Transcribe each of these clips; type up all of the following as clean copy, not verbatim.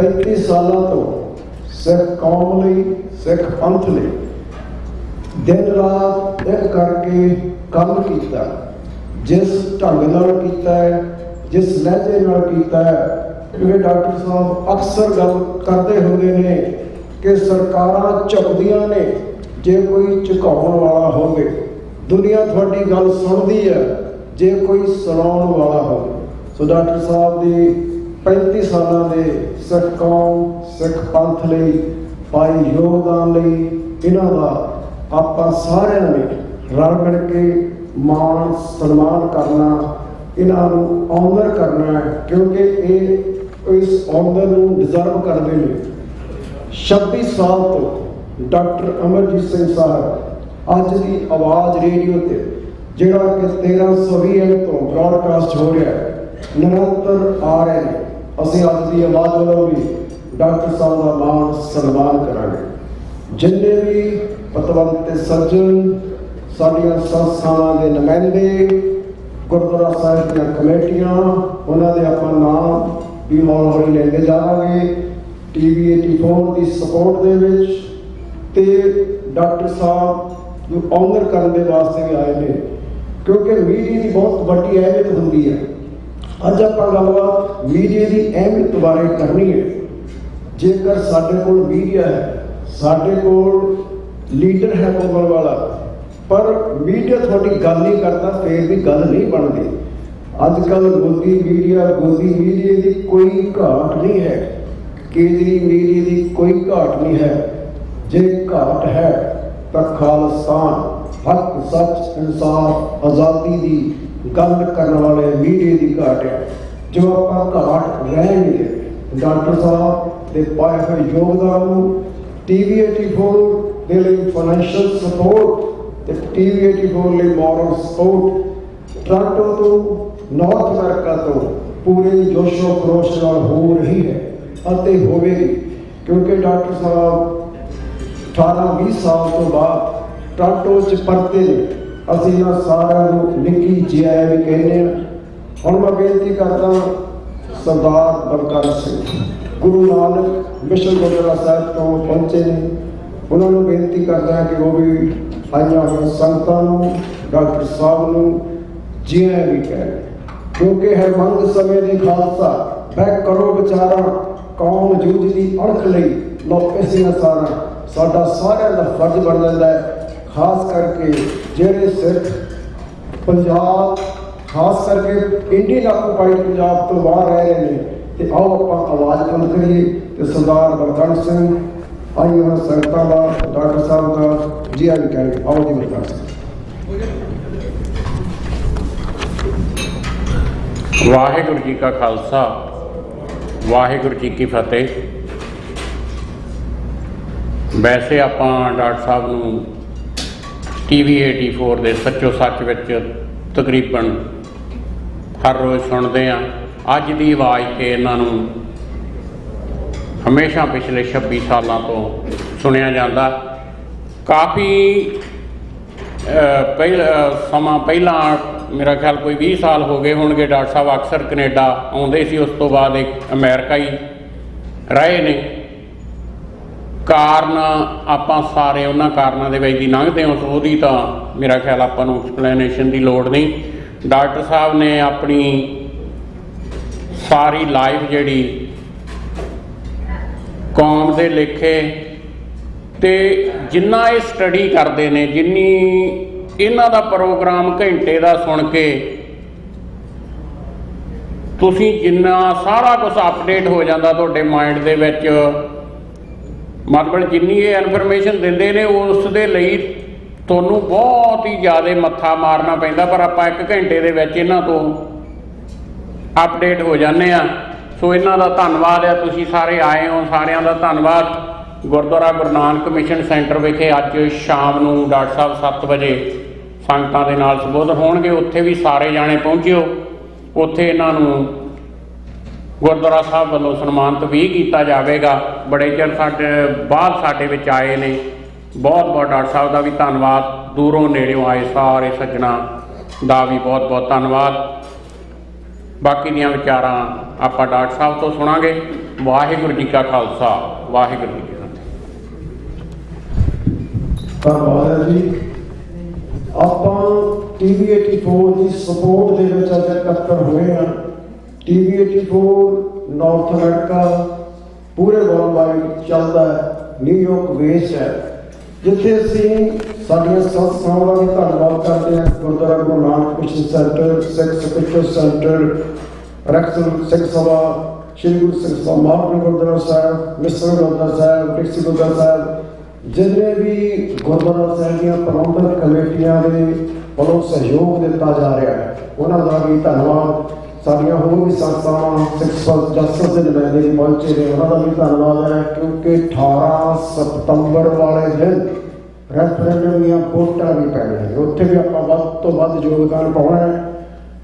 35 सालों तो सिख कौम लई, सिख पंथ लई दिन रात एक करके काम किया। जिस ढंग नाल कीता है, जिस लहजे नाल कीता है, डॉक्टर साहब अक्सर गल करते होंगे ने कि सरकारां झुकदियां ने जे कोई झुकाउण वाला होवे, दुनिया तुहाडी गल सुनदी है जे कोई सुनाउण वाला होवे। सो डॉक्टर साहब दी 35 सालों के सिख कौम, सिख पंथ लई पाए योगदान लई इन्हां दा आपां सारिआं ने रल मिल के मान सन्मान करना, इन्हां नूं ऑनर करना है, क्योंकि ये इस ऑनर नूं डिजर्व करते हैं। 26 साल तो डॉक्टर अमरजीत सिंह साहब अज की आवाज़ रेडियो ते जिहड़ा कि 1320 तो ब्रॉडकास्ट हो रहा है, निरंतर आ रहे हैं। असीं अज की आवाज़ वालों भी डॉक्टर साहब का मान सन्मान करांगे। जिन्ने भी पतवंते सज्जन, साडियां संस्थावां दे नुमाइंदे, गुरुद्वारा साहिब दी कमेटियां, उन्हां दे आपां नाम भी हौली हौली लैंदे जावांगे। TV 84 की सपोर्ट दे विच ते डॉक्टर साहब नूं ऑनर करने वास्ते भी आए हैं, क्योंकि मीडिया की बहुत बड़ी अहमियत होंदी है। अज आपां गलबात मीडिया की अहमियत बारे करनी है। जेकर साडे कोल मीडिया है, साडे कोल लीडर है बोलण वाला, पर मीडिया थोड़ी गल नहीं करता, फिर भी गल नहीं बनती। अजकल गोदी मीडिया की कोई घाट नहीं है, केजरी मीडिया की कोई घाट नहीं है। जे घाट है तो खालिस्तान, हक, सच, इंसाफ, आज़ादी की गल करने वाले मीडिया की घाट है, जो आप घाट रह नहीं दे। डॉक्टर साहब के पाए हुए योगदान TV 84 के लिए फाइनैशियल सपोर्ट, TV 84 लिए मॉरल सपोर्ट टोरंटो तो नॉर्थ अमेरिका तो पूरे जोशो खरोश नाल हो रही है अते होवेगी, क्योंकि डॉक्टर साहब 18-20 साल तो बाद टोरंटो च परते ने। असीं इन्हां सारिआं नूं निੱਕੀ जी आया भी कहने। हुण मैं बेनती करदा सरदार बलकार सिंह गुरु नानक मिशन गुरुद्वारा साहिब तो पहुंचे ने, उन्होंने बेनती करदा है कि वो भी आईआं होईआं संगतां नूं, डॉक्टर साहब नूं जी आया भी कहें, क्योंकि है मंग समय दी खालसा बह करो विचारा कौम जूझदी अणख लई लो पैसियां सारा। साडा सारिआं दा फर्ज बन जाता है, खास करके ਜਿਹੜੇ सिख पंजाब, खास करके इंडियन ऑक्यूपाइड पंजाब तो बाहर रह रहे हैं, तो आओ आप आवाज़ बुलंद करिए। तो सरदार बलकार सिंह आई उन्होंने संगतां का, डॉक्टर साहब का जी आई करेंगे। आओ जी बलकार सिंह। वाहिगुरू जी का खालसा, वाहिगुरू जी की फतेह। वैसे आपां डॉक्टर साहब नूं TV 84 ਦੇ सच्चो सच ਵਿੱਚ तकरीबन हर रोज़ सुनते हैं। अज की आवाज़ से इन्हों हमेशा पिछले 26 सालों तो सुनिया जाता। काफ़ी समा पहला मेरा ख्याल कोई 20 साल हो गए होंगे डॉक्टर साहब अक्सर कनेडा आउंदे सी, उस तो बाद एक अमेरिका ही रहे ने। कारण आपां सारे उन्हां कारणों के विच दी लंघदे हो, उसदी तां मेरा ख्याल आपां नूं एक्सप्लेनेशन की लोड़ नहीं। डॉक्टर साहब ने अपनी सारी लाइफ जिहड़ी कौम दे लेखे ते जिन्ना ये स्टडी करते हैं, जिन्नी इन्हां दा प्रोग्राम घंटे का सुन के तुसीं जिन्ना सारा कुछ अपडेट हो जाता तुहाडे माइंड दे विच, मतलब जिन्नी ये इनफॉर्मेशन देंदे ने उस दे लई तुहानूं बहुत ही ज़्यादा मत्था मारना पैंदा, पर आपां 1 घंटे दे विच इन्हां तों अपडेट हो जाने आ। सो इन्हां दा धन्नवाद है, तुसीं सारे आए हो, सारिआं दा धन्नवाद। गुरुद्वारा गुरु नानक मिशन सेंटर विखे अज शाम नूं डॉक्टर साहब 7 बजे संगतां दे नाल संबोधन होणगे, उत्थे भी सारे जाने पहुंचिओ। उत्थे इन्हां नूं गुरुद्वारा साहब वालों सन्मानित भी किया जाएगा। बड़े चिर साडे बाद साडे विच आए ने, बहुत बहुत डॉक्टर साहब का भी धन्नवाद। दूरों नेड़ों आए सारे सज्जणा का भी बहुत बहुत धन्नवाद। बाकी दियां विचारां आपां डॉक्टर साहब तो सुनांगे। ਵਾਹਿਗੁਰੂ ਜੀ ਕਾ ਖਾਲਸਾ, ਵਾਹਿਗੁਰੂ ਜੀ ਕੀ ਫਤਿਹ। ਧੰਨਵਾਦ ਹੈ ਜੀ। ਆਪਾਂ TV 84 ਦੀ ਸਪੋਰਟ ਦੇ ਵਿੱਚ ਅੱਜ ਇਕੱਤਰ ਹੋਏ ਹਾਂ। TV 84 ਨਾਰਥ ਅਮਰੀਕਾ ਪੂਰੇ ਵਰਲਡ ਚੱਲਦਾ ਹੈ, ਨਿਊਯਾਰਕ ਬੇਸ ਹੈ, ਜਿੱਥੇ ਅਸੀਂ ਸਾਡੀਆਂ ਸੰਸਥਾਵਾਂ ਦਾ ਵੀ ਧੰਨਵਾਦ ਕਰਦੇ ਹਾਂ। ਗੁਰਦੁਆਰਾ ਗੁਰੂ ਨਾਨਕ ਮਿਸ਼ਨ ਸੈਂਟਰ, ਸਿੱਖ ਸਪਿਰਿਚੁਅਲ ਸੈਂਟਰ, ਰਕਸਲ ਸਿੱਖ ਸਭਾ, ਸ਼੍ਰੀ ਗੁਰੂ ਸਿੰਘ ਸਭਾ ਮਹਾਂਪੁਰ ਗੁਰਦੁਆਰਾ ਸਾਹਿਬ, ਮਿਸਰ ਗੁਰਦੁਆਰਾ ਸਾਹਿਬ, ਡਿਕਸੀ ਗੁਰਦੁਆਰਾ ਸਾਹਿਬ, ਜਿੰਨੇ ਵੀ ਗੁਰਦੁਆਰਾ ਸਾਹਿਬ ਦੀਆਂ ਪ੍ਰਬੰਧਕ ਕਮੇਟੀਆਂ ਦੇ ਵੱਲੋਂ ਸਹਿਯੋਗ ਦਿੱਤਾ ਜਾ ਰਿਹਾ ਹੈ, ਉਹਨਾਂ ਦਾ ਵੀ ਧੰਨਵਾਦ। ਸਾਡੀਆਂ ਹੋਰ ਵੀ ਸੰਸਥਾਵਾਂ, ਸਿੱਖ ਜਸਟਿਸ ਦੇ ਨੁਮਾਇੰਦੇ ਵੀ ਪਹੁੰਚੇ ਨੇ, ਉਹਨਾਂ ਦਾ ਵੀ ਧੰਨਵਾਦ ਹੈ, ਕਿਉਂਕਿ 18 ਸਤੰਬਰ ਵਾਲੇ ਦਿਨ ਰੈਫਰੈਂਡਮ ਦੀਆਂ ਵੋਟਾਂ ਵੀ ਪੈਣੀਆਂ ਨੇ, ਉੱਥੇ ਵੀ ਆਪਾਂ ਵੱਧ ਤੋਂ ਵੱਧ ਯੋਗਦਾਨ ਪਾਉਣਾ ਹੈ।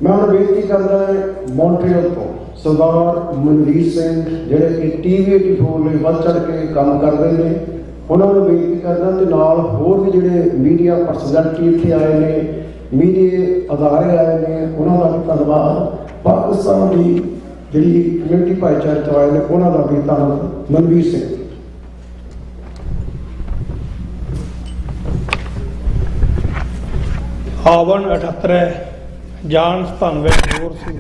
ਮੈਂ ਹੁਣ ਬੇਨਤੀ ਕਰਦਾ ਮੌਂਟਰੀਅਲ ਤੋਂ ਸਰਦਾਰ ਮਨਵੀਰ ਸਿੰਘ, ਜਿਹੜੇ ਕਿ TV 84 ਲਈ ਵੱਧ ਚੜ੍ਹ ਕੇ ਕੰਮ ਕਰਦੇ ਨੇ, ਉਹਨਾਂ ਨੂੰ ਬੇਨਤੀ ਕਰਦਾ, ਤੇ ਨਾਲ ਹੋਰ ਵੀ ਜਿਹੜੇ ਮੀਡੀਆ ਪਰਸਨੈਲਿਟੀ ਇੱਥੇ ਆਏ ਨੇ, ਮੀਡੀਆ ਅਦਾਰੇ ਆਏ ਨੇ, ਉਹਨਾਂ ਦਾ ਵੀ ਧੰਨਵਾਦ। ਪਾਕਿਸਤਾਨ ਦੀ ਜਿਹੜੀ ਕਮਿਊਨਿਟੀ ਭਾਈਚਾਰੇ ਤੋਂ ਆਏ ਨੇ, ਉਹਨਾਂ ਦਾ ਵੀ ਧੰਨਵਾਦ। ਮਨਵੀਰ ਸਿੰਘ। ਆਵਣ 78 ਜਾਨ ਸਤਨ ਵਿੱਚ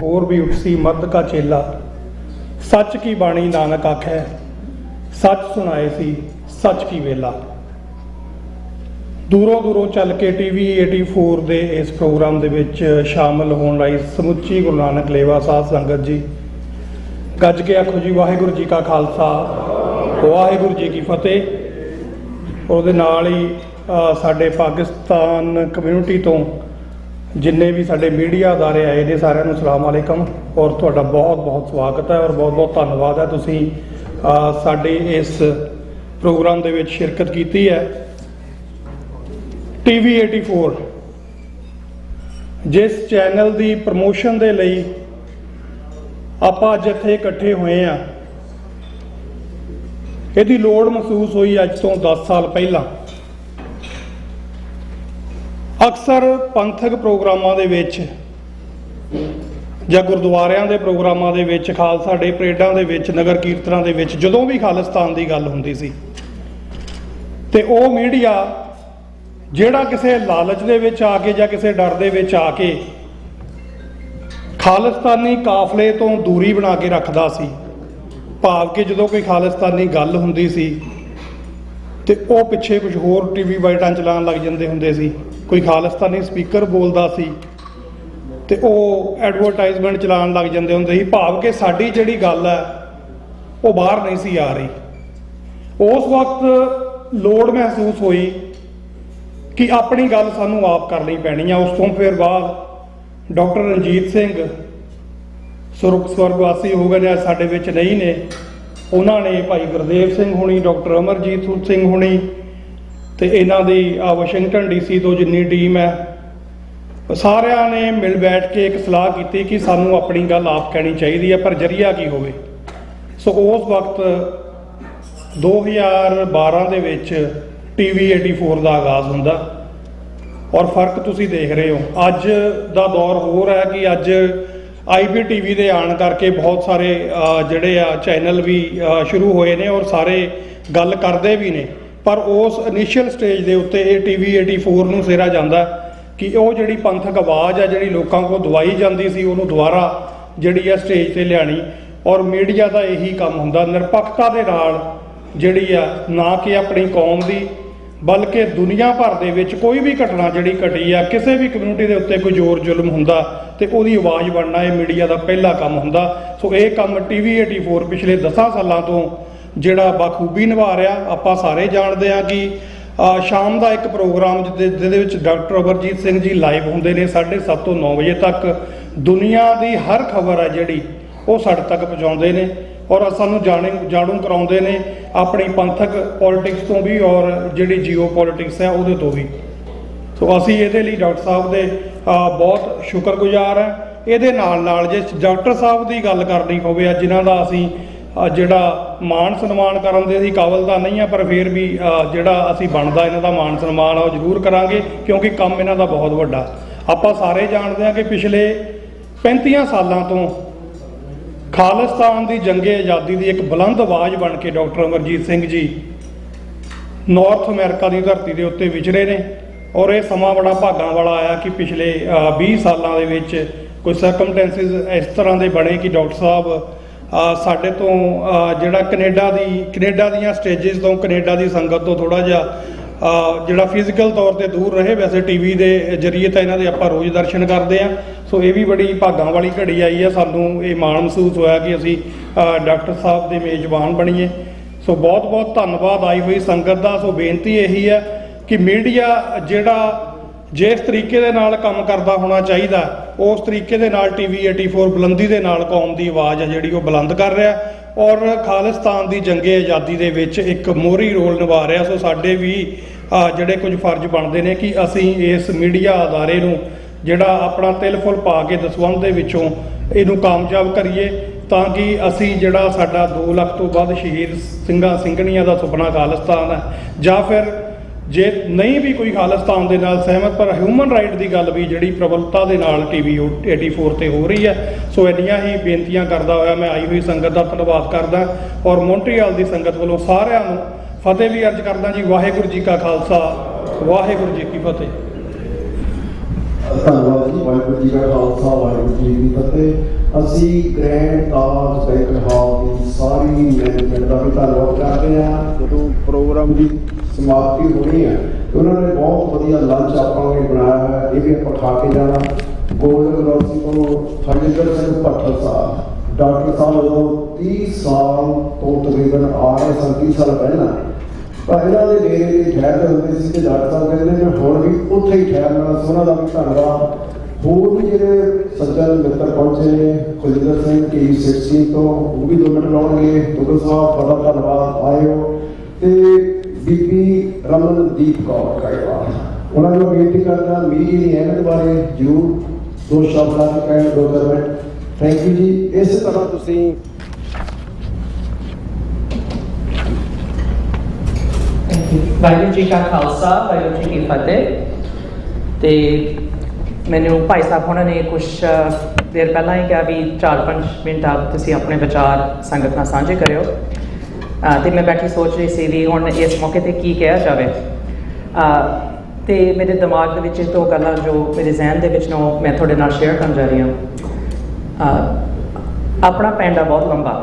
ਹੋਰ ਵੀ ਉਠਸੀ ਮੱਧ ਕਾ ਚੇਲਾ, ਸੱਚ ਕੀ ਬਾਣੀ ਨਾਨਕ ਆਖੈ, ਸੱਚ ਸੁਣਾਏ ਸੀ ਸੱਚ ਕੀ ਵੇਲਾ। ਦੂਰੋਂ ਦੂਰੋਂ ਚੱਲ ਕੇ TV 84 ਦੇ ਇਸ ਪ੍ਰੋਗਰਾਮ ਦੇ ਵਿੱਚ ਸ਼ਾਮਲ ਹੋਣ ਲਈ ਸਮੁੱਚੀ ਗੁਰੂ ਨਾਨਕ ਲੇਵਾ ਸਾਧ ਸੰਗਤ ਜੀ, ਗੱਜ ਕੇ ਆਖੋ ਜੀ ਵਾਹਿਗੁਰੂ ਜੀ ਕਾ ਖਾਲਸਾ, ਵਾਹਿਗੁਰੂ ਜੀ ਕੀ ਫਤਿਹ। ਉਹਦੇ ਨਾਲ ਹੀ ਸਾਡੇ ਪਾਕਿਸਤਾਨ ਕਮਿਊਨਿਟੀ ਤੋਂ ਜਿੰਨੇ ਵੀ ਸਾਡੇ ਮੀਡੀਆ ਅਦਾਰੇ ਆਏ ਨੇ, ਸਾਰਿਆਂ ਨੂੰ ਸਲਾਮ ਅਲੈਕਮ, ਔਰ ਤੁਹਾਡਾ ਬਹੁਤ ਬਹੁਤ ਸਵਾਗਤ ਹੈ ਔਰ ਬਹੁਤ ਬਹੁਤ ਧੰਨਵਾਦ ਹੈ, ਤੁਸੀਂ ਸਾਡੇ ਇਸ ਪ੍ਰੋਗਰਾਮ ਦੇ ਵਿੱਚ ਸ਼ਿਰਕਤ ਕੀਤੀ ਹੈ। TV 84 ਜਿਸ ਚੈਨਲ ਦੀ ਪ੍ਰਮੋਸ਼ਨ ਦੇ ਲਈ ਆਪਾਂ ਅੱਜ ਇੱਥੇ ਇਕੱਠੇ ਹੋਏ ਆ, ਇਹਦੀ ਲੋੜ ਮਹਿਸੂਸ ਹੋਈ ਅੱਜ ਤੋਂ 10 ਸਾਲ ਪਹਿਲਾਂ। ਅਕਸਰ ਪੰਥਕ ਪ੍ਰੋਗਰਾਮਾਂ ਦੇ ਵਿੱਚ ਜਾਂ ਗੁਰਦੁਆਰਿਆਂ ਦੇ ਪ੍ਰੋਗਰਾਮਾਂ ਦੇ ਵਿੱਚ, ਖਾਲਸਾ ਡੇ ਪਰੇਡਾਂ ਦੇ ਵਿੱਚ, ਨਗਰ ਕੀਰਤਨਾਂ ਦੇ ਵਿੱਚ ਜਦੋਂ ਵੀ ਖਾਲਿਸਤਾਨ ਦੀ ਗੱਲ ਹੁੰਦੀ ਸੀ, ਤੇ ਉਹ ਮੀਡੀਆ ਜਿਹੜਾ ਕਿਸੇ ਲਾਲਚ ਦੇ ਵਿੱਚ ਆ ਕੇ ਜਾਂ ਕਿਸੇ ਡਰ ਦੇ ਵਿੱਚ ਆ ਕੇ ਖਾਲਿਸਤਾਨੀ ਕਾਫਲੇ ਤੋਂ ਦੂਰੀ ਬਣਾ ਕੇ ਰੱਖਦਾ ਸੀ। ਭਾਵ ਕਿ ਜਦੋਂ ਕੋਈ ਖਾਲਿਸਤਾਨੀ ਗੱਲ ਹੁੰਦੀ ਸੀ ਤੇ ਉਹ ਪਿੱਛੇ ਕੁਝ ਹੋਰ TV ਵਾਈਟਾਂ ਚਲਾਉਣ ਲੱਗ ਜਾਂਦੇ ਹੁੰਦੇ ਸੀ। ਕੋਈ ਖਾਲਿਸਤਾਨੀ ਸਪੀਕਰ ਬੋਲਦਾ ਸੀ ਤੇ ਉਹ ਐਡਵਰਟਾਈਜ਼ਮੈਂਟ ਚਲਾਉਣ ਲੱਗ ਜਾਂਦੇ ਹੁੰਦੇ ਸੀ, ਭਾਵ ਕਿ ਸਾਡੀ ਜਿਹੜੀ ਗੱਲ ਹੈ ਉਹ ਬਾਹਰ ਨਹੀਂ ਸੀ ਆ ਰਹੀ। ਉਸ ਵਕਤ ਲੋੜ ਮਹਿਸੂਸ ਹੋਈ ਕਿ ਆਪਣੀ ਗੱਲ ਸਾਨੂੰ ਆਪ ਕਰਨੀ ਪੈਣੀ ਆ। ਉਸ ਤੋਂ ਫਿਰ ਬਾਅਦ ਡਾਕਟਰ ਰਣਜੀਤ ਸਿੰਘ ਸਵਰਗਵਾਸੀ ਹੋ ਗਏ ਨੇ, ਸਾਡੇ ਵਿੱਚ ਨਹੀਂ ਨੇ, ਉਹਨਾਂ ਨੇ ਭਾਈ ਗੁਰਦੇਵ ਸਿੰਘ ਹੁਣੀ, ਡਾਕਟਰ ਅਮਰਜੀਤ ਸਿੰਘ ਹੁਣੀ, ਤੇ ਇਹਨਾਂ ਦੀ ਵਾਸ਼ਿੰਗਟਨ DC ਤੋਂ ਜਿੰਨੀ ਟੀਮ ਹੈ, ਸਾਰਿਆਂ ਨੇ ਮਿਲ ਬੈਠ ਕੇ ਇੱਕ ਸਲਾਹ ਕੀਤੀ ਕਿ ਸਾਨੂੰ ਆਪਣੀ ਗੱਲ ਆਪ ਕਹਿਣੀ ਚਾਹੀਦੀ ਹੈ, ਪਰ ਜਰੀਆ ਕੀ ਹੋਵੇ। ਸੋ ਉਸ ਵਕਤ 2012 ਦੇ ਵਿੱਚ TV 84 ਦਾ ਆਗਾਜ਼ ਹੁੰਦਾ, ਔਰ ਫਰਕ ਤੁਸੀਂ ਦੇਖ ਰਹੇ ਹੋ। ਅੱਜ ਦਾ ਦੌਰ ਹੋਰ ਹੈ ਕਿ ਅੱਜ IPTV ਦੇ ਆਉਣ ਕਰਕੇ ਬਹੁਤ ਸਾਰੇ ਜਿਹੜੇ ਆ ਚੈਨਲ ਵੀ ਸ਼ੁਰੂ ਹੋਏ ਨੇ, ਔਰ ਸਾਰੇ ਗੱਲ ਕਰਦੇ ਵੀ ਨੇ, ਪਰ ਉਸ ਇਨੀਸ਼ੀਅਲ ਸਟੇਜ ਦੇ ਉੱਤੇ ਇਹ TV 84 ਨੂੰ ਸਿਰਾ ਜਾਂਦਾ ਕਿ ਉਹ ਜਿਹੜੀ ਪੰਥਕ ਆਵਾਜ਼ ਆ, ਜਿਹੜੀ ਲੋਕਾਂ ਕੋਲ ਦਵਾਈ ਜਾਂਦੀ ਸੀ, ਉਹਨੂੰ ਦੁਬਾਰਾ ਜਿਹੜੀ ਆ ਸਟੇਜ ਤੇ ਲਿਆਣੀ। ਔਰ ਮੀਡੀਆ ਦਾ ਇਹੀ ਕੰਮ ਹੁੰਦਾ, ਨਿਰਪੱਖਤਾ ਦੇ ਨਾਲ ਜਿਹੜੀ ਆ, ਨਾ ਕਿ ਆਪਣੀ ਕੌਮ ਦੀ ਬਲਕਿ ਦੁਨੀਆ ਭਰ ਦੇ ਵਿੱਚ ਕੋਈ ਵੀ ਘਟਨਾ ਜਿਹੜੀ ਘਟੀ ਆ, ਕਿਸੇ ਵੀ ਕਮਿਊਨਿਟੀ ਦੇ ਉੱਤੇ ਕੋਈ ਜ਼ੋਰ ਜ਼ੁਲਮ ਹੁੰਦਾ ਤੇ ਉਹਦੀ ਆਵਾਜ਼ ਬਣਨਾ ਇਹ ਮੀਡੀਆ ਦਾ ਪਹਿਲਾ ਕੰਮ ਹੁੰਦਾ। ਸੋ ਇਹ ਕੰਮ TV 84 ਪਿਛਲੇ 10 ਸਾਲਾਂ ਤੋਂ ਜਿਹੜਾ ਬਾਖੂਬੀ ਨਿਭਾ ਰਿਹਾ। ਆਪਾਂ ਸਾਰੇ ਜਾਣਦੇ ਆ ਕਿ ਸ਼ਾਮ ਦਾ ਇੱਕ ਪ੍ਰੋਗਰਾਮ ਜਿਹਦੇ ਵਿੱਚ ਡਾਕਟਰ ਅਮਰਜੀਤ ਸਿੰਘ ਜੀ ਲਾਈਵ ਹੁੰਦੇ ਨੇ 7:30 ਤੋਂ 9 ਵਜੇ ਤੱਕ, ਦੁਨੀਆ ਦੀ ਹਰ ਖਬਰ ਹੈ ਜਿਹੜੀ ਉਹ ਸਾਡੇ ਤੱਕ ਪਹੁੰਚਾਉਂਦੇ ਨੇ, ਔਰ ਸਾਨੂੰ ਜਾਣੂ ਕਰਾਉਂਦੇ ਨੇ ਆਪਣੀ ਪੰਥਕ ਪੋਲਿਟਿਕਸ ਤੋਂ ਵੀ, ਔਰ ਜਿਹੜੀ ਜੀਓ ਪੋਲਿਟਿਕਸ ਹੈ ਉਹਦੇ ਤੋਂ ਵੀ। ਸੋ ਅਸੀਂ ਇਹਦੇ ਲਈ ਡਾਕਟਰ ਸਾਹਿਬ ਦੇ ਬਹੁਤ ਸ਼ੁਕਰਗੁਜ਼ਾਰ ਹਾਂ। ਇਹਦੇ ਨਾਲ ਜੇ ਡਾਕਟਰ ਸਾਹਿਬ ਦੀ ਗੱਲ ਕਰਨੀ ਹੋਵੇ, ਜਿਨ੍ਹਾਂ ਦਾ ਅਸੀਂ ਜਿਹੜਾ ਮਾਣ ਸਨਮਾਨ ਕਰਨ ਦੇ ਅਸੀਂ ਕਾਬਲ ਤਾਂ ਨਹੀਂ ਆ, ਪਰ ਫਿਰ ਵੀ ਜਿਹੜਾ ਅਸੀਂ ਬਣਦਾ ਇਹਨਾਂ ਦਾ ਮਾਣ ਸਨਮਾਨ ਆ ਉਹ ਜ਼ਰੂਰ ਕਰਾਂਗੇ, ਕਿਉਂਕਿ ਕੰਮ ਇਹਨਾਂ ਦਾ ਬਹੁਤ ਵੱਡਾ। ਆਪਾਂ ਸਾਰੇ ਜਾਣਦੇ ਹਾਂ ਕਿ ਪਿਛਲੇ 35 ਸਾਲਾਂ ਤੋਂ ਖਾਲਿਸਤਾਨ ਦੀ ਜੰਗੇ ਆਜ਼ਾਦੀ ਦੀ ਇੱਕ ਬੁਲੰਦ ਆਵਾਜ਼ ਬਣ ਕੇ doctor Amarjit Singh ji north America ਦੀ ਧਰਤੀ ਦੇ ਉੱਤੇ ਵਿਚਰੇ ਨੇ। ਔਰ ਇਹ ਸਮਾਂ ਬੜਾ ਭਾਗਾਂ ਵਾਲਾ ਆਇਆ ਕਿ ਪਿਛਲੇ 20 ਸਾਲਾਂ ਦੇ ਵਿੱਚ ਕੋਈ ਸਰਕਮਟੈਂਸਿਸ ਇਸ ਤਰ੍ਹਾਂ ਦੇ ਬਣੇ ਕਿ ਡਾਕਟਰ ਸਾਹਿਬ ਸਾਡੇ ਤੋਂ ਜਿਹੜਾ ਕੈਨੇਡਾ ਦੀਆਂ ਸਟੇਜਿਸ ਤੋਂ, ਕੈਨੇਡਾ ਦੀ ਸੰਗਤ ਤੋਂ ਥੋੜ੍ਹਾ ਜਿਹਾ ਜਿਹੜਾ ਫਿਜ਼ੀਕਲ ਤੌਰ ਤੇ ਦੂਰ ਰਹੇ। ਵੈਸੇ ਟੀਵੀ ਦੇ ਜ਼ਰੀਏ ਤਾਂ ਇਹਨਾਂ ਦੇ ਆਪਾਂ ਰੋਜ਼ ਦਰਸ਼ਨ ਕਰਦੇ ਹਾਂ। ਸੋ ਇਹ ਵੀ ਬੜੀ ਭਾਗਾਂ ਵਾਲੀ ਘੜੀ ਆਈ ਹੈ। ਸਾਨੂੰ ਇਹ ਮਾਣ ਮਹਿਸੂਸ ਹੋਇਆ ਕਿ ਅਸੀਂ ਡਾਕਟਰ ਸਾਹਿਬ ਦੇ ਮੇਜ਼ਬਾਨ ਬਣੀਏ। ਸੋ ਬਹੁਤ ਬਹੁਤ ਧੰਨਵਾਦ ਆਈ ਹੋਈ ਸੰਗਤ ਦਾ। ਸੋ ਬੇਨਤੀ ਇਹੀ ਹੈ ਕਿ ਮੀਡੀਆ ਜਿਹੜਾ ਜਿਸ ਤਰੀਕੇ ਦੇ ਨਾਲ ਕੰਮ ਕਰਦਾ ਹੋਣਾ ਚਾਹੀਦਾ, ਉਸ ਤਰੀਕੇ ਦੇ ਨਾਲ TV 84 ਬੁਲੰਦੀ ਦੇ ਨਾਲ ਕੌਮ ਦੀ ਆਵਾਜ਼ ਹੈ ਜਿਹੜੀ ਉਹ ਬੁਲੰਦ ਕਰ ਰਿਹਾ ਔਰ ਖਾਲਿਸਤਾਨ ਦੀ ਜੰਗੇ ਆਜ਼ਾਦੀ ਦੇ ਵਿੱਚ ਇੱਕ ਮੋਹਰੀ ਰੋਲ ਨਿਭਾ ਰਿਹਾ। ਸੋ ਸਾਡੇ ਵੀ ਜਿਹੜੇ ਕੁਝ ਫਰਜ਼ ਬਣਦੇ ਨੇ ਕਿ ਅਸੀਂ ਇਸ ਮੀਡੀਆ ਅਦਾਰੇ ਨੂੰ ਜਿਹੜਾ ਆਪਣਾ ਤਿਲ ਫੁੱਲ ਪਾ ਕੇ ਦਸਵੰਧ ਦੇ ਵਿੱਚੋਂ ਇਹਨੂੰ ਕਾਮਯਾਬ ਕਰੀਏ, ਤਾਂ ਕਿ ਅਸੀਂ ਜਿਹੜਾ ਸਾਡਾ 2 ਲੱਖ ਤੋਂ ਵੱਧ ਸ਼ਹੀਦ ਸਿੰਘਾਂ ਸਿੰਘਣੀਆਂ ਦਾ ਸੁਪਨਾ ਖਾਲਿਸਤਾਨ ਹੈ, ਜਾਂ ਫਿਰ ਜੇ ਨਹੀਂ ਵੀ ਕੋਈ ਖਾਲਿਸਤਾਨ ਦੇ ਨਾਲ ਸਹਿਮਤ ਪਰ ਹਿਊਮਨ ਰਾਈਟ ਦੀ ਗੱਲ ਵੀ ਜਿਹੜੀ ਪ੍ਰਬਲਤਾ ਦੇ ਨਾਲ TV 84 ਤੇ ਹੋ ਰਹੀ ਹੈ। ਸੋ ਇੰਨੀਆਂ ਹੀ ਬੇਨਤੀਆਂ ਕਰਦਾ ਹੋਇਆ ਮੈਂ ਆਈ ਹੋਈ ਸੰਗਤ ਦਾ ਧੰਨਵਾਦ ਕਰਦਾ ਔਰ ਮੌਂਟਰੀਅਲ ਦੀ ਸੰਗਤ ਵੱਲੋਂ ਸਾਰਿਆਂ ਨੂੰ ਫਤਿਹ ਵੀ ਅਰਜ਼ ਕਰਦਾ ਜੀ। ਵਾਹਿਗੁਰੂ ਜੀ ਕਾ ਖਾਲਸਾ, ਵਾਹਿਗੁਰੂ ਜੀ ਕੀ ਫਤਿਹ। ਧੰਨਵਾਦ ਜੀ। ਵਾਹਿਗੁਰੂ ਜੀ ਕਾ ਖਾਲਸਾ, ਵਾਹਿਗੁਰੂ ਜੀ ਕੀ ਫਤਿਹ। ਅਸੀਂ ਗ੍ਰੈਂਡ ਤਾਜ ਬੈਂਕਟ ਹਾਲ ਦੀ ਸਾਰੀ ਮੈਨੇਜਮੈਂਟ ਦਾ ਵੀ ਧੰਨਵਾਦ ਕਰਦੇ ਹਾਂ। ਜਦੋਂ ਪ੍ਰੋਗਰਾਮ ਦੀ ਸਮਾਪਤੀ ਹੋਣੀ ਹੈ ਉਹਨਾਂ ਨੇ ਬਹੁਤ ਵਧੀਆ ਲੰਚ ਆਪਾਂ ਨੇ ਬਣਾਇਆ ਹੈ, ਇਹ ਵੀ ਆਪਾਂ ਖਾ ਕੇ ਜਾਣਾ। ਗੋਲਡਨ ਗਲੋਸੀ ਕੋਲੋਂ ਹਰਜਿੰਦਰ ਸਿੰਘ ਭੱਠਲ ਸਾਹਿਬ, ਡਾਕਟਰ ਸਾਹਿਬ ਜਦੋਂ 30 ਸਾਲ ਤੋਂ ਤਕਰੀਬਨ ਆ ਰਹੇ ਸਨ, 30 ਸਾਲ ਪਹਿਲਾਂ, ਪਰ ਇਹਨਾਂ ਦੇ ਡੇਰੇ ਦੇ ਠਹਿਰਦੇ ਹੁੰਦੇ ਸੀ ਕਿ ਡਾਕਟਰ ਸਾਹਿਬ ਕਹਿੰਦੇ ਨੇ ਹੁਣ ਵੀ ਉੱਥੇ ਹੀ ਠਹਿਰਨਾ। ਉਹਨਾਂ ਦਾ ਵੀ ਧੰਨਵਾਦ। ਹੋਰ ਵੀ ਜਿਹੜੇ ਸੱਜਣ ਮਿੱਤਰ ਪਹੁੰਚੇ ਨੇ, ਕੁਲਜਿੰਦਰ ਸਿੰਘ K16 ਤੋਂ, ਉਹ ਵੀ 2 ਮਿੰਟ ਲਾਉਣਗੇ। ਤੁਗਲ ਸਾਹਿਬ ਬੜਾ ਧੰਨਵਾਦ ਆਇਓ। ਤੇ ਬੀਬੀ ਰਮਨਦੀਪ ਕੌਰ ਕਾਇਵਾਲ, ਉਹਨਾਂ ਨੂੰ ਬੇਨਤੀ ਕਰਦਾ ਮੀਡੀਆ ਦੀ ਅਹਿਮੀਅਤ ਬਾਰੇ ਜ਼ਰੂਰ 2 ਸ਼ਬਦ ਲਾ ਕੇ ਕਹਿਣ, 2 ਮਿੰਟ। ਥੈਂਕ ਯੂ ਜੀ। ਇਸੇ ਤਰ੍ਹਾਂ ਤੁਸੀਂ ਵਾਹਿਗੁਰੂ ਜੀ ਕਾ ਖਾਲਸਾ, ਵਾਹਿਗੁਰੂ ਜੀ ਕੀ ਫਤਿਹ। ਤੇ ਮੈਨੂੰ ਭਾਈ ਸਾਹਿਬ ਹੋਣਾ ਨੇ ਕੁਝ ਦੇਰ ਪਹਿਲਾਂ ਹੀ ਕਿਹਾ ਵੀ 4-5 ਮਿੰਟ ਆਪ ਤੁਸੀਂ ਆਪਣੇ ਵਿਚਾਰ ਸੰਗਤ ਨਾਲ ਸਾਂਝੇ ਕਰਿਓ। ਤੇ ਮੈਂ ਬੈਠੀ ਸੋਚ ਰਹੀ ਸੀ ਵੀ ਹੁਣ ਇਸ ਮੌਕੇ ਤੇ ਕੀ ਕਿਹਾ ਜਾਵੇ। ਤੇ ਮੇਰੇ ਦਿਮਾਗ ਦੇ ਵਿੱਚ 2 ਗੱਲਾਂ ਜੋ ਮੇਰੇ ਜ਼ਿਹਨ ਦੇ ਵਿੱਚ ਨੂੰ ਮੈਂ ਤੁਹਾਡੇ ਨਾਲ ਸ਼ੇਅਰ ਕਰਨ ਜਾ ਰਹੀ ਹਾਂ। ਆਪਣਾ ਪੈਂਡਾ ਬਹੁਤ ਲੰਬਾ,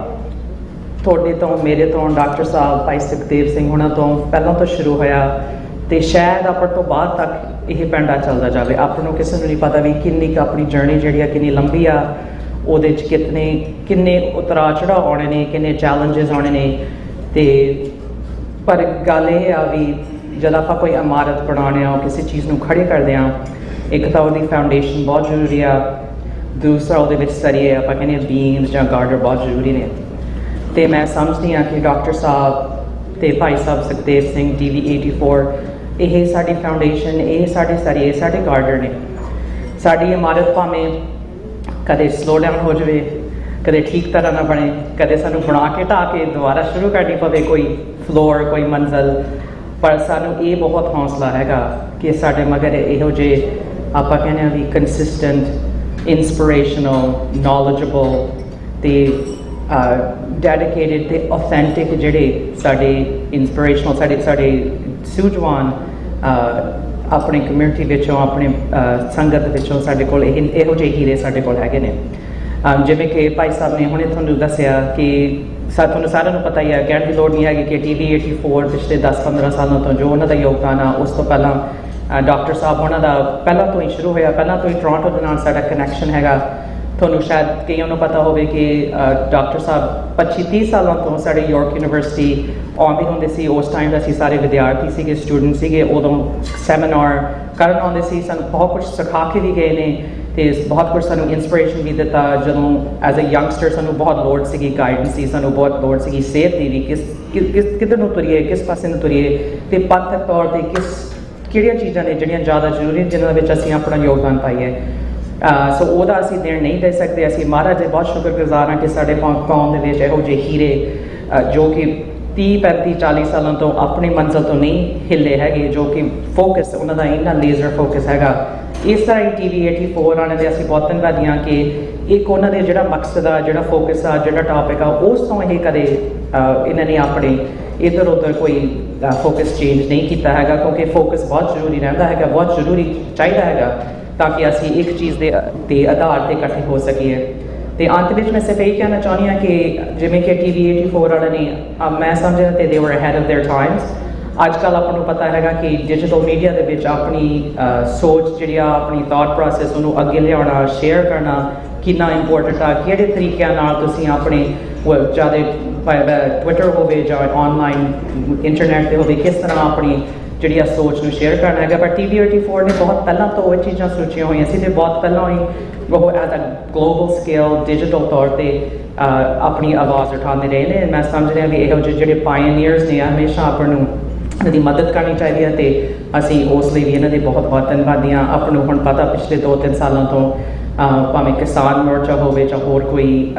ਤੁਹਾਡੇ ਤੋਂ, ਮੇਰੇ ਤੋਂ, ਡਾਕਟਰ ਸਾਹਿਬ ਭਾਈ ਸੁਖਦੇਵ ਸਿੰਘ ਹੋਣਾ ਤੋਂ ਪਹਿਲਾਂ ਤੋਂ ਸ਼ੁਰੂ ਹੋਇਆ ਤੇ ਸ਼ਾਇਦ ਆਪਾਂ ਤੋਂ ਬਾਅਦ ਤੱਕ ਇਹ ਪੈਂਡਾ ਚੱਲਦਾ ਜਾਵੇ। ਆਪਾਂ ਨੂੰ ਕਿਸੇ ਨੂੰ ਨਹੀਂ ਪਤਾ ਵੀ ਕਿੰਨੀ ਕੁ ਆਪਣੀ ਜਰਨੀ ਜਿਹੜੀ ਆ ਕਿੰਨੀ ਲੰਬੀ ਆ, ਉਹਦੇ 'ਚ ਕਿੰਨੇ ਉਤਰਾਅ ਚੜ੍ਹਾਅ ਆਉਣੇ ਨੇ, ਕਿੰਨੇ ਚੈਲੰਜਸ ਆਉਣੇ ਨੇ। ਤੇ ਪਰ ਗੱਲ ਇਹ ਆ ਵੀ ਜਦ ਆਪਾਂ ਕੋਈ ਇਮਾਰਤ ਬਣਾਉਂਦੇ ਹਾਂ, ਕਿਸੇ ਚੀਜ਼ ਨੂੰ ਖੜੇ ਕਰਦੇ ਹਾਂ, ਇੱਕ ਤਾਂ ਉਹਦੀ ਫਾਊਂਡੇਸ਼ਨ ਬਹੁਤ ਜ਼ਰੂਰੀ ਆ, ਦੂਸਰਾ ਉਹਦੇ ਵਿੱਚ ਸਰੀਏ ਆਪਾਂ ਕਹਿੰਦੇ ਬੀਮਸ ਜਾਂ ਗਾਰਡਰ ਬਹੁਤ ਜ਼ਰੂਰੀ ਨੇ। ਤੇ ਮੈਂ ਸਮਝਦੀ ਹਾਂ ਕਿ ਡਾਕਟਰ ਸਾਹਿਬ ਤੇ ਭਾਈ ਸਾਹਿਬ ਸੁਖਦੇਵ ਸਿੰਘ TV 84 ਇਹ ਸਾਡੀ ਫਾਊਂਡੇਸ਼ਨ, ਇਹ ਸਾਡੇ ਸਰੀਏ, ਸਾਡੇ ਗਾਰਡਰ ਨੇ। ਸਾਡੀ ਇਮਾਰਤ ਭਾਵੇਂ ਕਦੇ ਸਲੋ ਡਾਊਨ ਹੋ ਜਾਵੇ, ਕਦੇ ਠੀਕ ਤਰ੍ਹਾਂ ਨਾ ਬਣੇ, ਕਦੇ ਸਾਨੂੰ ਬਣਾ ਕੇ ਢਾਹ ਕੇ ਦੁਬਾਰਾ ਸ਼ੁਰੂ ਕਰਨੀ ਪਵੇ ਕੋਈ ਫਲੋਰ, ਕੋਈ ਮੰਜ਼ਲ, ਪਰ ਸਾਨੂੰ ਇਹ ਬਹੁਤ ਹੌਸਲਾ ਹੈਗਾ ਕਿ ਸਾਡੇ ਮਗਰ ਇਹੋ ਜਿਹੇ ਆਪਾਂ ਕਹਿੰਦੇ ਹਾਂ ਵੀ ਕੰਸਿਸਟੈਂਟ, ਇੰਸਪੀਰੇਸ਼ਨਲ, ਨੌਲੇਜੇਬਲ ਤੇ ਡੈਡੀਕੇਟਿਡ ਤੇ ਆਥੈਂਟਿਕ ਜਿਹੜੇ ਸਾਡੇ ਇੰਸਪੀਰੇਸ਼ਨਲ ਸਾਡੇ ਸੂਝਵਾਨ ਆਪਣੀ ਕਮਿਊਨਿਟੀ ਵਿੱਚੋਂ, ਆਪਣੀ ਸੰਗਤ ਵਿੱਚੋਂ ਸਾਡੇ ਕੋਲ ਇਹੋ ਜਿਹੇ ਹੀਰੇ ਸਾਡੇ ਕੋਲ ਹੈਗੇ ਨੇ। ਜਿਵੇਂ ਕਿ ਭਾਈ ਸਾਹਿਬ ਨੇ ਹੁਣੇ ਤੁਹਾਨੂੰ ਦੱਸਿਆ ਕਿ ਤੁਹਾਨੂੰ ਸਾਰਿਆਂ ਨੂੰ ਪਤਾ ਹੀ ਹੈ, ਕਹਿਣ ਦੀ ਲੋੜ ਨਹੀਂ ਹੈਗੀ ਕਿ TV 84 ਪਿਛਲੇ 10-15 ਸਾਲਾਂ ਤੋਂ ਜੋ ਉਹਨਾਂ ਦਾ ਯੋਗਦਾਨ ਆ, ਉਸ ਤੋਂ ਪਹਿਲਾਂ ਡਾਕਟਰ ਸਾਹਿਬ ਉਹਨਾਂ ਦਾ ਪਹਿਲਾਂ ਤੋਂ ਹੀ ਸ਼ੁਰੂ ਹੋਇਆ, ਪਹਿਲਾਂ ਤੋਂ ਹੀ ਟੋਰਾਂਟੋ ਦੇ ਨਾਲ ਸਾਡਾ ਕਨੈਕਸ਼ਨ ਹੈਗਾ। ਤੁਹਾਨੂੰ ਸ਼ਾਇਦ ਕਈਆਂ ਨੂੰ ਪਤਾ ਹੋਵੇ ਕਿ ਡਾਕਟਰ ਸਾਹਿਬ 25-30 ਸਾਲਾਂ ਤੋਂ ਸਾਡੇ ਯਾਰਕ ਯੂਨੀਵਰਸਿਟੀ ਆਉਂਦੇ ਹੁੰਦੇ ਸੀ। ਉਸ ਟਾਈਮ ਦਾ ਅਸੀਂ ਸਾਰੇ ਵਿਦਿਆਰਥੀ ਸੀਗੇ, ਸਟੂਡੈਂਟ ਸੀਗੇ, ਉਦੋਂ ਸੈਮੀਨਾਰ ਕਰਨ ਆਉਂਦੇ ਸੀ, ਸਾਨੂੰ ਬਹੁਤ ਕੁਝ ਸਿਖਾ ਕੇ ਵੀ ਗਏ ਨੇ ਤੇ ਬਹੁਤ ਕੁਝ ਸਾਨੂੰ ਇੰਸਪੀਰੇਸ਼ਨ ਵੀ ਦਿੱਤਾ। ਜਦੋਂ ਐਜ਼ ਅ ਯੰਗਸਟਰ ਸਾਨੂੰ ਬਹੁਤ ਲੋੜ ਸੀਗੀ ਗਾਈਡੈਂਸ ਦੀ, ਸਾਨੂੰ ਬਹੁਤ ਲੋੜ ਸੀਗੀ ਸੇਧ ਦੀ ਵੀ ਕਿੱਧਰ ਨੂੰ ਤੁਰੀਏ, ਕਿਸ ਪਾਸੇ ਨੂੰ ਤੁਰੀਏ ਤੇ ਪੰਥਕ ਤੌਰ ਤੇ ਕਿਹੜੀਆਂ ਚੀਜ਼ਾਂ ਨੇ ਜਿਹੜੀਆਂ ਜ਼ਿਆਦਾ ਜ਼ਰੂਰੀ ਨੇ, ਜਿਨ੍ਹਾਂ ਵਿੱਚ ਅਸੀਂ ਆਪਣਾ ਯੋਗਦਾਨ ਪਾਈਏ। ਸੋ ਉਹਦਾ ਅਸੀਂ ਦੇਣ ਨਹੀਂ ਦੇ ਸਕਦੇ। ਅਸੀਂ ਮਹਾਰਾਜ ਦੇ ਬਹੁਤ ਸ਼ੁਕਰਗੁਜ਼ਾਰ ਹਾਂ ਕਿ ਸਾਡੇ ਕੌਮ ਦੇ ਵਿੱਚ ਇਹੋ ਜਿਹੇ ਹੀਰੇ ਜੋ ਕਿ 30-35-40 ਸਾਲਾਂ ਤੋਂ ਆਪਣੀ ਮੰਜ਼ਿਲ ਤੋਂ ਨਹੀਂ ਹਿੱਲੇ ਹੈਗੇ, ਜੋ ਕਿ ਫੋਕਸ ਉਹਨਾਂ ਦਾ ਇੰਨਾ ਲੇਜ਼ਰ ਫੋਕਸ ਹੈਗਾ। ਇਸ ਤਰ੍ਹਾਂ ਹੀ TV 84 ਵਾਲਿਆਂ ਦੇ ਅਸੀਂ ਬਹੁਤ ਧੰਨਵਾਦੀ ਹਾਂ ਕਿ ਇੱਕ ਉਹਨਾਂ ਦੇ ਜਿਹੜਾ ਮਕਸਦ ਆ, ਜਿਹੜਾ ਫੋਕਸ ਆ, ਜਿਹੜਾ ਟਾਪਿਕ ਆ, ਉਸ ਤੋਂ ਇਹ ਕਦੇ ਇਹਨਾਂ ਨੇ ਆਪਣੇ ਇੱਧਰ ਉੱਧਰ ਕੋਈ ਫੋਕਸ ਚੇਂਜ ਨਹੀਂ ਕੀਤਾ ਹੈਗਾ, ਕਿਉਂਕਿ ਫੋਕਸ ਬਹੁਤ ਜ਼ਰੂਰੀ ਰਹਿੰਦਾ ਹੈਗਾ, ਬਹੁਤ ਜ਼ਰੂਰੀ ਚਾਹੀਦਾ ਹੈਗਾ ਤਾਂ ਕਿ ਅਸੀਂ ਇੱਕ ਚੀਜ਼ ਦੇ ਆਧਾਰ 'ਤੇ ਇਕੱਠੇ ਹੋ ਸਕੀਏ। ਤੇ ਅੰਤ ਵਿੱਚ ਮੈਂ ਸਿਰਫ ਇਹ ਕਹਿਣਾ ਚਾਹੁੰਦੀ ਹਾਂ ਕਿ ਜਿਵੇਂ ਕਿ TV 84 ਵਾਲਿਆਂ ਨੇ ਮੈਂ ਸਮਝਦਾ ਕਿ ਦੇ ਵਰ ਅਹੈਡ ਆਫ देयर ਟਾਈਮਸ। ਅੱਜ ਕੱਲ੍ਹ ਆਪਾਂ ਨੂੰ ਪਤਾ ਹੈਗਾ ਕਿ ਡਿਜੀਟਲ ਮੀਡੀਆ ਦੇ ਵਿੱਚ ਆਪਣੀ ਸੋਚ ਜਿਹੜੀ ਆ, ਆਪਣੀ ਥਾਟ ਪ੍ਰੋਸੈਸ ਉਹਨੂੰ ਅੱਗੇ ਲਿਆਉਣਾ, ਸ਼ੇਅਰ ਕਰਨਾ ਕਿੰਨਾ ਇੰਪੋਰਟੈਂਟ ਆ। ਕਿਹੜੇ ਤਰੀਕਿਆਂ ਨਾਲ ਤੁਸੀਂ ਆਪਣੇ ਜ਼ਿਆਦਾ ਟਵਿੱਟਰ ਹੋਵੇ ਜਾਂ ਆਨਲਾਈਨ ਇੰਟਰਨੈਟ 'ਤੇ ਹੋਵੇ, ਕਿਸ ਤਰ੍ਹਾਂ ਆਪਣੀ ਜਿਹੜੀ ਆ ਸੋਚ ਨੂੰ ਸ਼ੇਅਰ ਕਰਨਾ ਹੈਗਾ। ਪਰ TV 84 ਨੇ ਬਹੁਤ ਪਹਿਲਾਂ ਤੋਂ ਉਹ ਚੀਜ਼ਾਂ ਸੋਚੀਆਂ ਹੋਈਆਂ ਸੀ, ਅਤੇ ਬਹੁਤ ਪਹਿਲਾਂ ਹੀ ਉਹ at a global scale digital ਤੌਰ 'ਤੇ ਆਪਣੀ ਆਵਾਜ਼ ਉਠਾਉਂਦੇ ਰਹੇ ਨੇ। ਮੈਂ ਸਮਝ ਰਿਹਾ ਵੀ ਇਹੋ ਜਿਹੇ ਜਿਹੜੇ ਪਾਇਨੀਅਰਸ ਨੇ ਹਮੇਸ਼ਾ ਆਪਾਂ ਨੂੰ ਇਹਨਾਂ ਦੀ ਮਦਦ ਕਰਨੀ ਚਾਹੀਦੀ ਹੈ, ਅਤੇ ਅਸੀਂ ਉਸ ਲਈ ਵੀ ਇਹਨਾਂ ਦੇ ਬਹੁਤ ਬਹੁਤ ਧੰਨਵਾਦੀ ਹਾਂ। ਆਪਾਂ ਨੂੰ ਹੁਣ ਪਤਾ ਪਿਛਲੇ 2-3 ਸਾਲਾਂ ਤੋਂ ਭਾਵੇਂ ਕਿਸਾਨ ਮੋਰਚਾ ਹੋਵੇ ਜਾਂ ਹੋਰ ਕੋਈ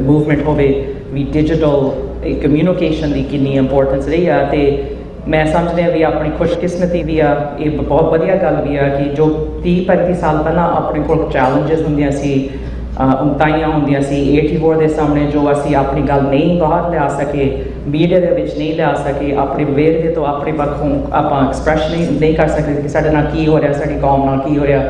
ਮੂਵਮੈਂਟ ਹੋਵੇ, ਵੀ ਡਿਜੀਟਲ ਕਮਿਊਨੀਕੇਸ਼ਨ ਦੀ ਕਿੰਨੀ ਇੰਪੋਰਟੈਂਸ ਰਹੀ ਆ। ਅਤੇ ਮੈਂ ਸਮਝਦੀ ਹਾਂ ਵੀ ਆਪਣੀ ਖੁਸ਼ਕਿਸਮਤੀ ਵੀ ਆ, ਇਹ ਬਹੁਤ ਵਧੀਆ ਗੱਲ ਵੀ ਆ ਕਿ ਜੋ 30-35 ਸਾਲ ਪਹਿਲਾਂ ਆਪਣੇ ਕੋਲ ਚੈਲੰਜਸ ਹੁੰਦੀਆਂ ਸੀ, ਉਮਤਾਈਆਂ ਹੁੰਦੀਆਂ ਸੀ 84 ਦੇ ਸਾਹਮਣੇ, ਜੋ ਅਸੀਂ ਆਪਣੀ ਗੱਲ ਨਹੀਂ ਬਾਹਰ ਲਿਆ ਸਕੇ, ਮੀਡੀਆ ਦੇ ਵਿੱਚ ਨਹੀਂ ਲਿਆ ਸਕੇ, ਆਪਣੇ ਵੇਰਵੇ ਤੋਂ ਆਪਣੇ ਪੱਖੋਂ ਆਪਾਂ ਐਕਸਪ੍ਰੈਸ ਨਹੀਂ ਕਰ ਸਕਦੇ ਕਿ ਸਾਡੇ ਨਾਲ ਕੀ ਹੋ ਰਿਹਾ, ਸਾਡੀ ਕੌਮ ਨਾਲ ਕੀ ਹੋ ਰਿਹਾ।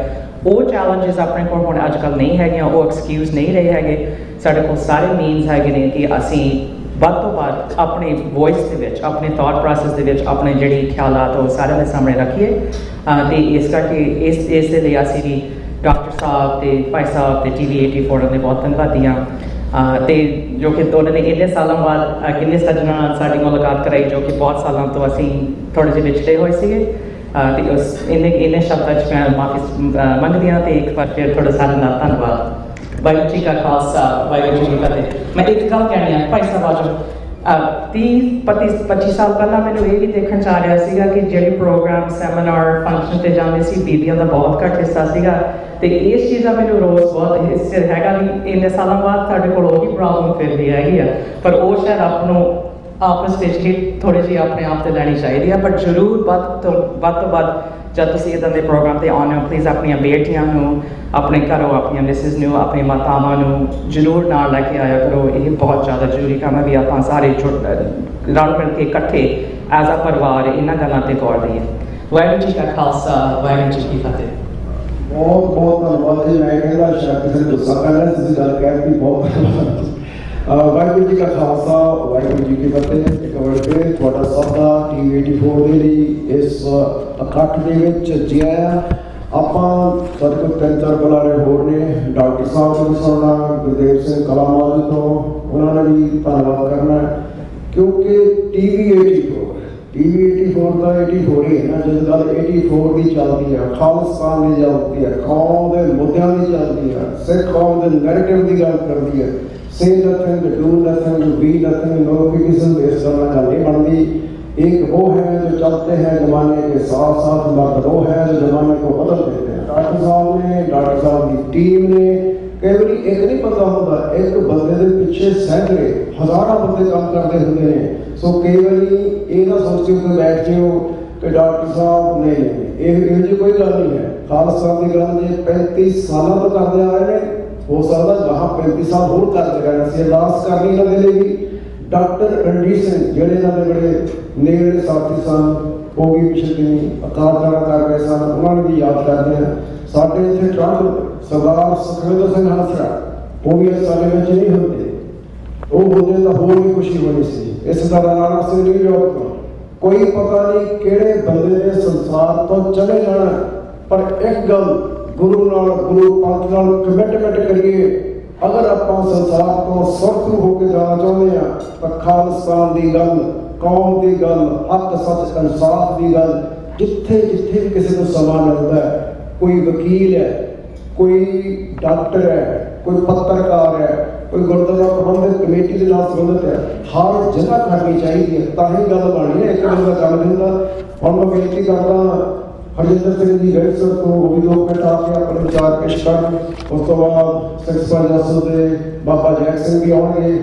ਉਹ ਚੈਲੰਜਸ ਆਪਣੇ ਕੋਲ ਹੁਣ ਅੱਜ ਕੱਲ੍ਹ ਨਹੀਂ ਹੈਗੀਆਂ, ਉਹ ਐਕਸਕਿਊਜ਼ ਨਹੀਂ ਰਹੇ ਹੈਗੇ। ਸਾਡੇ ਕੋਲ ਸਾਰੇ ਮੀਨਸ ਹੈਗੇ ਨੇ ਕਿ ਅਸੀਂ ਵੱਧ ਤੋਂ ਵੱਧ ਆਪਣੀ ਵੋਇਸ ਦੇ ਵਿੱਚ, ਆਪਣੇ ਥਾਟ ਪ੍ਰੋਸੈਸ ਦੇ ਵਿੱਚ ਆਪਣੇ ਜਿਹੜੇ ਖਿਆਲਾਤ ਉਹ ਸਾਰਿਆਂ ਦੇ ਸਾਹਮਣੇ ਰੱਖੀਏ। ਅਤੇ ਇਸ ਕਰਕੇ ਇਸ ਦੇ ਲਈ ਅਸੀਂ ਵੀ ਡਾਕਟਰ ਸਾਹਿਬ ਅਤੇ ਭਾਈ ਸਾਹਿਬ ਅਤੇ TV 84 ਦੇ ਬਹੁਤ ਧੰਨਵਾਦੀ ਹਾਂ। ਅਤੇ ਜੋ ਕਿ ਉਹਨਾਂ ਨੇ ਇੰਨੇ ਸਾਲਾਂ ਬਾਅਦ ਕਿੰਨੇ ਸੱਜਣਾਂ ਨਾਲ ਸਾਡੀ ਮੁਲਾਕਾਤ ਕਰਾਈ, ਜੋ ਕਿ ਬਹੁਤ ਸਾਲਾਂ ਤੋਂ ਅਸੀਂ ਥੋੜ੍ਹੇ ਜਿਹੇ ਵਿਛੜੇ ਹੋਏ ਸੀਗੇ। ਅਤੇ ਉਸ ਇੰਨੇ ਸ਼ਬਦਾਂ 'ਚ ਮੈਂ ਮਾਫੀ ਮੰਗਦੀ ਹਾਂ, ਅਤੇ ਇੱਕ ਵਾਰ ਫਿਰ ਤੁਹਾਡਾ ਸਾਰਿਆਂ ਦਾ ਧੰਨਵਾਦ। ਵਾਹਿਗੁਰੂ ਜੀ ਕਾ ਖਾਲਸਾ, ਵਾਹਿਗੁਰੂ ਜੀ ਕੀ ਫਤਿਹ। ਮੈਂ ਇੱਕ ਗੱਲ ਕਹਿਣੀ ਆ ਭਾਈ ਸਾਹਿਬ, ਆਜੋ 30-25 ਸਾਲ ਪਹਿਲਾਂ ਮੈਨੂੰ ਇਹ ਵੀ ਦੇਖਣ 'ਚ ਆ ਰਿਹਾ ਸੀਗਾ ਕਿ ਜਿਹੜੇ ਪ੍ਰੋਗਰਾਮ, ਸੈਮੀਨਾਰ, ਫੰਕਸ਼ਨ 'ਤੇ ਜਾਂਦੇ ਸੀ, ਬੀਬੀਆਂ ਦਾ ਬਹੁਤ ਘੱਟ ਹਿੱਸਾ ਸੀਗਾ। ਅਤੇ ਇਸ ਚੀਜ਼ ਦਾ ਮੈਨੂੰ ਰੋਜ਼ ਬਹੁਤ ਹਿੱਸੇ ਹੈਗਾ ਵੀ ਇੰਨੇ ਸਾਲਾਂ ਬਾਅਦ ਸਾਡੇ ਕੋਲ ਉਹੀ ਪ੍ਰੋਬਲਮ ਫਿਰ ਵੀ ਹੈਗੀ ਆ, ਪਰ ਉਹ ਸ਼ਾਇਦ ਆਪ ਨੂੰ ਆਪਸ ਵਿੱਚ ਹੀ ਥੋੜ੍ਹੀ ਜਿਹੀ ਆਪਣੇ ਆਪ 'ਤੇ ਲੈਣੀ ਚਾਹੀਦੀ ਆ। ਪਰ ਜ਼ਰੂਰ ਵੱਧ ਤੋਂ ਵੱਧ ਜਦ ਤੁਸੀਂ ਇੱਦਾਂ ਦੇ ਪ੍ਰੋਗਰਾਮ 'ਤੇ ਆਉਂਦੇ ਹੋ, ਪਲੀਜ਼ ਆਪਣੀਆਂ ਬੇਟੀਆਂ ਨੂੰ, ਆਪਣੇ ਘਰੋਂ ਆਪਣੀਆਂ ਮਿਸਿਸ ਨੂੰ, ਆਪਣੀ ਮਾਤਾਵਾਂ ਨੂੰ ਜ਼ਰੂਰ ਨਾਲ ਲੈ ਕੇ ਆਇਆ ਕਰੋ। ਇਹ ਬਹੁਤ ਜ਼ਿਆਦਾ ਜ਼ਰੂਰੀ ਕੰਮ ਹੈ ਵੀ ਆਪਾਂ ਸਾਰੇ ਰਲ ਮਿਲ ਕੇ ਇਕੱਠੇ ਐਜ਼ ਅ ਪਰਿਵਾਰ ਇਹਨਾਂ ਗੱਲਾਂ 'ਤੇ ਗੌਰ ਦਈਏ। ਵਾਹਿਗੁਰੂ ਜੀ ਕਾ ਖਾਲਸਾ, ਵਾਹਿਗੁਰੂ ਜੀ ਕੀ ਫਤਿਹ। ਬਹੁਤ ਬਹੁਤ ਧੰਨਵਾਦ ਜੀ। ਮੈਂ ਕਹਿੰਦਾ ਸ਼ਾਇਦ ਕਿਸੇ ਨੇ ਗੁੱਸਾ ਕਰ ਲਿਆ, ਤੁਸੀਂ ਗੱਲ ਕਹਿ ਬਹੁਤ ਧੰਨਵਾਦ। ਵਾਹਿਗੁਰੂ ਜੀ ਕਾ ਖਾਲਸਾ, ਵਾਹਿਗੁਰੂ ਜੀ ਕੀ ਫਤਿਹ। ਇੱਕ ਵਾਰ ਫਿਰ ਤੁਹਾਡਾ ਸਭ ਦਾ TV 84 ਦੇ ਲਈ ਇਸ ਇਕੱਠ ਦੇ ਵਿੱਚ ਜੀ ਆਇਆਂ। ਆਪਾਂ ਸਾਡੇ ਕੋਲ 3-4 ਬੁਲਾਰੇ ਹੋਰ ਨੇ, ਡਾਕਟਰ ਸਾਹਿਬ ਨੂੰ ਸੁਣਨਾ, ਗੁਰਦੇਵ ਸਿੰਘ ਕਲਾਮਾਜ ਤੋਂ, ਉਹਨਾਂ ਨੇ ਵੀ ਧੰਨਵਾਦ ਕਰਨਾ, ਕਿਉਂਕਿ TV 84 ਦਾ 84 ਹੀ ਹੈ ਨਾ। ਜਿਸ ਗੱਲ 84 ਦੀ ਚੱਲਦੀ ਹੈ, ਖਾਲਿਸਤਾਨ ਦੀ ਚੱਲਦੀ ਹੈ, ਕੌਮ ਦੇ ਮੁੱਦਿਆਂ ਦੀ ਚੱਲਦੀ ਹੈ, ਸਿੱਖ ਕੌਮ ਦੇ ਨੈਰੇਟਿਵ ਦੀ ਗੱਲ ਕਰਦੀ ਹੈ। Say nothing, do nothing, be nothing, no criticism, इस तरह का नहीं बनती। एक वो है जो चलते हैं जमाने के साथ साथ, मर्द वो है जो जमाने को बदल देते हैं। डॉक्टर साहब की टीम ने कई बार एक नहीं पता होता, एक बंदे के पीछे सैकड़े हज़ारों बंदे काम करते होंगे ने। सो कई बार ये ना सोचो कि बैठ जाओ कि डॉक्टर साहब नहीं, ये कोई गल नहीं है। खालसा की गल 35 सालों तो करते आ रहे हैं, हो सकता जहाँ 35 साल होर करते रहना। ਅਸੀਂ ਅਰਦਾਸ ਕਰਨੀ ਇਹਨਾਂ ਦੇ ਲਈ ਵੀ ਡਾਕਟਰ ਰਣਜੀਤ ਸਿੰਘ ਜਿਹੜੇ ਇਹਨਾਂ ਦੇ ਬੜੇ ਨੇੜੇ ਸਾਥੀ ਸਨ, ਉਹ ਵੀ ਪਿਛਲੇ ਦਿਨੀ ਅਕਾਲ ਤਖਤ ਕਰ ਗਏ ਸਨ, ਉਹਨਾਂ ਨੂੰ ਵੀ ਯਾਦ ਕਰਦੇ ਹਾਂ। ਸਾਡੇ ਇੱਥੇ ਟਰੰਕ ਸਰਦਾਰ ਸੁਖਵਿੰਦਰ ਸਿੰਘ ਹੰਸਰਾ, ਉਹ ਵੀ ਇਸ ਸਾਲੇ ਵਿੱਚ ਨਹੀਂ ਹੁੰਦੇ, ਉਹ ਹੁੰਦੇ ਤਾਂ ਹੋਰ ਵੀ ਖੁਸ਼ੀ ਹੋਣੀ ਸੀ। ਇਸ ਦਾ ਨਾਮ ਅਸੀਂ ਨਿਊਯਾਰਕ ਤੋਂ ਕੋਈ ਪਤਾ ਨਹੀਂ ਕਿਹੜੇ ਬੰਦੇ ਨੇ ਸੰਸਾਰ ਤੋਂ ਚਲੇ ਜਾਣਾ, ਪਰ ਇੱਕ ਗੱਲ ਗੁਰੂ ਨਾਲ, ਗੁਰੂ ਪੰਥ ਨਾਲ ਕਮਿਟਮੈਂਟ ਕਰੀਏ। ਅਗਰ ਆਪਾਂ ਸੰਸਾਰ ਤੋਂ ਸੁਰੱਖਿਅਤ ਹੋ ਕੇ ਜਾਣਾ ਚਾਹੁੰਦੇ ਹਾਂ ਤਾਂ ਖਾਲਿਸਤਾਨ ਦੀ ਗੱਲ, ਕੌਮ ਦੀ ਗੱਲ, ਹੱਕ ਸੱਚ ਇਨਸਾਫ ਦੀ ਗੱਲ, ਜਿੱਥੇ ਜਿੱਥੇ ਵੀ ਕਿਸੇ ਨੂੰ ਸਮਾਂ ਮਿਲਦਾ ਹੈ, ਕੋਈ ਵਕੀਲ ਹੈ, ਕੋਈ ਡਾਕਟਰ ਹੈ, ਕੋਈ ਪੱਤਰਕਾਰ ਹੈ, ਕੋਈ ਗੁਰਦੁਆਰਾ ਪ੍ਰਬੰਧਕ ਕਮੇਟੀ ਦੇ ਨਾਲ ਸੰਬੰਧਿਤ ਹੈ, ਹਰ ਜਗ੍ਹਾ ਕਰਨੀ ਚਾਹੀਦੀ ਹੈ, ਤਾਂ ਹੀ ਗੱਲ ਬਣਨੀ ਹੈ। ਇੱਕ ਦਿਨ ਦਾ ਕੰਮ ਨਹੀਂ ਹੁੰਦਾ। ਹੁਣ ਮੈਂ ਬੇਨਤੀ ਕਰਦਾ ਹਰਜਿੰਦਰ ਸਿੰਘ ਜੀ ਗੈਸਰ ਤੋਂ, ਉਹ ਵੀ 2 ਮਿੰਟ ਆ ਕੇ ਆਪਣੇ ਵਿਚਾਰ ਪੇਸ਼ ਕਰਨ। ਉਸ ਤੋਂ ਬਾਅਦ ਸਿੱਖ ਸਭਾ ਜਸੂ ਦੇ ਬਾਬਾ ਜੈਕ ਸਿੰਘ ਵੀ ਆਉਣਗੇ।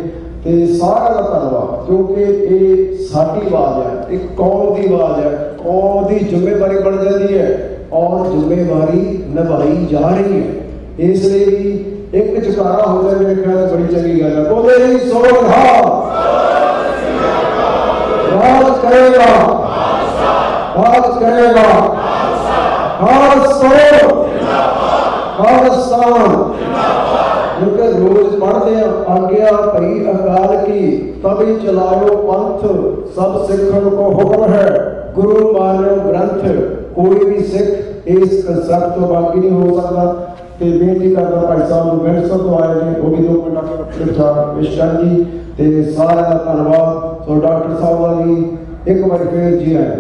ਤੇ ਸਾਰਿਆਂ ਦਾ ਧੰਨਵਾਦ, ਕਿਉਂਕਿ ਇਹ ਸਾਡੀ ਆਵਾਜ਼ ਹੈ, ਇੱਕ ਕੌਮ ਦੀ ਆਵਾਜ਼ ਹੈ, ਕੌਮ ਦੀ ਜ਼ਿੰਮੇਵਾਰੀ ਬਣ ਜਾਂਦੀ ਹੈ ਔਰ ਜ਼ਿੰਮੇਵਾਰੀ ਨਿਭਾਈ ਜਾ ਰਹੀ ਹੈ। ਇਸ ਲਈ ਵੀ ਇੱਕ ਜਕਾਰਾ ਹੋ ਜਾਏ ਮੇਰੇ ਖਿਆਲ ਬੜੀ ਚੰਗੀ ਗੱਲ ਹੈ। ਬੋਲੇ ਜੀ ਸੋ ਨਿਹਾਲ, ਰਾਜ ਕਰੇਗਾ ਰਾਜ ਕਰੇਗਾ खालिस्तान। क्योंकि रोज पढ़ते हैं आज्ञा भई अकाल की, तभी चलाओ पंथ, सब सिखन को हुक्म है, गुरु मानो ग्रंथ। कोई भी सिख इस कंसेप्ट तो बाकी नहीं हो सकता। ते बेनती करना भाई साहब ਨੂੰ बैंसर तो आए ने, वो भी 2 मिनट अपने विचार पेश कर जी। ते सारा का धन्यवाद। तो डॉक्टर साहब का भी एक बार फिर जी आए।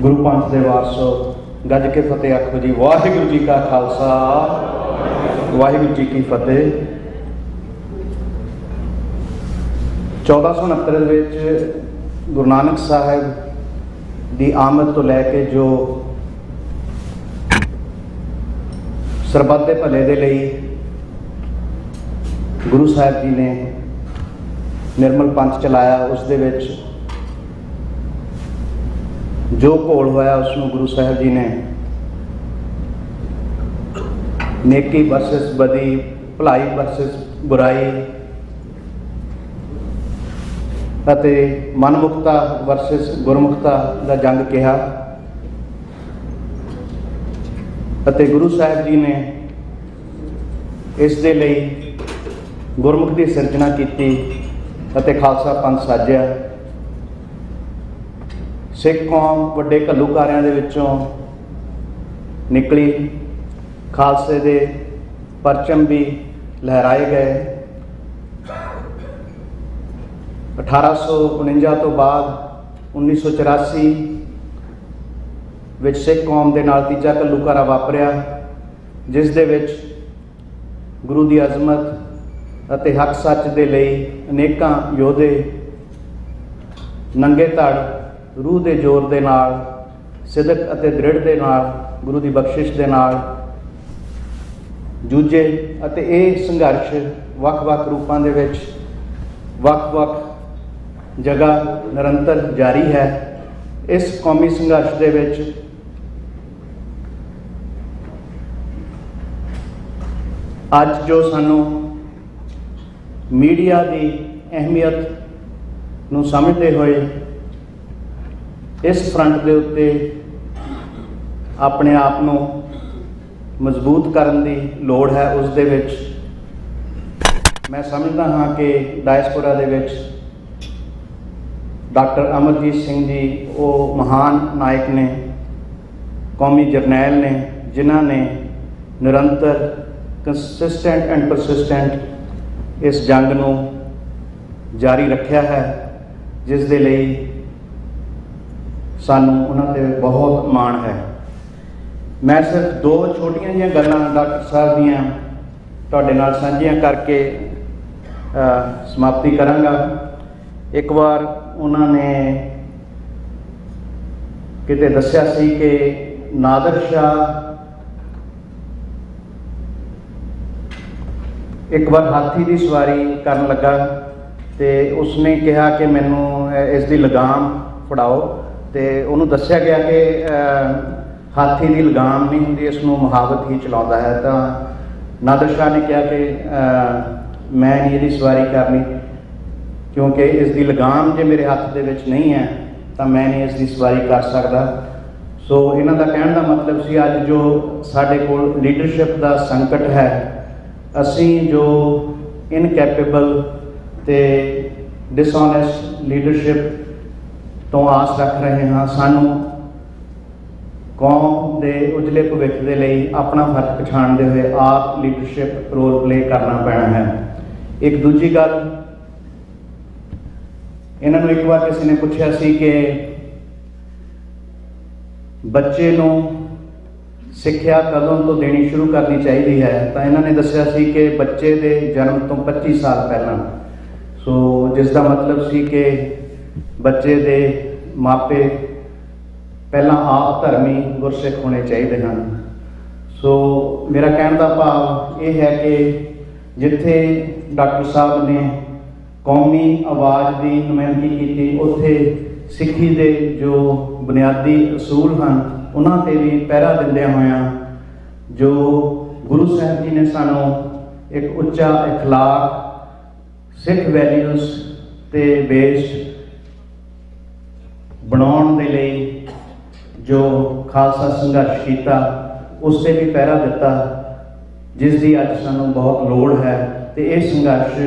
गुरु पंथ दे वारसो गज के फतेह आखो जी। वाहिगुरू जी का खालसा वाहिगुरू जी की फतेह। 1469 ਵਿੱਚ गुरु नानक साहब ਦੀ आमद तो लैके जो सरबत के भले ਦੇ ਲਈ गुरु साहब जी ने निर्मल पंथ चलाया, उस दे विच जो घोल होया उसनूं गुरु साहब जी ने नेकी वर्सेस बदी, भलाई वर्सेस बुराई अते मनमुखता वर्सेस गुरमुखता का जंग कहा। अते गुरु साहब जी ने इस दे लई गुरमुख की सिरजना की अते खालसा पंथ साजिया। सिख कौम वड्डे घल्लूकारियां दे विचों निकली, खालसे दे परचम भी लहराए गए। 1849 तो बाद 1984 विच सिख कौम दे नाल तीजा घल्लूकारा वापरिया, जिस दे विच गुरु की अजमत अते हक सच दे लई अनेकां योधे नंगे धड़ रूह के जोर के नाल, सिदक अते दृढ़ के नाल, गुरु की बख्शिश के नाल जूझे। अते ये संघर्ष वख-वख रूपां दे विच वख-वख जगह निरंतर जारी है। इस कौमी संघर्ष दे विच अज जो सानू मीडिया की अहमियत नूं समझते हुए इस फ्रंट के उत्ते अपने आप को मजबूत करने की लोड़ है, उस दे विच मैं समझदा हाँ कि डायस्पोरा दे विच डॉक्टर अमरजीत सिंह जी वो महान नायक ने, कौमी जरनैल ने, जिन्हां ने निरंतर कंसिस्टेंट एंड परसिस्टेंट इस जंग नूं जारी रखा है, जिस दे लई सानू उन्हां ते बहुत माण है। मैं सिर्फ 2 छोटियां जिहियां गल्लां डॉक्टर साहब दीयां तुहाडे नाल साझीआं करके समाप्ति करांगा। एक बार उन्होंने किते दस्सिया सी कि नादर शाह एक बार हाथी की सवारी करन लगा ते उसने कहा कि मैनू इसकी लगाम फड़ाओ। तो उन्होंने दस्सिया गया कि हाथी की लगाम नहीं होंगी, इसनों मुहावत ही चलाता है। तो नादर शाह ने कहा कि मैं नहीं इसकी सवारी करनी, क्योंकि इसकी लगाम जो मेरे हाथ के विच नहीं है तो मैं नहीं इसकी सवारी कर सकता। सो इन्हों का कहने का मतलब सी अज जो साडे कोल लीडरशिप का संकट है, असी जो इनकैपेबल ते डिसऑनेस्ट लीडरशिप तो आस रख रहे हाँ, सानू कौम के उजले भविख के लिए अपना फर्क पछाणते हुए आप लीडरशिप रोल प्ले करना पैना है। एक दूजी गल, इन्होंने एक बार किसी ने पूछा सी कि बच्चे नूं सिक्ख्या कदों तो देनी शुरू करनी चाहिए है, तो इन्होंने दस्सिया सी कि बच्चे के जन्म तो 25 साल पहला। सो जिसका मतलब सी कि बच्चे दे मापे ਪਹਿਲਾਂ ਆਪ ਧਰਮੀ ਗੁਰਸਿੱਖ ਹੋਣੇ ਚਾਹੀਦੇ ਹਨ। ਸੋ ਮੇਰਾ ਕਹਿਣ ਦਾ ਭਾਵ ਇਹ ਹੈ ਕਿ ਜਿੱਥੇ ਡਾਕਟਰ ਸਾਹਿਬ ਨੇ ਕੌਮੀ ਆਵਾਜ਼ ਦੀ ਨੁਮਾਇੰਦਗੀ ਕੀਤੀ, ਉੱਥੇ ਸਿੱਖੀ ਦੇ ਜੋ ਬੁਨਿਆਦੀ ਅਸੂਲ ਹਨ ਉਹਨਾਂ 'ਤੇ ਵੀ ਪਹਿਰਾ ਦਿੰਦਿਆਂ ਹੋਇਆਂ ਜੋ ਗੁਰੂ ਸਾਹਿਬ ਜੀ ਨੇ ਸਾਨੂੰ ਇੱਕ ਉੱਚਾ ਇਖਲਾਕ, ਸਿੱਖ ਵੈਲਿਊਜ਼ 'ਤੇ ਬੇਸਡ ਬਣਾਉਣ ਦੇ ਲਈ ਜੋ ਖਾਲਸਾ ਸੰਘਰਸ਼ ਕੀਤਾ ਉਸ 'ਤੇ ਵੀ ਪਹਿਰਾ ਦਿੱਤਾ, ਜਿਸ ਦੀ ਅੱਜ ਸਾਨੂੰ ਬਹੁਤ ਲੋੜ ਹੈ। ਅਤੇ ਇਹ ਸੰਘਰਸ਼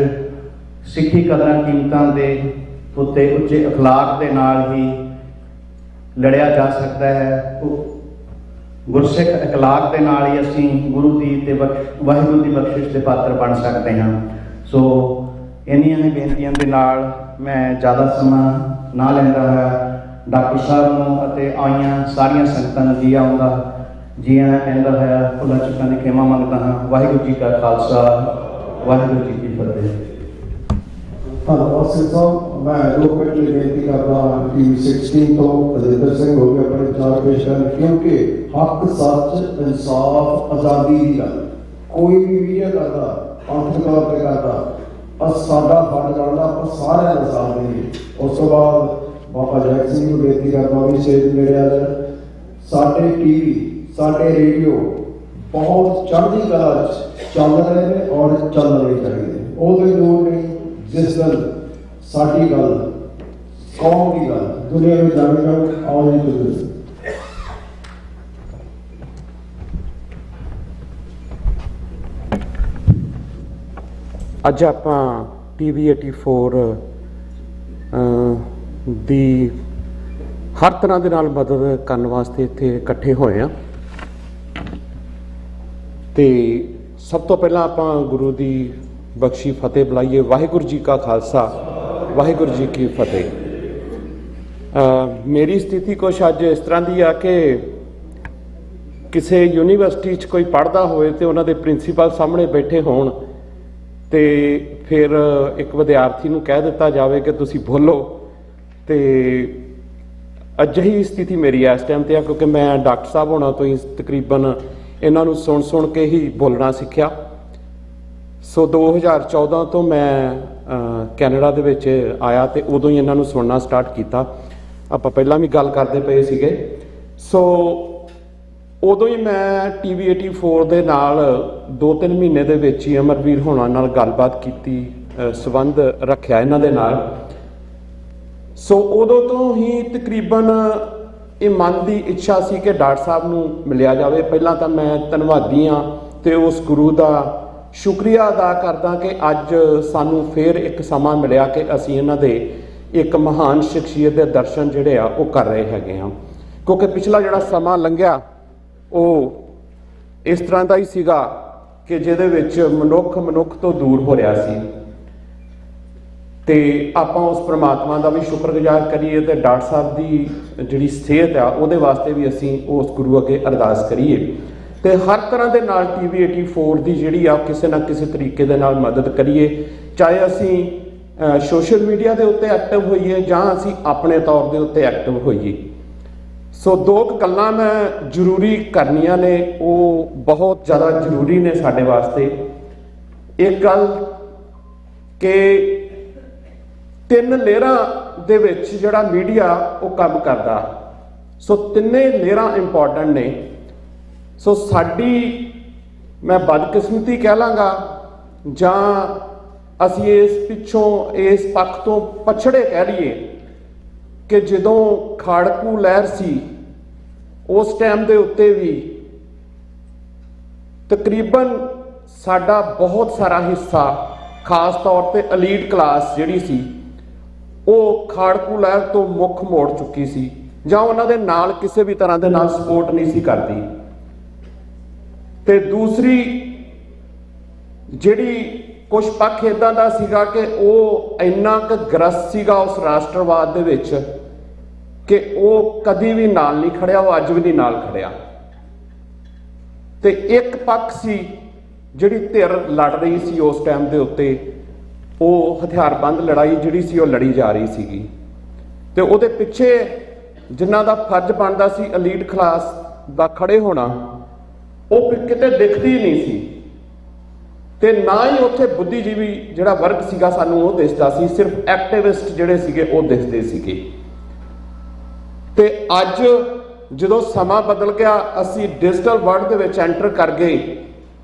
ਸਿੱਖੀ ਕਦਰਾਂ ਕੀਮਤਾਂ ਦੇ ਉੱਤੇ ਉੱਚੇ ਅਖਲਾਕ ਦੇ ਨਾਲ ਹੀ ਲੜਿਆ ਜਾ ਸਕਦਾ ਹੈ। ਗੁਰਸਿੱਖ ਅਖਲਾਕ ਦੇ ਨਾਲ ਹੀ ਅਸੀਂ ਗੁਰੂ ਦੀ ਅਤੇ ਵਾਹਿਗੁਰੂ ਦੀ ਬਖਸ਼ਿਸ਼ ਦੇ ਪਾਤਰ ਬਣ ਸਕਦੇ ਹਾਂ। ਸੋ ਇੰਨੀਆਂ ਹੀ ਬੇਨਤੀਆਂ ਦੇ ਨਾਲ ਮੈਂ ਜ਼ਿਆਦਾ ਸਮਾਂ ਨਾ ਲੈਂਦਾ ਹੋਇਆ ਡਾਕਟਰ ਸਾਹਿਬ ਨੂੰ ਅਤੇ ਆਈਆਂ ਸਾਰੀਆਂ ਸੰਗਤਾਂ ਨੂੰ ਜੀ ਆਉਂਦਾ ਜੀ ਆਇਆਂ ਕਹਿੰਦਾ ਹੋਇਆ ਭੁੱਲਾਂ ਚੁੱਕਾਂ ਦੀ ਖਿਮਾ ਮੰਗਦਾ ਹਾਂ। ਵਾਹਿਗੁਰੂ ਜੀ ਕਾ ਖਾਲਸਾ, ਵਾਹਿਗੁਰੂ ਜੀ ਕੀ ਫਤਿਹ। ਧੰਨਵਾਦ ਸਿੰਘ ਸਾਹਿਬ। ਮੈਂ 2 ਮਿੰਟ ਲਈ ਬੇਨਤੀ ਕਰਦਾ ਕਿ 16 ਤੋਂ ਬਲਜਿੰਦਰ ਸਿੰਘ ਹੋ ਕੇ ਆਪਣੇ ਵਿਚਾਰ ਪੇਸ਼ ਕਰਨ, ਕਿਉਂਕਿ ਹੱਕ, ਸੱਚ, ਇਨਸਾਫ, ਆਜ਼ਾਦੀ ਦੀ ਗੱਲ ਕੋਈ ਵੀ ਮੀਡੀਆ ਕਰਦਾ, ਪੰਥਕ ਤੌਰ 'ਤੇ ਕਰਦਾ, ਪਰ ਸਾਡਾ ਫਰਜ਼ ਬਣਦਾ ਆਪਾਂ ਸਾਰਿਆਂ ਦਾ ਸਾਥ ਦੇਈਏ। ਉਸ ਤੋਂ ਬਾਅਦ ਬਾਬਾ ਜੈਕ ਸਿੰਘ ਨੂੰ ਬੇਨਤੀ ਕਰਦਾ ਵੀ ਸਟੇਜ ਨੇੜੇ ਆ ਜਾਣ। ਸਾਡੇ ਟੀਵੀ, ਸਾਡੇ ਰੇਡੀਓ ਬਹੁਤ ਚੜ੍ਹਦੀ ਕਲਾ 'ਚ ਚੱਲ ਰਹੇ ਨੇ ਔਰ ਚੱਲਣੇ ਚਾਹੀਦੇ। ਉਹਦੇ ਲੋੜ ਨਹੀਂ ਜਿਸ ਦਿਨ ਸਾਡੀ ਗੱਲ, ਕੌਮ ਦੀ ਗੱਲ ਦੁਨੀਆ ਵਿੱਚ ਜਾਣੀ ਜਾਊ। ਆਓ ਜੀ ਤੁਸੀਂ ਅੱਜ ਆਪਾਂ TV 84 ਦੀ ਹਰ ਤਰ੍ਹਾਂ ਦੇ ਨਾਲ ਮਦਦ ਕਰਨ ਵਾਸਤੇ ਇੱਥੇ ਇਕੱਠੇ ਹੋਏ ਹਾਂ। ਤੇ ਸਭ ਤੋਂ ਪਹਿਲਾਂ ਆਪਾਂ ਗੁਰੂ ਦੀ ਬਖਸ਼ੀ ਫਤਿਹ ਬੁਲਾਈਏ। ਵਾਹਿਗੁਰੂ ਜੀ ਕਾ ਖਾਲਸਾ, ਵਾਹਿਗੁਰੂ ਜੀ ਕੀ ਫਤਿਹ। ਮੇਰੀ ਸਥਿਤੀ ਕੁਛ ਅੱਜ ਇਸ ਤਰ੍ਹਾਂ ਦੀ ਆ ਕਿ ਕਿਸੇ ਯੂਨੀਵਰਸਿਟੀ 'ਚ ਕੋਈ ਪੜ੍ਹਦਾ ਹੋਵੇ ਤੇ ਉਹਨਾਂ ਦੇ ਪ੍ਰਿੰਸੀਪਲ ਸਾਹਮਣੇ ਬੈਠੇ ਹੋਣ ਤੇ ਫਿਰ ਇੱਕ ਵਿਦਿਆਰਥੀ ਨੂੰ ਕਹਿ ਦਿੱਤਾ ਜਾਵੇ ਕਿ ਤੁਸੀਂ ਬੋਲੋ। ਤੇ ਅਜਿਹੀ ਸਥਿਤੀ ਮੇਰੀ ਇਸ ਟਾਈਮ 'ਤੇ ਆ, ਕਿਉਂਕਿ ਮੈਂ ਡਾਕਟਰ ਸਾਹਿਬ ਹੋਣਾ ਤੋਂ ਹੀ ਤਕਰੀਬਨ ਇਹਨਾਂ ਨੂੰ ਸੁਣ ਕੇ ਹੀ ਬੋਲਣਾ ਸਿੱਖਿਆ। ਸੋ 2014 ਤੋਂ ਮੈਂ ਕੈਨੇਡਾ ਦੇ ਵਿੱਚ ਆਇਆ ਤੇ ਉਦੋਂ ਹੀ ਇਹਨਾਂ ਨੂੰ ਸੁਣਨਾ ਸਟਾਰਟ ਕੀਤਾ। ਆਪਾਂ ਪਹਿਲਾਂ ਵੀ ਗੱਲ ਕਰਦੇ ਪਏ ਸੀਗੇ। ਸੋ ਉਦੋਂ ਹੀ ਮੈਂ TV 84 ਦੇ ਨਾਲ 2-3 ਮਹੀਨੇ ਦੇ ਵਿੱਚ ਹੀ ਅਮਰਵੀਰ ਹੋਣਾ ਨਾਲ ਗੱਲਬਾਤ ਕੀਤੀ, ਸੰਬੰਧ ਰੱਖਿਆ ਇਹਨਾਂ ਦੇ ਨਾਲ। ਸੋ ਉਦੋਂ ਤੋਂ ਹੀ ਤਕਰੀਬਨ ਇਹ ਮਨ ਦੀ ਇੱਛਾ ਸੀ ਕਿ ਡਾਕਟਰ ਸਾਹਿਬ ਨੂੰ ਮਿਲਿਆ ਜਾਵੇ। ਪਹਿਲਾਂ ਤਾਂ ਮੈਂ ਧੰਨਵਾਦੀ ਹਾਂ ਤੇ ਉਸ ਗੁਰੂ ਦਾ ਸ਼ੁਕਰੀਆ ਅਦਾ ਕਰਦਾ ਕਿ ਅੱਜ ਸਾਨੂੰ ਫਿਰ ਇੱਕ ਸਮਾਂ ਮਿਲਿਆ ਕਿ ਅਸੀਂ ਇਹਨਾਂ ਦੇ ਇੱਕ ਮਹਾਨ ਸ਼ਖਸੀਅਤ ਦੇ ਦਰਸ਼ਨ ਜਿਹੜੇ ਆ ਉਹ ਕਰ ਰਹੇ ਹੈਗੇ ਹਾਂ। ਕਿਉਂਕਿ ਪਿਛਲਾ ਜਿਹੜਾ ਸਮਾਂ ਲੰਘਿਆ ਉਹ ਇਸ ਤਰ੍ਹਾਂ ਦਾ ਹੀ ਸੀਗਾ ਕਿ ਜਿਹਦੇ ਵਿੱਚ ਮਨੁੱਖ ਤੋਂ ਦੂਰ ਹੋ ਰਿਹਾ ਸੀ। ਤੇ ਆਪਾਂ ਉਸ ਪ੍ਰਮਾਤਮਾ ਦਾ ਵੀ ਸ਼ੁਕਰਗੁਜ਼ਾਰ ਕਰੀਏ ਤੇ ਡਾਕਟਰ ਸਾਹਿਬ ਦੀ ਜਿਹੜੀ ਸਿਹਤ ਆ ਉਹਦੇ ਵਾਸਤੇ ਵੀ ਅਸੀਂ ਉਸ ਗੁਰੂ ਅੱਗੇ ਅਰਦਾਸ ਕਰੀਏ। ਤੇ ਹਰ ਤਰ੍ਹਾਂ ਦੇ ਨਾਲ TV 84 ਦੀ ਜਿਹੜੀ ਆ ਕਿਸੇ ਨਾ ਕਿਸੇ ਤਰੀਕੇ ਦੇ ਨਾਲ ਮਦਦ ਕਰੀਏ, ਚਾਹੇ ਅਸੀਂ ਸੋਸ਼ਲ ਮੀਡੀਆ ਦੇ ਉੱਤੇ ਐਕਟਿਵ ਹੋਈਏ ਜਾਂ ਅਸੀਂ ਆਪਣੇ ਤੌਰ ਦੇ ਉੱਤੇ ਐਕਟਿਵ ਹੋਈਏ। ਸੋ 2 ਗੱਲਾਂ ਮੈਂ ਜ਼ਰੂਰੀ ਕਰਨੀਆਂ ਨੇ, ਉਹ ਬਹੁਤ ਜ਼ਿਆਦਾ ਜ਼ਰੂਰੀ ਨੇ ਸਾਡੇ ਵਾਸਤੇ। ਇੱਕ ਗੱਲ ਕਿ 3 ਲੇਅਰਾਂ ਦੇ ਵਿੱਚ ਜਿਹੜਾ ਮੀਡੀਆ ਉਹ ਕੰਮ ਕਰਦਾ। ਸੋ 3 ਲੇਅਰਾਂ ਇੰਪੋਰਟੈਂਟ ਨੇ। ਸੋ ਸਾਡੀ ਮੈਂ ਬਦਕਿਸਮਤੀ ਕਹਿ ਲਾਂਗਾ ਜਾਂ ਅਸੀਂ ਇਸ ਪਿੱਛੋਂ ਇਸ ਪੱਖ ਤੋਂ ਪਛੜੇ ਕਹਿ ਲਈਏ ਕਿ ਜਦੋਂ ਖਾੜਕੂ ਲਹਿਰ ਸੀ ਉਸ ਟਾਈਮ ਦੇ ਉੱਤੇ ਵੀ ਤਕਰੀਬਨ ਸਾਡਾ ਬਹੁਤ ਸਾਰਾ ਹਿੱਸਾ, ਖਾਸ ਤੌਰ ਤੇ ਐਲੀਟ ਕਲਾਸ ਜਿਹੜੀ ਸੀ, ਉਹ ਖਾੜਕੂ ਲਹਿਰ ਤੋਂ ਮੁੱਖ ਮੋੜ ਚੁੱਕੀ ਸੀ ਜਾਂ ਉਹਨਾਂ ਦੇ ਨਾਲ ਕਿਸੇ ਵੀ ਤਰ੍ਹਾਂ ਦੇ ਨਾਲ ਸਪੋਰਟ ਨਹੀਂ ਸੀ ਕਰਦੀ। ਤੇ ਦੂਸਰੀ ਜਿਹੜੀ ਕੁਝ ਪੱਖ ਇਦਾਂ ਦਾ ਸੀਗਾ ਕਿ ਉਹ ਇੰਨਾ ਕੁ ਗ੍ਰਸਤ ਸੀਗਾ ਉਸ ਰਾਸ਼ਟਰਵਾਦ ਦੇ ਵਿੱਚ ਕਿ ਉਹ ਕਦੀ ਵੀ ਨਾਲ ਨਹੀਂ ਖੜਿਆ, ਉਹ ਅੱਜ ਵੀ ਨਹੀਂ ਨਾਲ ਖੜਿਆ। ਤੇ ਇੱਕ ਪੱਖ ਸੀ ਜਿਹੜੀ ਧਿਰ ਲੜ ਰਹੀ ਸੀ ਉਸ ਟਾਈਮ ਦੇ ਉੱਤੇ, ਉਹ ਹਥਿਆਰਬੰਦ ਲੜਾਈ ਜਿਹੜੀ ਸੀ ਉਹ ਲੜੀ ਜਾ ਰਹੀ ਸੀਗੀ। ਤੇ ਉਹਦੇ ਪਿੱਛੇ ਜਿਨ੍ਹਾਂ ਦਾ ਫਰਜ਼ ਬਣਦਾ ਸੀ ਐਲੀਟ ਕਲਾਸ ਦਾ ਖੜੇ ਹੋਣਾ, ਉਹ ਕਿਤੇ ਦਿਖਦੀ ਨਹੀਂ ਸੀ ਤੇ ਨਾ ਹੀ ਉੱਥੇ ਬੁੱਧੀਜੀਵੀ ਜਿਹੜਾ ਵਰਗ ਸੀਗਾ ਸਾਨੂੰ ਉਹ ਦਿਸਦਾ ਸੀ, ਸਿਰਫ ਐਕਟਿਵਿਸਟ ਜਿਹੜੇ ਸੀਗੇ ਉਹ ਦਿਸਦੇ ਸੀਗੇ। ਤੇ ਅੱਜ ਜਦੋਂ ਸਮਾਂ ਬਦਲ ਗਿਆ, ਅਸੀਂ ਡਿਜੀਟਲ ਵਰਲਡ ਦੇ ਵਿੱਚ ਐਂਟਰ ਕਰ ਗਏ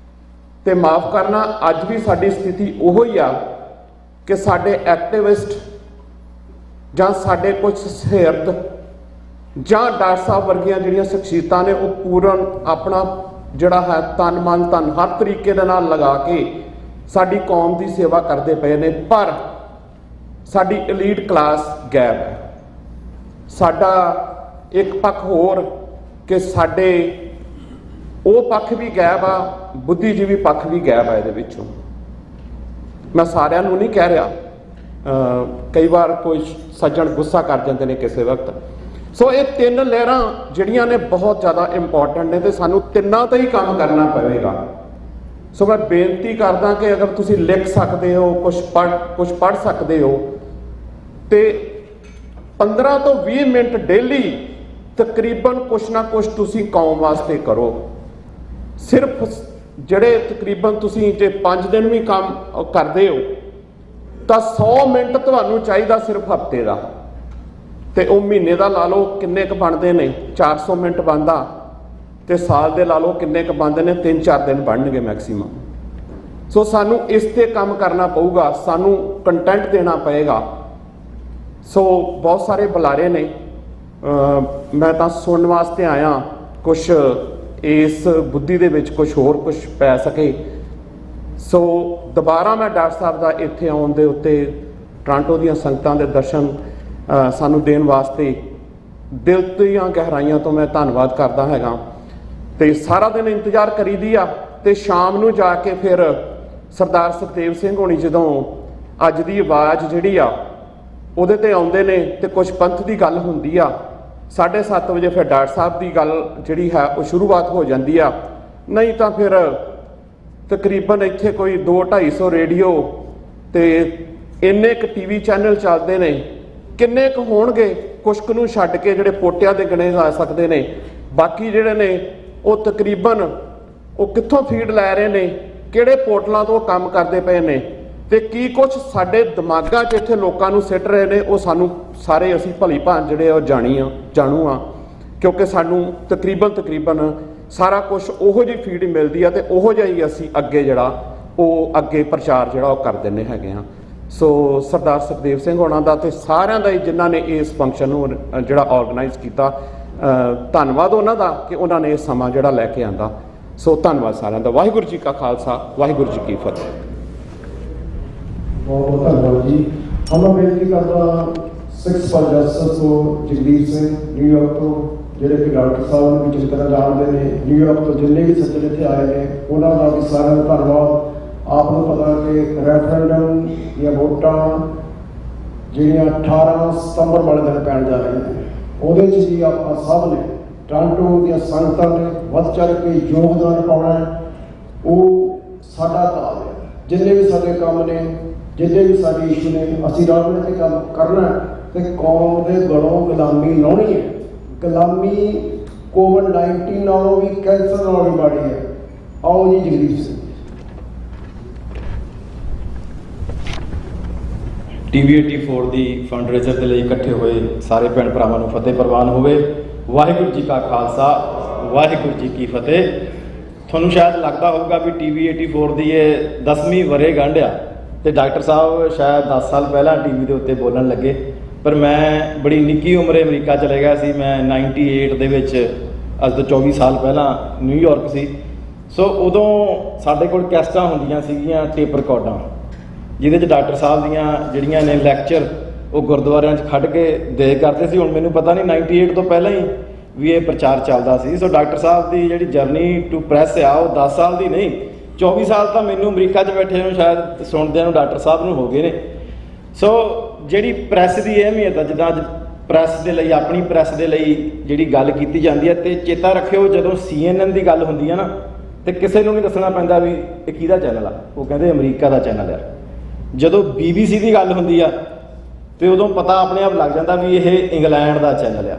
ਤੇ ਮਾਫ ਕਰਨਾ, ਅੱਜ ਵੀ ਸਾਡੀ ਸਥਿਤੀ ਉਹੋ ਹੀ ਆ ਕਿ ਸਾਡੇ ਐਕਟਿਵਿਸਟ ਜਾਂ ਸਾਡੇ ਕੁਝ ਸਹਿਰਦ ਜਾਂ ਡਾਕਟਰ ਸਾਹਿਬ ਵਰਗੀਆਂ ਜਿਹੜੀਆਂ ਸ਼ਖਸੀਅਤਾਂ ਨੇ ਉਹ ਪੂਰਨ ਆਪਣਾ ਜਿਹੜਾ ਹੈ ਤਨ ਮਨ ਧਨ ਹਰ ਤਰੀਕੇ ਦੇ ਨਾਲ ਲਗਾ ਕੇ ਸਾਡੀ ਕੌਮ ਦੀ ਸੇਵਾ ਕਰਦੇ ਪਏ ਨੇ, ਪਰ ਸਾਡੀ ਐਲੀਟ ਕਲਾਸ ਗੈਪ ਹੈ। ਸਾਡਾ ਇੱਕ ਪੱਖ ਹੋਰ ਕਿ ਸਾਡੇ ਉਹ ਪੱਖ ਵੀ ਗੈਪ ਆ, ਬੁੱਧੀਜੀਵੀ ਪੱਖ ਵੀ ਗੈਪ ਆ ਇਹਦੇ ਵਿੱਚੋਂ। ਮੈਂ ਸਾਰਿਆਂ ਨੂੰ ਨਹੀਂ ਕਹਿ ਰਿਹਾ, ਕਈ ਵਾਰ ਕੋਈ ਸੱਜਣ ਗੁੱਸਾ ਕਰ ਜਾਂਦੇ ਨੇ ਕਿਸੇ ਵਕਤ। ਸੋ ਇਹ ਤਿੰਨ ਲਹਿਰਾਂ ਜਿਹੜੀਆਂ ਨੇ ਬਹੁਤ ਜ਼ਿਆਦਾ ਇੰਪੋਰਟੈਂਟ ਨੇ ਤੇ ਸਾਨੂੰ ਤਿੰਨਾਂ ਤੇ ਹੀ ਕੰਮ ਕਰਨਾ ਪਵੇਗਾ। ਸੋ ਮੈਂ ਬੇਨਤੀ ਕਰਦਾ ਕਿ ਅਗਰ ਤੁਸੀਂ ਲਿਖ ਸਕਦੇ ਹੋ, ਕੁਝ ਪੜ੍ਹ ਸਕਦੇ ਹੋ ਤੇ 15 ਤੋਂ 20 ਮਿੰਟ ਡੇਲੀ ਤਕਰੀਬਨ ਕੁਛ ਨਾ ਕੁਛ ਤੁਸੀਂ ਕੌਮ ਵਾਸਤੇ ਕਰੋ। ਸਿਰਫ ਜਿਹੜੇ ਤਕਰੀਬਨ ਤੁਸੀਂ ਜੇ 5 ਦਿਨ ਵੀ ਕੰਮ ਕਰਦੇ ਹੋ ਤਾਂ 100 ਮਿੰਟ ਤੁਹਾਨੂੰ ਚਾਹੀਦਾ ਸਿਰਫ ਹਫ਼ਤੇ ਦਾ, ਤੇ ਉਹ ਮਹੀਨੇ ਦਾ ਲਾ ਲਓ ਕਿੰਨੇ ਕੁ ਬਣਦੇ ਨੇ, 400 ਮਿੰਟ ਬਣਦਾ, ਤੇ ਸਾਲ ਦੇ ਲਾ ਲਓ ਕਿੰਨੇ ਕੁ ਬਣਦੇ ਨੇ, 3-4 ਦਿਨ ਬਣਨਗੇ ਮੈਕਸਿਮਮ। ਸੋ ਸਾਨੂੰ ਇਸ ਤੇ ਕੰਮ ਕਰਨਾ ਪਊਗਾ, ਸਾਨੂੰ ਕੰਟੈਂਟ ਦੇਣਾ ਪਏਗਾ। ਸੋ ਬਹੁਤ ਸਾਰੇ ਬੁਲਾਰੇ ਨੇ, ਮੈਂ ਤਾਂ ਸੁਣਨ ਵਾਸਤੇ ਆਇਆ, ਕੁਛ ਇਸ ਬੁੱਧੀ ਦੇ ਵਿੱਚ ਕੁਛ ਹੋਰ ਕੁਛ ਪੈ ਸਕੇ। ਸੋ ਦੁਬਾਰਾ ਮੈਂ ਡਾਕਟਰ ਸਾਹਿਬ ਦਾ ਇੱਥੇ ਆਉਣ ਦੇ ਉੱਤੇ ਟੋਰਾਂਟੋ ਦੀਆਂ ਸੰਗਤਾਂ ਦੇ ਦਰਸ਼ਨ ਸਾਨੂੰ ਦੇਣ ਵਾਸਤੇ ਦਿਲ ਦੀਆਂ ਗਹਿਰਾਈਆਂ ਤੋਂ ਮੈਂ ਧੰਨਵਾਦ ਕਰਦਾ ਹੈਗਾ। ਤੇ ਸਾਰਾ ਦਿਨ ਇੰਤਜ਼ਾਰ ਕਰੀਦੀ ਆ ਤੇ ਸ਼ਾਮ ਨੂੰ ਜਾ ਕੇ ਫਿਰ ਸਰਦਾਰ ਸੁਖਦੇਵ ਸਿੰਘ ਹੋਣੀ ਜਦੋਂ ਅੱਜ ਦੀ ਆਵਾਜ਼ ਜਿਹੜੀ ਆ ਉਹਦੇ ਤੇ ਆਉਂਦੇ ਨੇ ਤੇ ਕੁਝ ਪੰਥ ਦੀ ਗੱਲ ਹੁੰਦੀ ਆ, 7:30 ਵਜੇ ਫਿਰ ਡਾਕਟਰ ਸਾਹਿਬ ਦੀ ਗੱਲ ਜਿਹੜੀ ਹੈ ਉਹ ਸ਼ੁਰੂਆਤ ਹੋ ਜਾਂਦੀ ਆ। ਨਹੀਂ ਤਾਂ ਫਿਰ ਤਕਰੀਬਨ ਇੱਥੇ ਕੋਈ 200-250 ਰੇਡੀਓ ਤੇ ਇੰਨੇ ਕੁ TV ਚੈਨਲ ਚੱਲਦੇ ਨੇ, ਕਿੰਨੇ ਕੁ ਹੋਣਗੇ, ਕੁਛ ਕੁ ਨੂੰ ਛੱਡ ਕੇ ਜਿਹੜੇ ਪੋਟਿਆਂ ਦੇ ਗਣੇ ਜਾ ਸਕਦੇ ਨੇ। ਬਾਕੀ ਜਿਹੜੇ ਨੇ ਉਹ ਤਕਰੀਬਨ ਉਹ ਕਿੱਥੋਂ ਫੀਡ ਲੈ ਰਹੇ ਨੇ, ਕਿਹੜੇ ਪੋਰਟਲਾਂ ਤੋਂ ਕੰਮ ਕਰਦੇ ਪਏ ਨੇ ਤੇ ਕੀ ਕੁਛ ਸਾਡੇ ਦਿਮਾਗਾਂ 'ਚ ਇੱਥੇ ਲੋਕਾਂ ਨੂੰ ਸਿੱਟ ਰਹੇ ਨੇ, ਉਹ ਸਾਨੂੰ ਸਾਰੇ ਅਸੀਂ ਭਲੀ ਭਾਂਤ ਜਿਹੜੇ ਉਹ ਜਾਣੂ ਆ, ਕਿਉਂਕਿ ਸਾਨੂੰ ਤਕਰੀਬਨ ਸਾਰਾ ਕੁਝ ਉਹੋ ਜਿਹੀ ਫੀਡ ਮਿਲਦੀ ਆ ਤੇ ਉਹੋ ਜਿਹਾ ਹੀ ਅਸੀਂ ਅੱਗੇ ਜਿਹੜਾ ਉਹ ਅੱਗੇ ਪ੍ਰਚਾਰ ਜਿਹੜਾ ਉਹ ਕਰ ਦਿੰਦੇ ਹੈਗੇ ਆ। ਸੋ ਸਰਦਾਰ ਸੁਖਦੇਵ ਸਿੰਘ ਹੋਣਾ ਦਾ ਤੇ ਸਾਰਿਆਂ ਦਾ ਹੀ ਜਿਨ੍ਹਾਂ ਨੇ ਇਸ ਫੰਕਸ਼ਨ ਨੂੰ ਜਿਹੜਾ ਆਰਗੇਨਾਈਜ਼ ਕੀਤਾ, ਧੰਨਵਾਦ ਉਹਨਾਂ ਦਾ ਕਿ ਉਹਨਾਂ ਨੇ ਇਹ ਸਮਾਂ ਜਿਹੜਾ ਲੈ ਕੇ ਆਂਦਾ। ਸੋ ਧੰਨਵਾਦ ਸਾਰਿਆਂ ਦਾ। ਵਾਹਿਗੁਰੂ ਜੀ ਕਾ ਖਾਲਸਾ, ਵਾਹਿਗੁਰੂ ਜੀ ਕੀ ਫਤਿਹ। बहुत बहुत धन्यवाद जी। हम लोग बेनती करता 6 फॉर जस्टिस को जगदीप सिंह न्यूयॉर्क तो ਜਿਹੜੇ ਕਿ ਡਾਕਟਰ ਸਾਹਿਬ ਨੂੰ ਵੀ ਜਿਸ ਤਰ੍ਹਾਂ ਜਾਣਦੇ ਨੇ, ਨਿਊਯਾਰਕ ਤੋਂ ਜਿੰਨੇ ਵੀ ਸੱਜਣ ਇੱਥੇ ਆਏ ਨੇ ਉਹਨਾਂ ਦਾ ਵੀ ਸਾਰਿਆਂ ਦਾ ਧੰਨਵਾਦ। ਆਪ ਨੂੰ ਪਤਾ ਕਿ ਰੈਫਰੈਂਡਮ ਦੀਆਂ ਵੋਟਾਂ ਜਿਹੜੀਆਂ 18 ਸਤੰਬਰ ਵਾਲੇ ਦਿਨ ਪੈਣ ਜਾ ਰਹੀਆਂ ਨੇ, ਉਹਦੇ 'ਚ ਵੀ ਆਪਾਂ ਸਭ ਨੇ ਟੋਰਾਂਟੋ ਦੀਆਂ ਸੰਗਤਾਂ ਨੇ ਵੱਧ ਚੜ੍ਹ ਕੇ ਯੋਗਦਾਨ ਪਾਉਣਾ। ਉਹ ਸਾਡਾ ਕਾਲ ਹੈ, ਜਿੰਨੇ ਵੀ ਸਾਡੇ ਕੰਮ ਨੇ, ਜਿੰਨੇ ਵੀ ਸਾਡੇ ਇਸ਼ੂ ਨੇ, ਅਸੀਂ ਰਲ ਮਿਲ ਕੇ ਕੰਮ ਕਰਨਾ ਤੇ ਕੌਮ ਦੇ ਗਲੋਂ ਗੁਲਾਮੀ ਲਾਉਣੀ ਹੈ। ਗੁਲਾਮੀ COVID-19 ਨਾਲੋਂ ਵੀ, ਕੈਂਸਰ ਨਾਲੋਂ ਵੀ ਮਾੜੀ ਹੈ। ਆਓ ਜੀ ਜਗਦੀਪ ਸਿੰਘ। TV 84 ਦੀ ਫੰਡਰੇਜ਼ਰ ਦੇ ਲਈ ਇਕੱਠੇ ਹੋਏ ਸਾਰੇ ਭੈਣ ਭਰਾਵਾਂ ਨੂੰ ਫਤਿਹ ਪ੍ਰਵਾਨ ਹੋਵੇ। ਵਾਹਿਗੁਰੂ ਜੀ ਕਾ ਖਾਲਸਾ, ਵਾਹਿਗੁਰੂ ਜੀ ਕੀ ਫਤਿਹ। ਤੁਹਾਨੂੰ ਸ਼ਾਇਦ ਲੱਗਦਾ ਹੋਊਗਾ ਵੀ TV 84 ਦੀ ਇਹ 10ਵੀਂ ਵਰ੍ਹੇਗੰਢ ਆ ਤੇ ਡਾਕਟਰ ਸਾਹਿਬ ਸ਼ਾਇਦ 10 ਸਾਲ ਪਹਿਲਾਂ TV ਦੇ ਉੱਤੇ ਬੋਲਣ ਲੱਗੇ, ਪਰ ਮੈਂ ਬੜੀ ਨਿੱਕੀ ਉਮਰੇ ਅਮਰੀਕਾ ਚਲੇ ਗਿਆ ਸੀ। ਮੈਂ 98 ਦੇ ਵਿੱਚ, ਅੱਜ ਤੋਂ 24 ਸਾਲ ਪਹਿਲਾਂ ਨਿਊਯਾਰਕ ਸੀ। ਸੋ ਉਦੋਂ ਸਾਡੇ ਕੋਲ ਕੈਸਟਾਂ ਹੁੰਦੀਆਂ ਸੀਗੀਆਂ, ਟੇਪ ਰਿਕਾਰਡਾਂ, ਜਿਹਦੇ 'ਚ ਡਾਕਟਰ ਸਾਹਿਬ ਦੀਆਂ ਜਿਹੜੀਆਂ ਨੇ ਲੈਕਚਰ ਉਹ ਗੁਰਦੁਆਰਿਆਂ 'ਚ ਖੜ੍ਹ ਕੇ ਦੇ ਕਰਦੇ ਸੀ। ਹੁਣ ਮੈਨੂੰ ਪਤਾ ਨਹੀਂ 98 ਤੋਂ ਪਹਿਲਾਂ ਹੀ ਵੀ ਇਹ ਪ੍ਰਚਾਰ ਚੱਲਦਾ ਸੀ। ਸੋ ਡਾਕਟਰ ਸਾਹਿਬ ਦੀ ਜਿਹੜੀ ਜਰਨੀ ਟੂ ਪ੍ਰੈਸ ਆ ਉਹ 10 ਸਾਲ ਦੀ ਨਹੀਂ, 24 ਸਾਲ ਤਾਂ ਮੈਨੂੰ ਅਮਰੀਕਾ 'ਚ ਬੈਠੇ ਨੂੰ ਸ਼ਾਇਦ ਸੁਣਦਿਆਂ ਨੂੰ ਡਾਕਟਰ ਸਾਹਿਬ ਨੂੰ ਹੋ ਗਏ ਨੇ। ਸੋ ਜਿਹੜੀ ਪ੍ਰੈਸ ਦੀ ਅਹਿਮੀਅਤ ਆ, ਜਿੱਦਾਂ ਅੱਜ ਪ੍ਰੈਸ ਦੇ ਲਈ, ਆਪਣੀ ਪ੍ਰੈਸ ਦੇ ਲਈ ਜਿਹੜੀ ਗੱਲ ਕੀਤੀ ਜਾਂਦੀ ਹੈ, ਤੇ ਚੇਤਾ ਰੱਖਿਓ ਜਦੋਂ CNN ਦੀ ਗੱਲ ਹੁੰਦੀ ਹੈ ਨਾ, ਤੇ ਕਿਸੇ ਨੂੰ ਨਹੀਂ ਦੱਸਣਾ ਪੈਂਦਾ ਵੀ ਇਹ ਕਿਹਦਾ ਚੈਨਲ ਆ, ਉਹ ਕਹਿੰਦੇ ਅਮਰੀਕਾ ਦਾ ਚੈਨਲ ਆ। ਜਦੋਂ BBC ਦੀ ਗੱਲ ਹੁੰਦੀ ਆ ਤੇ ਉਦੋਂ ਪਤਾ ਆਪਣੇ ਆਪ ਲੱਗ ਜਾਂਦਾ ਵੀ ਇਹ ਇੰਗਲੈਂਡ ਦਾ ਚੈਨਲ ਆ।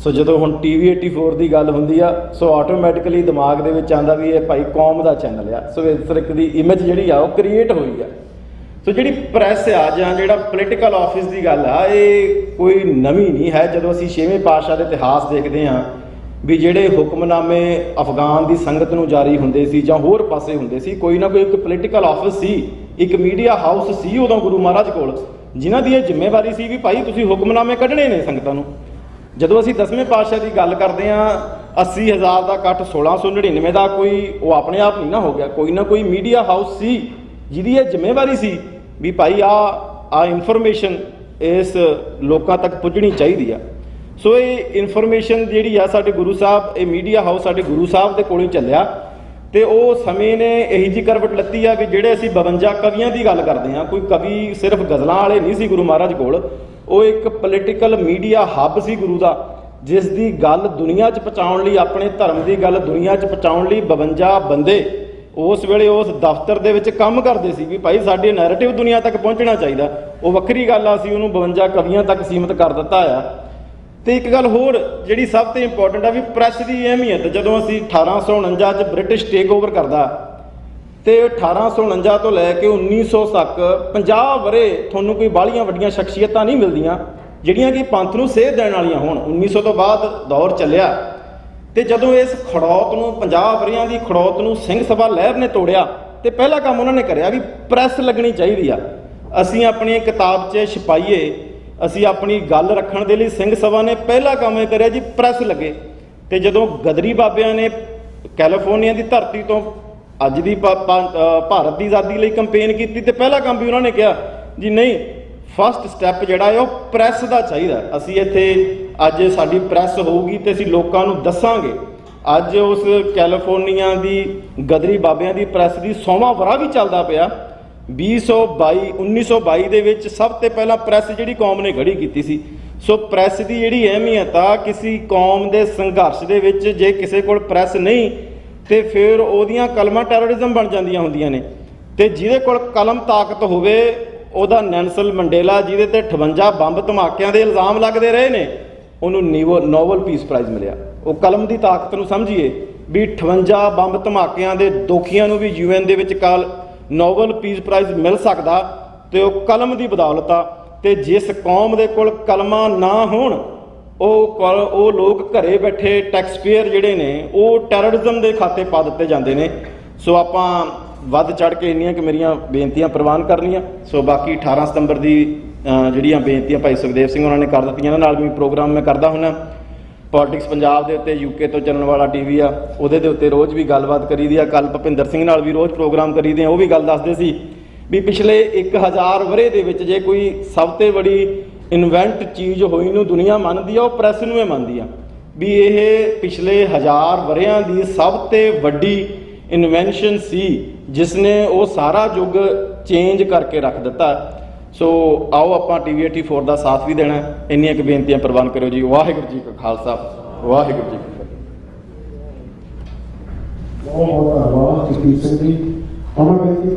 ਸੋ ਜਦੋਂ ਹੁਣ TV 84 ਦੀ ਗੱਲ ਹੁੰਦੀ ਆ ਸੋ ਆਟੋਮੈਟਿਕਲੀ ਦਿਮਾਗ ਦੇ ਵਿੱਚ ਆਉਂਦਾ ਵੀ ਇਹ ਭਾਈ ਕੌਮ ਦਾ ਚੈਨਲ ਆ। ਸੋ ਇਸ ਤਰ੍ਹਾਂ ਦੀ ਇਮੇਜ ਜਿਹੜੀ ਆ ਉਹ ਕ੍ਰੀਏਟ ਹੋਈ ਆ। ਸੋ ਜਿਹੜੀ ਪ੍ਰੈਸ ਆ ਜਾਂ ਜਿਹੜਾ ਪੋਲੀਟੀਕਲ ਆਫਿਸ ਦੀ ਗੱਲ ਆ ਇਹ ਕੋਈ ਨਵੀਂ ਨਹੀਂ ਹੈ। ਜਦੋਂ ਅਸੀਂ 6ਵੇਂ ਪਾਤਸ਼ਾਹ ਦੇ ਇਤਿਹਾਸ ਦੇਖਦੇ ਹਾਂ ਵੀ ਜਿਹੜੇ ਹੁਕਮਨਾਮੇ ਅਫਗਾਨ ਦੀ ਸੰਗਤ ਨੂੰ ਜਾਰੀ ਹੁੰਦੇ ਸੀ ਜਾਂ ਹੋਰ ਪਾਸੇ ਹੁੰਦੇ ਸੀ, ਕੋਈ ਨਾ ਕੋਈ ਇੱਕ ਪੋਲੀਟੀਕਲ ਆਫਿਸ ਸੀ, ਇੱਕ ਮੀਡੀਆ ਹਾਊਸ ਸੀ ਉਦੋਂ ਗੁਰੂ ਮਹਾਰਾਜ ਕੋਲ, ਜਿਨ੍ਹਾਂ ਦੀ ਇਹ ਜ਼ਿੰਮੇਵਾਰੀ ਸੀ ਵੀ ਭਾਈ ਤੁਸੀਂ ਹੁਕਮਨਾਮੇ ਕੱਢਣੇ ਨੇ ਸੰਗਤਾਂ ਨੂੰ। ਜਦੋਂ ਅਸੀਂ 10ਵੇਂ ਪਾਤਸ਼ਾਹ ਦੀ ਗੱਲ ਕਰਦੇ ਹਾਂ 80,000 ਦਾ ਇਕੱਠ 1699 ਦਾ, ਕੋਈ ਉਹ ਆਪਣੇ ਆਪ ਨਹੀਂ ਨਾ ਹੋ ਗਿਆ, ਕੋਈ ਨਾ ਕੋਈ ਮੀਡੀਆ ਹਾਊਸ ਸੀ ਜਿਹਦੀ ਇਹ ਜ਼ਿੰਮੇਵਾਰੀ ਸੀ ਵੀ ਭਾਈ ਆ ਇਨਫੋਰਮੇਸ਼ਨ ਇਸ ਲੋਕਾਂ ਤੱਕ ਪੁੱਜਣੀ ਚਾਹੀਦੀ ਆ। ਸੋ ਇਹ ਇਨਫੋਰਮੇਸ਼ਨ ਜਿਹੜੀ ਆ ਸਾਡੇ ਗੁਰੂ ਸਾਹਿਬ, ਇਹ ਮੀਡੀਆ ਹਾਊਸ ਸਾਡੇ ਗੁਰੂ ਸਾਹਿਬ ਦੇ ਕੋਲੋਂ ਚੱਲਿਆ ਤੇ ਉਹ ਸਮੇਂ ਨੇ ਇਹੀ ਜਿਹੀ ਕਰਵਟ ਲੱਤੀ ਆ ਵੀ ਜਿਹੜੇ ਅਸੀਂ 52 ਕਵੀਆਂ ਦੀ ਗੱਲ ਕਰਦੇ ਹਾਂ, ਕੋਈ ਕਵੀ ਸਿਰਫ ਗਜ਼ਲਾਂ ਵਾਲੇ ਨਹੀਂ ਸੀ ਗੁਰੂ ਮਹਾਰਾਜ ਕੋਲ, ਉਹ ਇੱਕ ਪੋਲੀਟੀਕਲ ਮੀਡੀਆ ਹੱਬ ਸੀ ਗੁਰੂ ਦਾ, ਜਿਸ ਦੀ ਗੱਲ ਦੁਨੀਆ 'ਚ ਪਹੁੰਚਾਉਣ ਲਈ, ਆਪਣੇ ਧਰਮ ਦੀ ਗੱਲ ਦੁਨੀਆ 'ਚ ਪਹੁੰਚਾਉਣ ਲਈ 52 ਬੰਦੇ ਉਸ ਵੇਲੇ ਉਸ ਦਫ਼ਤਰ ਦੇ ਵਿੱਚ ਕੰਮ ਕਰਦੇ ਸੀ ਵੀ ਭਾਈ ਸਾਡੇ ਨੈਰੇਟਿਵ ਦੁਨੀਆ ਤੱਕ ਪਹੁੰਚਣਾ ਚਾਹੀਦਾ। ਉਹ ਵੱਖਰੀ ਗੱਲ ਆ, ਅਸੀਂ ਉਹਨੂੰ 52 ਕਵੀਆਂ ਤੱਕ ਸੀਮਿਤ ਕਰ ਦਿੱਤਾ ਆ। ਤੇ ਇੱਕ ਗੱਲ ਹੋਰ ਜਿਹੜੀ ਸਭ ਤੋਂ ਇੰਪੋਰਟੈਂਟ ਆ ਵੀ ਪ੍ਰੈਸ ਦੀ ਅਹਿਮੀਅਤ, ਜਦੋਂ ਅਸੀਂ 1849 'ਚ ਬ੍ਰਿਟਿਸ਼ ਟੇਕ ਓਵਰ ਕਰਦਾ ਤੇ 1849 ਤੋਂ ਲੈ ਕੇ 1900 ਤੱਕ 50 ਵਰੇ ਤੁਹਾਨੂੰ ਕੋਈ ਬਾਹਲੀਆਂ ਵੱਡੀਆਂ ਸ਼ਖਸੀਅਤਾਂ ਨਹੀਂ ਮਿਲਦੀਆਂ ਜਿਹੜੀਆਂ ਕਿ ਪੰਥ ਨੂੰ ਸੇਧ ਦੇਣ ਵਾਲੀਆਂ ਹੋਣ। 1900 ਤੋਂ ਬਾਅਦ ਦੌਰ ਚੱਲਿਆ ਤੇ ਜਦੋਂ ਇਸ ਖੜੌਤ ਨੂੰ 50 ਵਰਿਆਂ ਦੀ ਖੜੌਤ ਨੂੰ ਸਿੰਘ ਸਭਾ ਲਹਿਰ ਨੇ ਤੋੜਿਆ ਤੇ ਪਹਿਲਾ ਕੰਮ ਉਹਨਾਂ ਨੇ ਕਰਿਆ ਵੀ ਪ੍ਰੈਸ ਲੱਗਣੀ ਚਾਹੀਦੀ ਆ, ਅਸੀਂ ਆਪਣੀ ਕਿਤਾਬ 'ਚ ਛਪਾਈਏ, ਅਸੀਂ ਆਪਣੀ ਗੱਲ ਰੱਖਣ ਦੇ ਲਈ ਸਿੰਘ ਸਭਾ ਨੇ ਪਹਿਲਾ ਕੰਮ ਇਹ ਕਰਿਆ ਜੀ ਪ੍ਰੈਸ ਲੱਗੇ। ਤੇ ਜਦੋਂ ਗਦਰੀ ਬਾਬਿਆਂ ਨੇ ਕੈਲੀਫੋਰਨੀਆ ਦੀ ਧਰਤੀ ਤੋਂ ਅੱਜ ਦੀ ਭਾਰਤ ਦੀ ਆਜ਼ਾਦੀ ਲਈ ਕੰਪੇਨ ਕੀਤੀ ਤੇ ਪਹਿਲਾ ਕੰਮ ਵੀ ਉਹਨਾਂ ਨੇ ਕਿਹਾ ਜੀ ਨਹੀਂ, ਫਸਟ ਸਟੈਪ ਜਿਹੜਾ ਹੈ ਉਹ ਪ੍ਰੈਸ ਦਾ ਚਾਹੀਦਾ। ਅਸੀਂ ਇੱਥੇ ਅੱਜ ਸਾਡੀ ਪ੍ਰੈਸ ਹੋਊਗੀ ਤੇ ਅਸੀਂ ਲੋਕਾਂ ਨੂੰ ਦੱਸਾਂਗੇ। ਅੱਜ ਉਸ ਕੈਲੀਫੋਰਨੀਆ ਦੀ ਗਦਰੀ ਬਾਬਿਆਂ ਦੀ ਪ੍ਰੈਸ ਦੀ 100ਵਾਂ ਵਰ੍ਹਾ ਵੀ ਚੱਲਦਾ ਪਿਆ। 1922 ਦੇ ਵਿੱਚ ਸਭ ਤੋਂ ਪਹਿਲਾਂ ਪ੍ਰੈਸ ਜਿਹੜੀ ਕੌਮ ਨੇ ਖੜੀ ਕੀਤੀ ਸੀ। ਸੋ ਪ੍ਰੈਸ ਦੀ ਜਿਹੜੀ ਅਹਿਮੀਅਤ ਆ ਕਿਸੇ ਕੌਮ ਦੇ ਸੰਘਰਸ਼ ਦੇ ਵਿੱਚ, ਜੇ ਕਿਸੇ ਕੋਲ ਪ੍ਰੈਸ ਨਹੀਂ ਤੇ ਫਿਰ ਉਹਦੀਆਂ ਕਲਮਾਂ ਟੈਰਰਿਜ਼ਮ ਬਣ ਜਾਂਦੀਆਂ ਹੁੰਦੀਆਂ ਨੇ। ਤੇ ਜਿਹਦੇ ਕੋਲ ਕਲਮ ਤਾਕਤ ਹੋਵੇ, ਉਹਦਾ ਨੈਲਸਨ ਮੰਡੇਲਾ ਜਿਹਦੇ ਤੇ 58 ਬੰਬ ਧਮਾਕਿਆਂ ਦੇ ਇਲਜ਼ਾਮ ਲੱਗਦੇ ਰਹੇ ਨੇ, ਉਹਨੂੰ ਨੋਬਲ ਪੀਸ ਪ੍ਰਾਈਜ਼ ਮਿਲਿਆ। ਉਹ ਕਲਮ ਦੀ ਤਾਕਤ ਨੂੰ ਸਮਝੀਏ ਵੀ 58 ਬੰਬ ਧਮਾਕਿਆਂ ਦੇ ਦੋਖੀਆਂ ਨੂੰ ਵੀ UN ਦੇ ਵਿੱਚ ਨੋਬਲ ਪੀਸ ਪ੍ਰਾਈਜ਼ ਮਿਲ ਸਕਦਾ ਤੇ ਉਹ ਕਲਮ ਦੀ ਬਦੌਲਤ ਆ। ਤੇ ਜਿਸ ਕੌਮ ਦੇ ਕੋਲ ਕਲਮਾਂ ਨਾ ਹੋਣ, ਉਹ ਲੋਕ ਘਰੇ ਬੈਠੇ ਟੈਕਸਪੇਅਰ ਜਿਹੜੇ ਨੇ ਉਹ ਟੈਰਰਿਜ਼ਮ ਦੇ ਖਾਤੇ ਪਾ ਦਿੱਤੇ ਜਾਂਦੇ ਨੇ। ਸੋ ਆਪਾਂ ਵੱਧ ਚੜ ਕੇ ਇੰਨੀਆਂ ਕਿ ਮੇਰੀਆਂ ਬੇਨਤੀਆਂ ਪ੍ਰਵਾਨ ਕਰਨੀਆਂ। ਸੋ ਬਾਕੀ 18 ਸਤੰਬਰ ਦੀ ਜਿਹੜੀਆਂ ਬੇਨਤੀਆਂ ਭਾਈ ਸੁਖਦੇਵ ਸਿੰਘ ਉਹਨਾਂ ਨੇ ਕਰ ਦਿੱਤੀਆਂ, ਇਹਨਾਂ ਨਾਲ ਵੀ ਪ੍ਰੋਗਰਾਮ ਮੈਂ ਕਰਦਾ ਹੁੰਦਾ। ਪੋਲਿਟਿਕਸ ਪੰਜਾਬ ਦੇ ਉੱਤੇ UK ਤੋਂ ਚੱਲਣ ਵਾਲਾ TV ਆ, ਉਹਦੇ ਦੇ ਉੱਤੇ ਰੋਜ਼ ਵੀ ਗੱਲਬਾਤ ਕਰੀਦੀ ਆ। ਕੱਲ੍ਹ ਭੁਪਿੰਦਰ ਸਿੰਘ ਨਾਲ ਵੀ ਰੋਜ਼ ਪ੍ਰੋਗਰਾਮ ਕਰੀਦੇ ਆ, ਉਹ ਵੀ ਗੱਲ ਦੱਸਦੇ ਸੀ ਵੀ ਪਿਛਲੇ 1000 ਵਰ੍ਹੇ ਦੇ ਵਿੱਚ ਜੇ ਕੋਈ ਸਭ ਤੋਂ ਬੜੀ ਇਨਵੈਂਟ ਚੀਜ਼ ਹੋਈ ਨੂੰ ਦੁਨੀਆ ਮੰਨਦੀ ਆ, ਉਹ ਪ੍ਰੈਸ ਨੂੰ ਹੀ ਮੰਨਦੀ ਆ ਵੀ ਇਹ ਪਿਛਲੇ 1000 ਵਰ੍ਹਿਆਂ ਦੀ ਸਭ ਤੋਂ ਵੱਡੀ ਇਨਵੈਂਸ਼ਨ ਸੀ ਜਿਸ ਨੇ ਉਹ ਸਾਰਾ ਯੁੱਗ ਚੇਂਜ ਕਰਕੇ ਰੱਖ ਦਿੱਤਾ। ਸੋ ਆਓ ਆਪਾਂ TV 84 ਦਾ ਸਾਥ ਵੀ ਦੇਣਾ। ਇੰਨੀਆਂ ਕੁ ਬੇਨਤੀਆਂ ਪ੍ਰਵਾਨ ਕਰੋ ਜੀ। ਵਾਹਿਗੁਰੂ ਜੀ ਕਾ ਖਾਲਸਾ, ਵਾਹਿਗੁਰੂ ਜੀ ਕੀ ਫਤਿਹ। ਬਹੁਤ ਧੰਨਵਾਦ ਜਗਦੀਪ ਸਿੰਘ ਜੀ। ਹੁਣ ਮੈਂ ਬੇਨਤੀ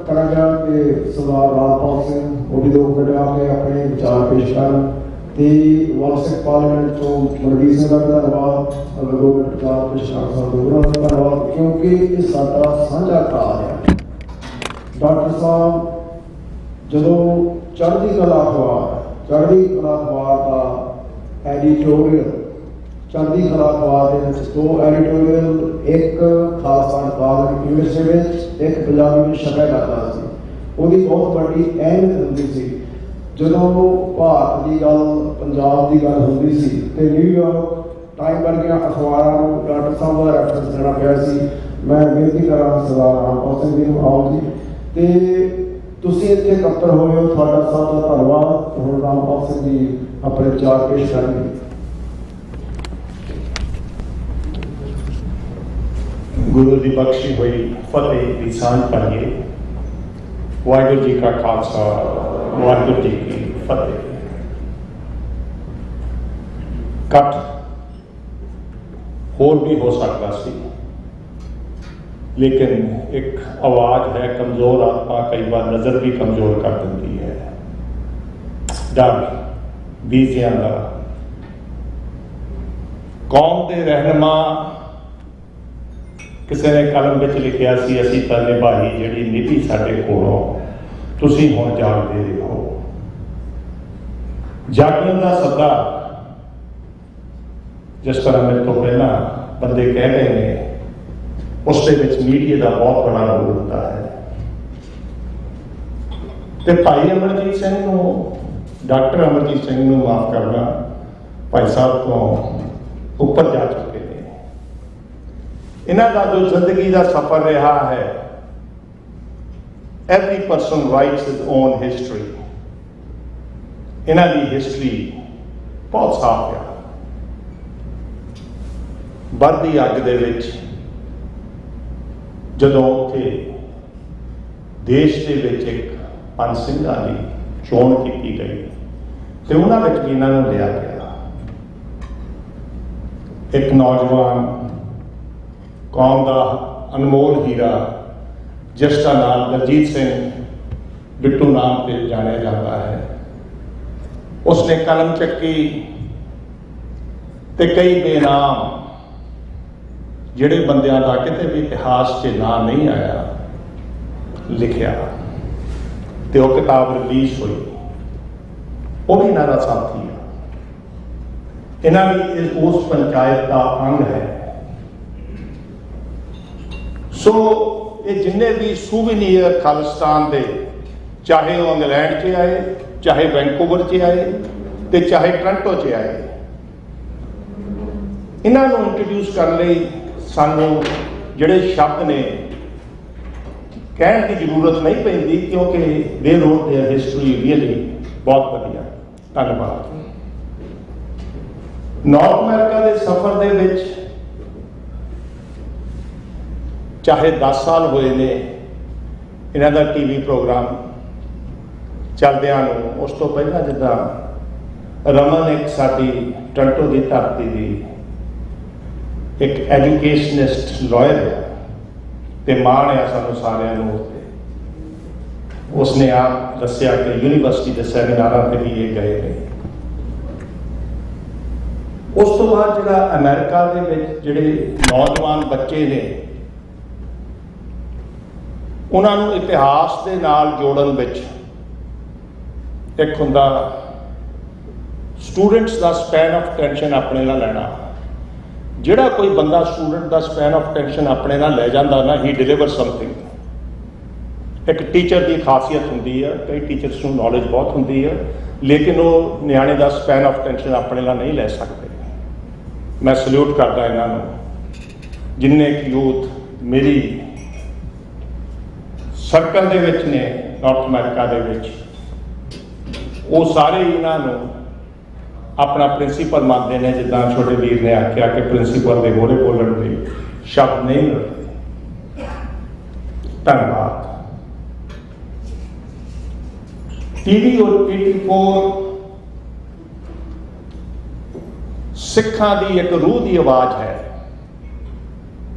ਕਰਾਂਗਾ ਕਿ ਸਰਦਾਰ ਰਾਜਪਾਲ ਸਿੰਘ ਉਹ ਵੀ 2 ਮਿੰਟ ਆ ਕੇ ਆਪਣੇ ਵਿਚਾਰ ਪੇਸ਼ ਕਰਨ ਤੇ ਵਾਲਸਿਕ ਪਾਰਲੀਮੈਂਟ ਤੋਂ ਮਨਵੀਰ ਸਿੰਘ ਦਾ ਧੰਨਵਾਦ, ਅਗਰ 2 ਮਿੰਟ ਵਿਚਾਰ ਪੇਸ਼ ਕਰ ਸਕਦੇ ਉਹਨਾਂ ਦਾ ਧੰਨਵਾਦ, ਕਿਉਂਕਿ ਇਹ ਸਾਡਾ ਸਾਂਝਾ ਕਾਰਜ ਹੈ। ਡਾਕਟਰ ਸਾਹਿਬ ਜਦੋਂ ਚੜ੍ਹਦੀ ਕਲਾ ਅਖਬਾਰ ਦਾ ਐਡੀਟੋਰੀਅਲ, ਚੜ੍ਹਦੀ ਕਲਾ ਅਖਬਾਰ ਦੇ ਵਿੱਚ 2 ਐਡੀਟੋਰੀਅਲ, ਇੱਕ ਖਾਲਸਾ ਅਖਬਾਰ ਇੰਗਲਿਸ਼ ਦੇ ਵਿੱਚ, ਇੱਕ ਪੰਜਾਬੀ ਵਿੱਚ ਛਪਿਆ ਕਰਦਾ ਸੀ, ਉਹਦੀ ਬਹੁਤ ਵੱਡੀ ਅਹਿਮੀਅਤ ਹੁੰਦੀ ਸੀ। ਜਦੋਂ ਭਾਰਤ ਦੀ ਗੱਲ, ਪੰਜਾਬ ਦੀ ਗੱਲ ਹੁੰਦੀ ਸੀ ਤੇ ਨਿਊਯਾਰਕ ਟਾਈਮ ਵਰਗੀਆਂ ਅਖਬਾਰਾਂ ਨੂੰ ਡਾਕਟਰ ਸਾਹਿਬ ਦਾ ਰੈਫਰੈਂਸ ਦੇਣਾ ਪਿਆ ਸੀ। ਮੈਂ ਬੇਨਤੀ ਕਰਾਂ ਸਰਦਾਰ ਰਾਜਪਾਲ ਸਿੰਘ ਜੀ ਨੂੰ, ਆਓ ਜੀ, ਤੇ ਤੁਸੀਂ ਇੱਥੇ ਇਕੱਤਰ ਹੋਏ ਹੋ, ਤੁਹਾਡਾ ਸਭ ਦਾ ਧੰਨਵਾਦ। ਹੁਣ ਰਾਜਪਾਲ ਸਿੰਘ ਜੀ ਆਪਣੇ ਵਿਚਾਰ ਪੇਸ਼ ਕਰਨਗੇ। ਗੁਰੂ ਦੀ ਬਖਸ਼ੀ ਹੋਈ ਫਤਿਹ ਦੀ ਸਾਂਝ ਪਾਈਏ। ਵਾਹਿਗੁਰੂ ਜੀ ਕਾ ਖਾਲਸਾ, ਵਾਹਿਗੁਰੂ ਜੀ ਕੀ ਫਤਿਹ। ਇਕੱਠ ਹੋਰ ਵੀ ਹੋ ਸਕਦਾ ਸੀ, ਲੇਕਿਨ ਇੱਕ ਆਵਾਜ਼ ਹੈ, ਕਮਜ਼ੋਰ ਆਤਮਾ ਕਈ ਵਾਰ ਨਜ਼ਰ ਵੀ ਕਮਜ਼ੋਰ ਕਰ ਦਿੰਦੀ ਹੈ। ਡਰ, ਬੀਜ਼ਿਆਂ ਦਾ, ਕੌਮ ਦੇ ਰਹਿਨੁਮਾ ਕਿਸੇ ਨੇ ਕਲਮ ਵਿੱਚ ਲਿਖਿਆ ਸੀ, ਅਸੀਂ ਤਾਂ ਨਿਭਾਈ ਜਿਹੜੀ ਨੀਤੀ ਸਾਡੇ ਕੋਲੋਂ, ਤੁਸੀਂ ਹੁਣ ਜਾਣਦੇ ਰਹੋ। ਜਾਗਣ ਦਾ ਸੱਦਾ, ਜਿਸ ਤਰ੍ਹਾਂ ਮੇਰੇ ਤੋਂ ਪਹਿਲਾਂ ਬੰਦੇ ਕਹਿ ਰਹੇ ਨੇ, ਉਸ ਦੇ ਵਿੱਚ ਮੀਡੀਆ ਦਾ ਬਹੁਤ ਬੜਾ ਰੋਲ ਹੁੰਦਾ ਹੈ। ਤੇ ਭਾਈ ਅਮਰਜੀਤ ਸਿੰਘ ਨੂੰ, ਡਾਕਟਰ ਅਮਰਜੀਤ ਸਿੰਘ ਨੂੰ ਮਾਫ ਕਰਨਾ, ਭਾਈ ਸਾਹਿਬ ਤੋਂ ਉੱਪਰ ਜਾ ਚੁੱਕੇ ਨੇ। ਇਹਨਾਂ ਦਾ ਜੋ ਜ਼ਿੰਦਗੀ ਦਾ ਸਫ਼ਰ ਰਿਹਾ ਹੈ, every person writes his own history। ਇਹਨਾਂ ਦੀ ਹਿਸਟਰੀ ਬਹੁਤ ਸਾਫ਼ ਹੈ। ਵੱਧਦੀ ਅੱਗ ਦੇ ਵਿੱਚ ਜਦੋਂ ਉੱਥੇ ਦੇਸ਼ ਦੇ ਵਿੱਚ ਇੱਕ ਪੰਜ ਸਿੰਘਾਂ ਦੀ ਚੋਣ ਕੀਤੀ ਗਈ ਤੇ ਉਹਨਾਂ ਵਿੱਚ ਵੀ ਇਹਨਾਂ ਨੂੰ ਲਿਆ ਗਿਆ। ਇੱਕ ਨੌਜਵਾਨ ਕੌਮ ਦਾ ਅਨਮੋਲ ਹੀਰਾ, ਜਿਸ ਦਾ ਨਾਮ ਦਲਜੀਤ ਸਿੰਘ ਬਿੱਟੂ ਨਾਮ ਤੇ ਜਾਣਿਆ ਜਾਂਦਾ ਹੈ, ਉਸਨੇ ਕਲਮ ਚੱਕੀ ਤੇ ਕਈ ਬੇਨਾਮ ਜਿਹੜੇ ਬੰਦਿਆਂ ਦਾ ਕਿਤੇ ਵੀ ਇਤਿਹਾਸ 'ਚ ਨਾਂ ਨਹੀਂ ਆਇਆ ਲਿਖਿਆ, ਤੇ ਉਹ ਕਿਤਾਬ ਰਿਲੀਜ਼ ਹੋਈ। ਉਹ ਵੀ ਇਹਨਾਂ ਦਾ ਸਾਥੀ ਹੈ। ਇਹਨਾਂ ਦੀ ਉਸ ਪੰਚਾਇਤ ਦਾ ਅੰਗ ਹੈ। ਸੋ ਇਹ ਜਿੰਨੇ ਵੀ ਸੂਵੀਨੀਅਰ ਖਾਲਿਸਤਾਨ ਦੇ, ਚਾਹੇ ਉਹ ਇੰਗਲੈਂਡ 'ਚ ਆਏ, ਚਾਹੇ ਵੈਨਕੂਵਰ 'ਚ ਆਏ ਤੇ ਚਾਹੇ ਟੋਰਾਂਟੋ 'ਚ ਆਏ, ਇਹਨਾਂ ਨੂੰ ਇੰਟਰੋਡਿਊਸ ਕਰਨ ਲਈ ਸਾਨੂੰ ਜਿਹੜੇ ਸ਼ਬਦ ਨੇ ਕਹਿਣ ਦੀ ਜ਼ਰੂਰਤ ਨਹੀਂ ਪੈਂਦੀ, ਕਿਉਂਕਿ ਦੇ ਰੋਡ ਦੇਅਰ ਹਿਸਟਰੀ ਰੀਅਲੀ ਬਹੁਤ ਵਧੀਆ। ਧੰਨਵਾਦ। ਨਾਰਥ ਅਮਰੀਕਾ ਦੇ ਸਫ਼ਰ ਦੇ ਵਿੱਚ ਚਾਹੇ 10 ਸਾਲ ਹੋਏ ਨੇ ਇਹਨਾਂ ਦਾ ਟੀਵੀ ਪ੍ਰੋਗਰਾਮ ਚੱਲਦਿਆਂ ਨੂੰ। ਉਸ ਤੋਂ ਪਹਿਲਾਂ ਜਿੱਦਾਂ ਰਮਨ ਇੱਕ ਸਾਡੀ ਟੋਰਾਂਟੋ ਦੀ ਧਰਤੀ ਦੀ ਇੱਕ ਐਜੂਕੇਸ਼ਨਿਸਟ ਲਾਇਰ ਹੈ ਤੇ ਮਾਣ ਆ ਸਾਨੂੰ ਸਾਰਿਆਂ ਨੂੰ। ਉਸਨੇ ਆਪ ਦੱਸਿਆ ਕਿ ਯੂਨੀਵਰਸਿਟੀ ਦੇ ਸੈਮੀਨਾਰਾਂ ਤੇ ਵੀ ਇਹ ਗਏ ਨੇ। ਉਸ ਤੋਂ ਬਾਅਦ ਜਿਹੜਾ ਅਮਰੀਕਾ ਦੇ ਵਿੱਚ ਜਿਹੜੇ ਨੌਜਵਾਨ ਬੱਚੇ ਨੇ, ਉਹਨਾਂ ਨੂੰ ਇਤਿਹਾਸ ਦੇ ਨਾਲ ਜੋੜਨ ਵਿੱਚ ਇੱਕ ਹੁੰਦਾ students the span of attention ਆਪਣੇ ਨਾਲ ਲੈਣਾ। ਜਿਹੜਾ ਕੋਈ ਬੰਦਾ student the span of attention ਆਪਣੇ ਨਾਲ ਲੈ ਜਾਂਦਾ ਨਾ, ਹੀ ਡਿਲੀਵਰ ਸਮਥਿੰਗ। ਇੱਕ ਟੀਚਰ ਦੀ ਖਾਸੀਅਤ ਹੁੰਦੀ ਹੈ, ਕਈ ਟੀਚਰਸ ਨੂੰ ਨੌਲੇਜ ਬਹੁਤ ਹੁੰਦੀ ਹੈ, ਲੇਕਿਨ ਉਹ ਨਿਆਣੇ ਦਾ ਸਪੈਨ ਆਫ ਅਟੈਂਸ਼ਨ ਆਪਣੇ ਨਾਲ ਨਹੀਂ ਲੈ ਸਕਦੇ। ਮੈਂ ਸਲੂਟ ਕਰਦਾ ਇਹਨਾਂ ਨੂੰ। ਜਿੰਨੇ ਕਿ ਯੂਥ ਮੇਰੀ ਸਰਕਲ ਦੇ ਵਿੱਚ ਨੇ ਨਾਰਥ ਅਮਰੀਕਾ ਦੇ ਵਿੱਚ, ਉਹ ਸਾਰੇ ਇਹਨਾਂ ਨੂੰ ਆਪਣਾ ਪ੍ਰਿੰਸੀਪਲ ਮੰਨਦੇ ਨੇ। ਜਿੱਦਾਂ ਛੋਟੇ ਵੀਰ ਨੇ ਆਖਿਆ ਕਿ ਪ੍ਰਿੰਸੀਪਲ ਦੇ ਮੋਹਰੇ ਬੋਲਣ ਦੇ ਸ਼ਬਦ ਨਹੀਂ ਮਿਲਦੇ। ਧੰਨਵਾਦ। ਟੀਵੀ ਔਰ 84 ਸਿੱਖਾਂ ਦੀ ਇੱਕ ਰੂਹ ਦੀ ਆਵਾਜ਼ ਹੈ।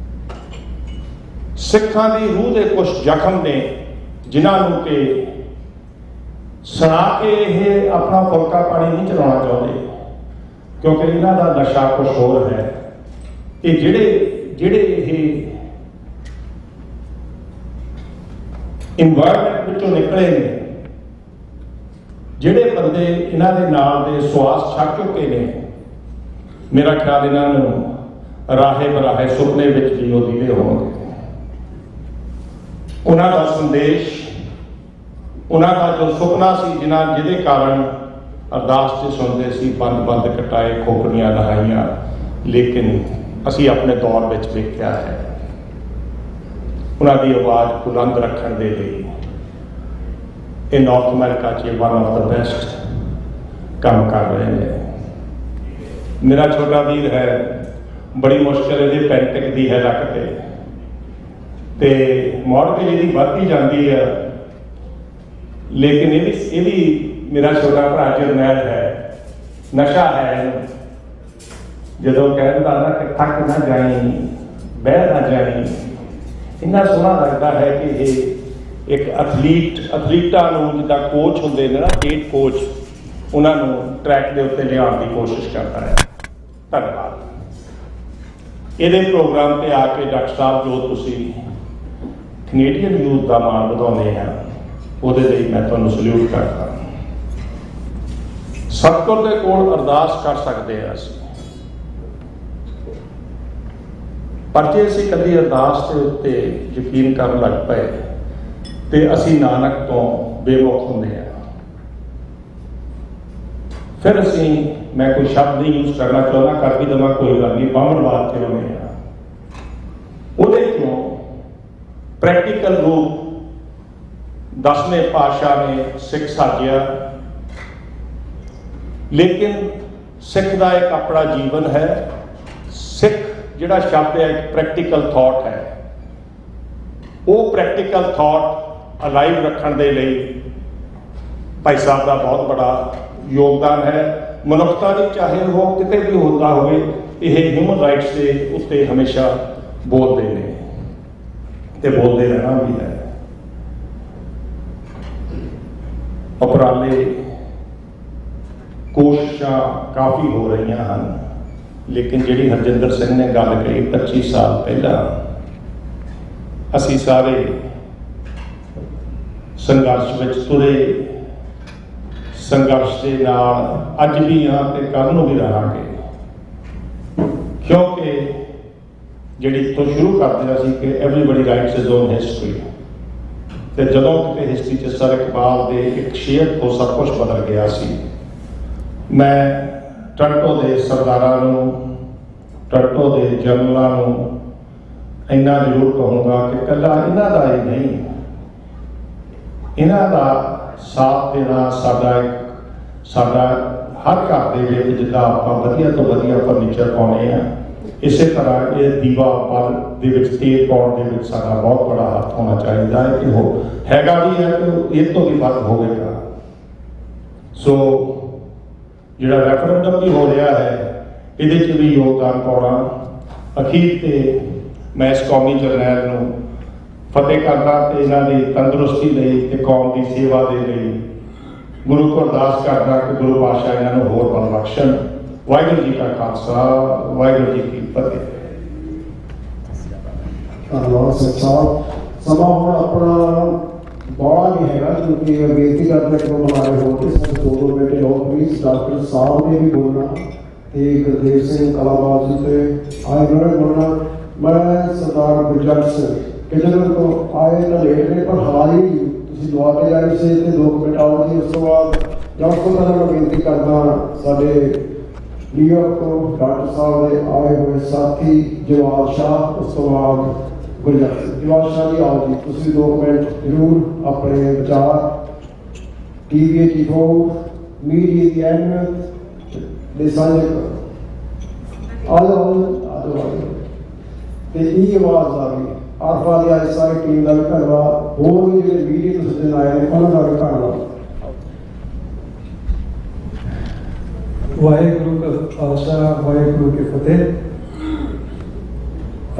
ਸਿੱਖਾਂ ਦੀ ਰੂਹ ਦੇ ਕੁਝ ਜ਼ਖਮ ਨੇ ਜਿਨ੍ਹਾਂ ਨੂੰ ਕਿ ਸੁਣਾ ਕੇ ਇਹ ਆਪਣਾ ਫੁਲਕਾ ਪਾਣੀ ਨਹੀਂ ਚਲਾਉਣਾ ਚਾਹੁੰਦੇ, ਕਿਉਂਕਿ ਇਹਨਾਂ ਦਾ ਨਸ਼ਾ ਕੁਝ ਹੋਰ ਹੈ। ਇਹ ਜਿਹੜੇ ਇਹ ਇਨਵਾਇਰਨਮੈਂਟ ਵਿੱਚੋਂ ਨਿਕਲੇ ਨੇ, ਜਿਹੜੇ ਬੰਦੇ ਇਹਨਾਂ ਦੇ ਨਾਲ ਦੇ ਸਵਾਸ ਛੱਡ ਚੁੱਕੇ ਨੇ, ਮੇਰਾ ਖਿਆਲ ਇਹਨਾਂ ਨੂੰ ਰਾਹੇ ਬਰਾਹੇ ਸੁਪਨੇ ਵਿੱਚ ਵੀ ਉਹ ਦੀਦੇ ਹੋਣਗੇ। ਉਹਨਾਂ ਦਾ ਸੰਦੇਸ਼, ਉਹਨਾਂ ਦਾ ਜੋ ਸੁਪਨਾ ਸੀ, ਜਿਹਦੇ ਕਾਰਨ ਅਰਦਾਸ 'ਚ ਸੁਣਦੇ ਸੀ, ਬੰਦ ਕਟਾਏ ਖੋਪੜੀਆਂ ਲਹਾਈਆਂ, ਲੇਕਿਨ ਅਸੀਂ ਆਪਣੇ ਦੌਰ ਵਿੱਚ ਵੇਖਿਆ ਹੈ ਉਹਨਾਂ ਦੀ ਆਵਾਜ਼ ਬੁਲੰਦ ਰੱਖਣ ਦੇ ਲਈ ਇਹ ਨਾਰਥ ਅਮਰੀਕਾ 'ਚ ਵਨ ਆਫ ਦਾ ਬੈਸਟ ਕੰਮ ਕਰ ਰਹੇ ਨੇ। ਮੇਰਾ ਛੋਟਾ ਵੀਰ ਹੈ, ਬੜੀ ਮੁਸ਼ਕਿਲ ਇਹਦੇ ਪੈਂਟਿਕ ਦੀ ਹੈ ਲੱਕ ਤੇ ਮੌਰਗੇਜ ਇਹਦੀ ਵੱਧਦੀ ਜਾਂਦੀ ਹੈ, ਲੇਕਿਨ ਇਹ ਵੀ ਮੇਰਾ ਛੋਟਾ ਭਰਾ ਜਰਨੈਲ ਹੈ, ਨਸ਼ਾ ਹੈ ਇਹਨੂੰ। ਜਦੋਂ ਕਹਿੰਦਾ ਨਾ ਕਿ ਥੱਕ ਨਾ ਜਾਈ, ਬਹਿ ਨਾ ਜਾਈ, ਇੰਨਾ ਸੋਹਣਾ ਲੱਗਦਾ ਹੈ ਕਿ ਇਹ ਇੱਕ ਅਥਲੀਟਾਂ ਨੂੰ ਜਿੱਦਾਂ ਕੋਚ ਹੁੰਦੇ ਨੇ ਨਾ, ਸਟੇਟ ਕੋਚ, ਉਹਨਾਂ ਨੂੰ ਟਰੈਕ ਦੇ ਉੱਤੇ ਲਿਆਉਣ ਦੀ ਕੋਸ਼ਿਸ਼ ਕਰਦਾ ਹੈ। ਧੰਨਵਾਦ। ਇਹਦੇ ਪ੍ਰੋਗਰਾਮ ਤੇ ਆ ਕੇ ਡਾਕਟਰ ਸਾਹਿਬ ਜੋ ਤੁਸੀਂ ਕੈਨੇਡੀਅਨ ਯੂਥ ਦਾ ਮਾਣ ਵਧਾਉਂਦੇ ਆ, ਉਹਦੇ ਲਈ ਮੈਂ ਤੁਹਾਨੂੰ ਸਲੂਟ ਕਰਦਾ। ਸਤਿਗੁਰ ਦੇ ਕੋਲ ਅਰਦਾਸ ਕਰ ਸਕਦੇ ਆ ਅਸੀਂ, ਪਰ ਜੇ ਅਸੀਂ ਕਦੀ ਅਰਦਾਸ ਦੇ ਉੱਤੇ ਯਕੀਨ ਕਰਨ ਲੱਗ ਪਏ ਤੇ ਅਸੀਂ ਨਾਨਕ ਤੋਂ ਬੇਮੁਖ ਹੁੰਦੇ ਆ। ਫਿਰ ਅਸੀਂ, ਮੈਂ ਕੋਈ ਸ਼ਬਦ ਨਹੀਂ ਯੂਜ਼ ਕਰਨਾ ਚਾਹੁੰਦਾ, ਕਰ ਵੀ ਦੇਵਾਂ ਕੋਈ ਗੱਲ ਨਹੀਂ, ਬਾਹਮਣਵਾਦ ਤੇ ਹੁੰਦੇ ਆ। ਉਹਦੇ ਚੋਂ ਪ੍ਰੈਕਟੀਕਲ ਰੂਪ 10ਵੇਂ ਪਾਤਸ਼ਾਹ ਨੇ ਸਿੱਖ ਸਾਜਿਆ, ਲੇਕਿਨ ਸਿੱਖ ਦਾ ਇੱਕ ਆਪਣਾ ਜੀਵਨ ਹੈ। ਸਿੱਖ ਜਿਹੜਾ ਸ਼ਬਦ ਹੈ ਇੱਕ ਪ੍ਰੈਕਟੀਕਲ ਥਾਟ ਹੈ। ਉਹ ਪ੍ਰੈਕਟੀਕਲ ਥਾਟ ਅਲਾਈਵ ਰੱਖਣ ਦੇ ਲਈ ਭਾਈ ਸਾਹਿਬ ਦਾ ਬਹੁਤ ਬੜਾ ਯੋਗਦਾਨ ਹੈ। ਮਨੁੱਖਤਾ ਦੀ ਚਾਹੇ ਉਹ ਕਿਤੇ ਵੀ ਹੁੰਦਾ ਹੋਵੇ, ਇਹ ਹਿਊਮਨ ਰਾਈਟਸ ਦੇ ਉੱਤੇ ਹਮੇਸ਼ਾ ਬੋਲਦੇ ਨੇ ਤੇ ਬੋਲਦੇ ਰਹਿਣਾ ਵੀ ਹੈ। ਉਪਰਾਲੇ ਕੋਸ਼ਿਸ਼ਾਂ ਕਾਫੀ ਹੋ ਰਹੀਆਂ ਹਨ, ਲੇਕਿਨ ਜਿਹੜੀ ਹਰਜਿੰਦਰ ਸਿੰਘ ਨੇ ਗੱਲ ਕਹੀ 25 ਸਾਲ ਪਹਿਲਾਂ ਅਸੀਂ ਸਾਰੇ ਸੰਘਰਸ਼ ਵਿੱਚ ਤੁਰੇ, ਸੰਘਰਸ਼ ਦੇ ਨਾਲ ਅੱਜ ਵੀ ਹਾਂ ਤੇ ਕੱਲ੍ਹ ਨੂੰ ਵੀ ਰਹਾਂਗੇ, ਕਿਉਂਕਿ ਜਿਹੜੀ ਤੋਂ ਸ਼ੁਰੂ ਕਰਦੇ ਸੀ ਕਿ everybody writes his own history, ਤੇ ਜਦੋਂ ਕਿਤੇ ਹਿਸਟਰੀ 'ਚ ਸਰ ਇਕਬਾਲ ਦੇ ਇੱਕ ਸ਼ੇਅਰ ਤੋਂ ਸਭ ਕੁਛ ਬਦਲ ਗਿਆ ਸੀ। ਮੈਂ ਟੋਰਾਂਟੋ ਦੇ ਸਰਦਾਰਾਂ ਨੂੰ, ਟੋਰਾਂਟੋ ਦੇ ਜਨਰਲਾਂ ਨੂੰ ਇੰਨਾ ਜ਼ਰੂਰ ਕਹੂੰਗਾ ਕਿ ਇਕੱਲਾ ਇਹਨਾਂ ਦਾ ਹੀ ਨਹੀਂ, ਇਹਨਾਂ ਦਾ ਸਾਥ ਦੇਣਾ ਸਾਡਾ ਹਰ ਘਰ ਦੇ ਵਿੱਚ, ਜਿੱਦਾਂ ਆਪਾਂ ਵਧੀਆ ਤੋਂ ਵਧੀਆ ਫਰਨੀਚਰ ਪਾਉਣੇ ਆ, ਇਸੇ ਤਰ੍ਹਾਂ ਇਹ ਦੀਵਾ ਪਲ ਦੇ ਵਿੱਚ ਤੇਲ ਪਾਉਣ ਦੇ ਵਿੱਚ ਸਾਡਾ ਬਹੁਤ ਬੜਾ ਹੱਥ ਹੋਣਾ ਚਾਹੀਦਾ ਹੈ ਕਿ ਉਹ ਹੈਗਾ ਵੀ ਹੈ ਕਿ ਇਹ ਤੋਂ ਵੀ ਵੱਧ ਹੋਵੇਗਾ। ਸੋ ਜਿਹੜਾ ਰੈਫਰੈਂਡਮ ਵੀ ਹੋ ਰਿਹਾ ਹੈ, ਇਹਦੇ 'ਚ ਵੀ ਯੋਗਦਾਨ ਪਾਉਣਾ। ਅਖੀਰ ਤੇ ਮੈਂ ਇਸ ਕੌਮੀ ਜਰਨੈਲ ਨੂੰ ਫਤਿਹ ਕਰਦਾ ਤੇ ਇਹਨਾਂ ਦੀ ਤੰਦਰੁਸਤੀ ਲਈ ਤੇ ਕੌਮ ਦੀ ਸੇਵਾ ਦੇ ਲਈ ਗੁਰੂ ਕੋ ਅਰਦਾਸ ਕਰਦਾ ਕਿ ਗੁਰੂ ਪਾਤਸ਼ਾਹ ਇਹਨਾਂ ਨੂੰ ਹੋਰ ਬਲ ਬਖਸ਼ਣ। ਵਾਹਿਗੁਰੂ ਜੀ ਕਾ ਖਾਲਸਾ, ਵਾਹਿਗੁਰੂ ਜੀ ਕੀ ਫਤਿਹ। ਧੰਨਵਾਦ ਸਾਹਿਬ। ਸਮਾਂ ਹੁਣ ਆਪਣਾ ਬੜਾ ਨਹੀਂ ਹੈਗਾ, ਕਿਉਂਕਿ ਬੇਨਤੀ ਕਰਦੇ ਕਿ ਹਮਾਰੇ ਹੋਰ ਕੇ ਸਾਰੇ ਦੋ ਬੇਟੇ ਹੋਰ ਪਲੀਜ਼ ਡਾਕਟਰ ਸਾਹਿਬ ਨੇ ਵੀ ਬੋਲਣਾ ਤੇ ਗੁਰਦੇਵ ਸਿੰਘ ਕਲਾਬਾਜ਼ ਜੀ ਤੇ ਆਏ ਉਹਨਾਂ ਨੇ ਬੋਲਣਾ। ਮੈਂ ਸਰਦਾਰ ਗੁਰਜੰਟ ਸਿੰਘ ਕਿਜਨਰ ਤੋਂ ਆਏ ਤਾਂ ਲੇਟ ਨੇ, ਪਰ ਹਾਲ ਹੀ ਤੁਸੀਂ ਦੁਆ ਤੇ ਆਏ ਸੀ ਤੇ 2 ਮਿੰਟ ਆਓ ਜੀ। ਉਸ ਤੋਂ ਬਾਅਦ ਜਾਂ ਤੋਂ ਪਹਿਲਾਂ ਮੈਂ ਬੇਨਤੀ ਕਰਦਾ ਸਾਡੇ ਨਿਊਯਾਰਕ ਤੋਂ ਡਾਕਟਰ ਸਾਹਿਬ ਦੇ ਆਏ ਹੋਏ ਸਾਥੀ ਜਵਾਦ ਸ਼ਾਹ, ਉਸ ਤੋਂ ਬਾਅਦ ਜਵਾਦ ਸ਼ਾਹ ਜੀ ਆਓ ਜੀ, ਤੁਸੀਂ 2 ਮਿੰਟ ਜ਼ਰੂਰ ਆਪਣੇ ਵਿਚਾਰ ਟੀਵੀ ਚੀਫ ਮੀਡੀਆ ਦੀ ਅਹਿਮੀਅਤ ਦੇ ਸਾਂਝੇ ਕਰੋ। ਆ ਜਾਓ ਤੇ ਇਹ ਆਵਾਜ਼ ਆ ਗਈ ਆਰਫਾ ਦੀ ਅੱਜ ਸਾਰੀ ਟੀਮ ਦਾ ਵੀ ਧੰਨਵਾਦ, ਹੋਰ ਵੀ ਜਿਹੜੇ ਮੀਡੀਆ ਤੋਂ ਸੱਜਣ ਆਏ ਨੇ ਉਹਨਾਂ ਦਾ ਵੀ ਧੰਨਵਾਦ। वाहेगुरु का खालसा वाहेगुरु की फतेह।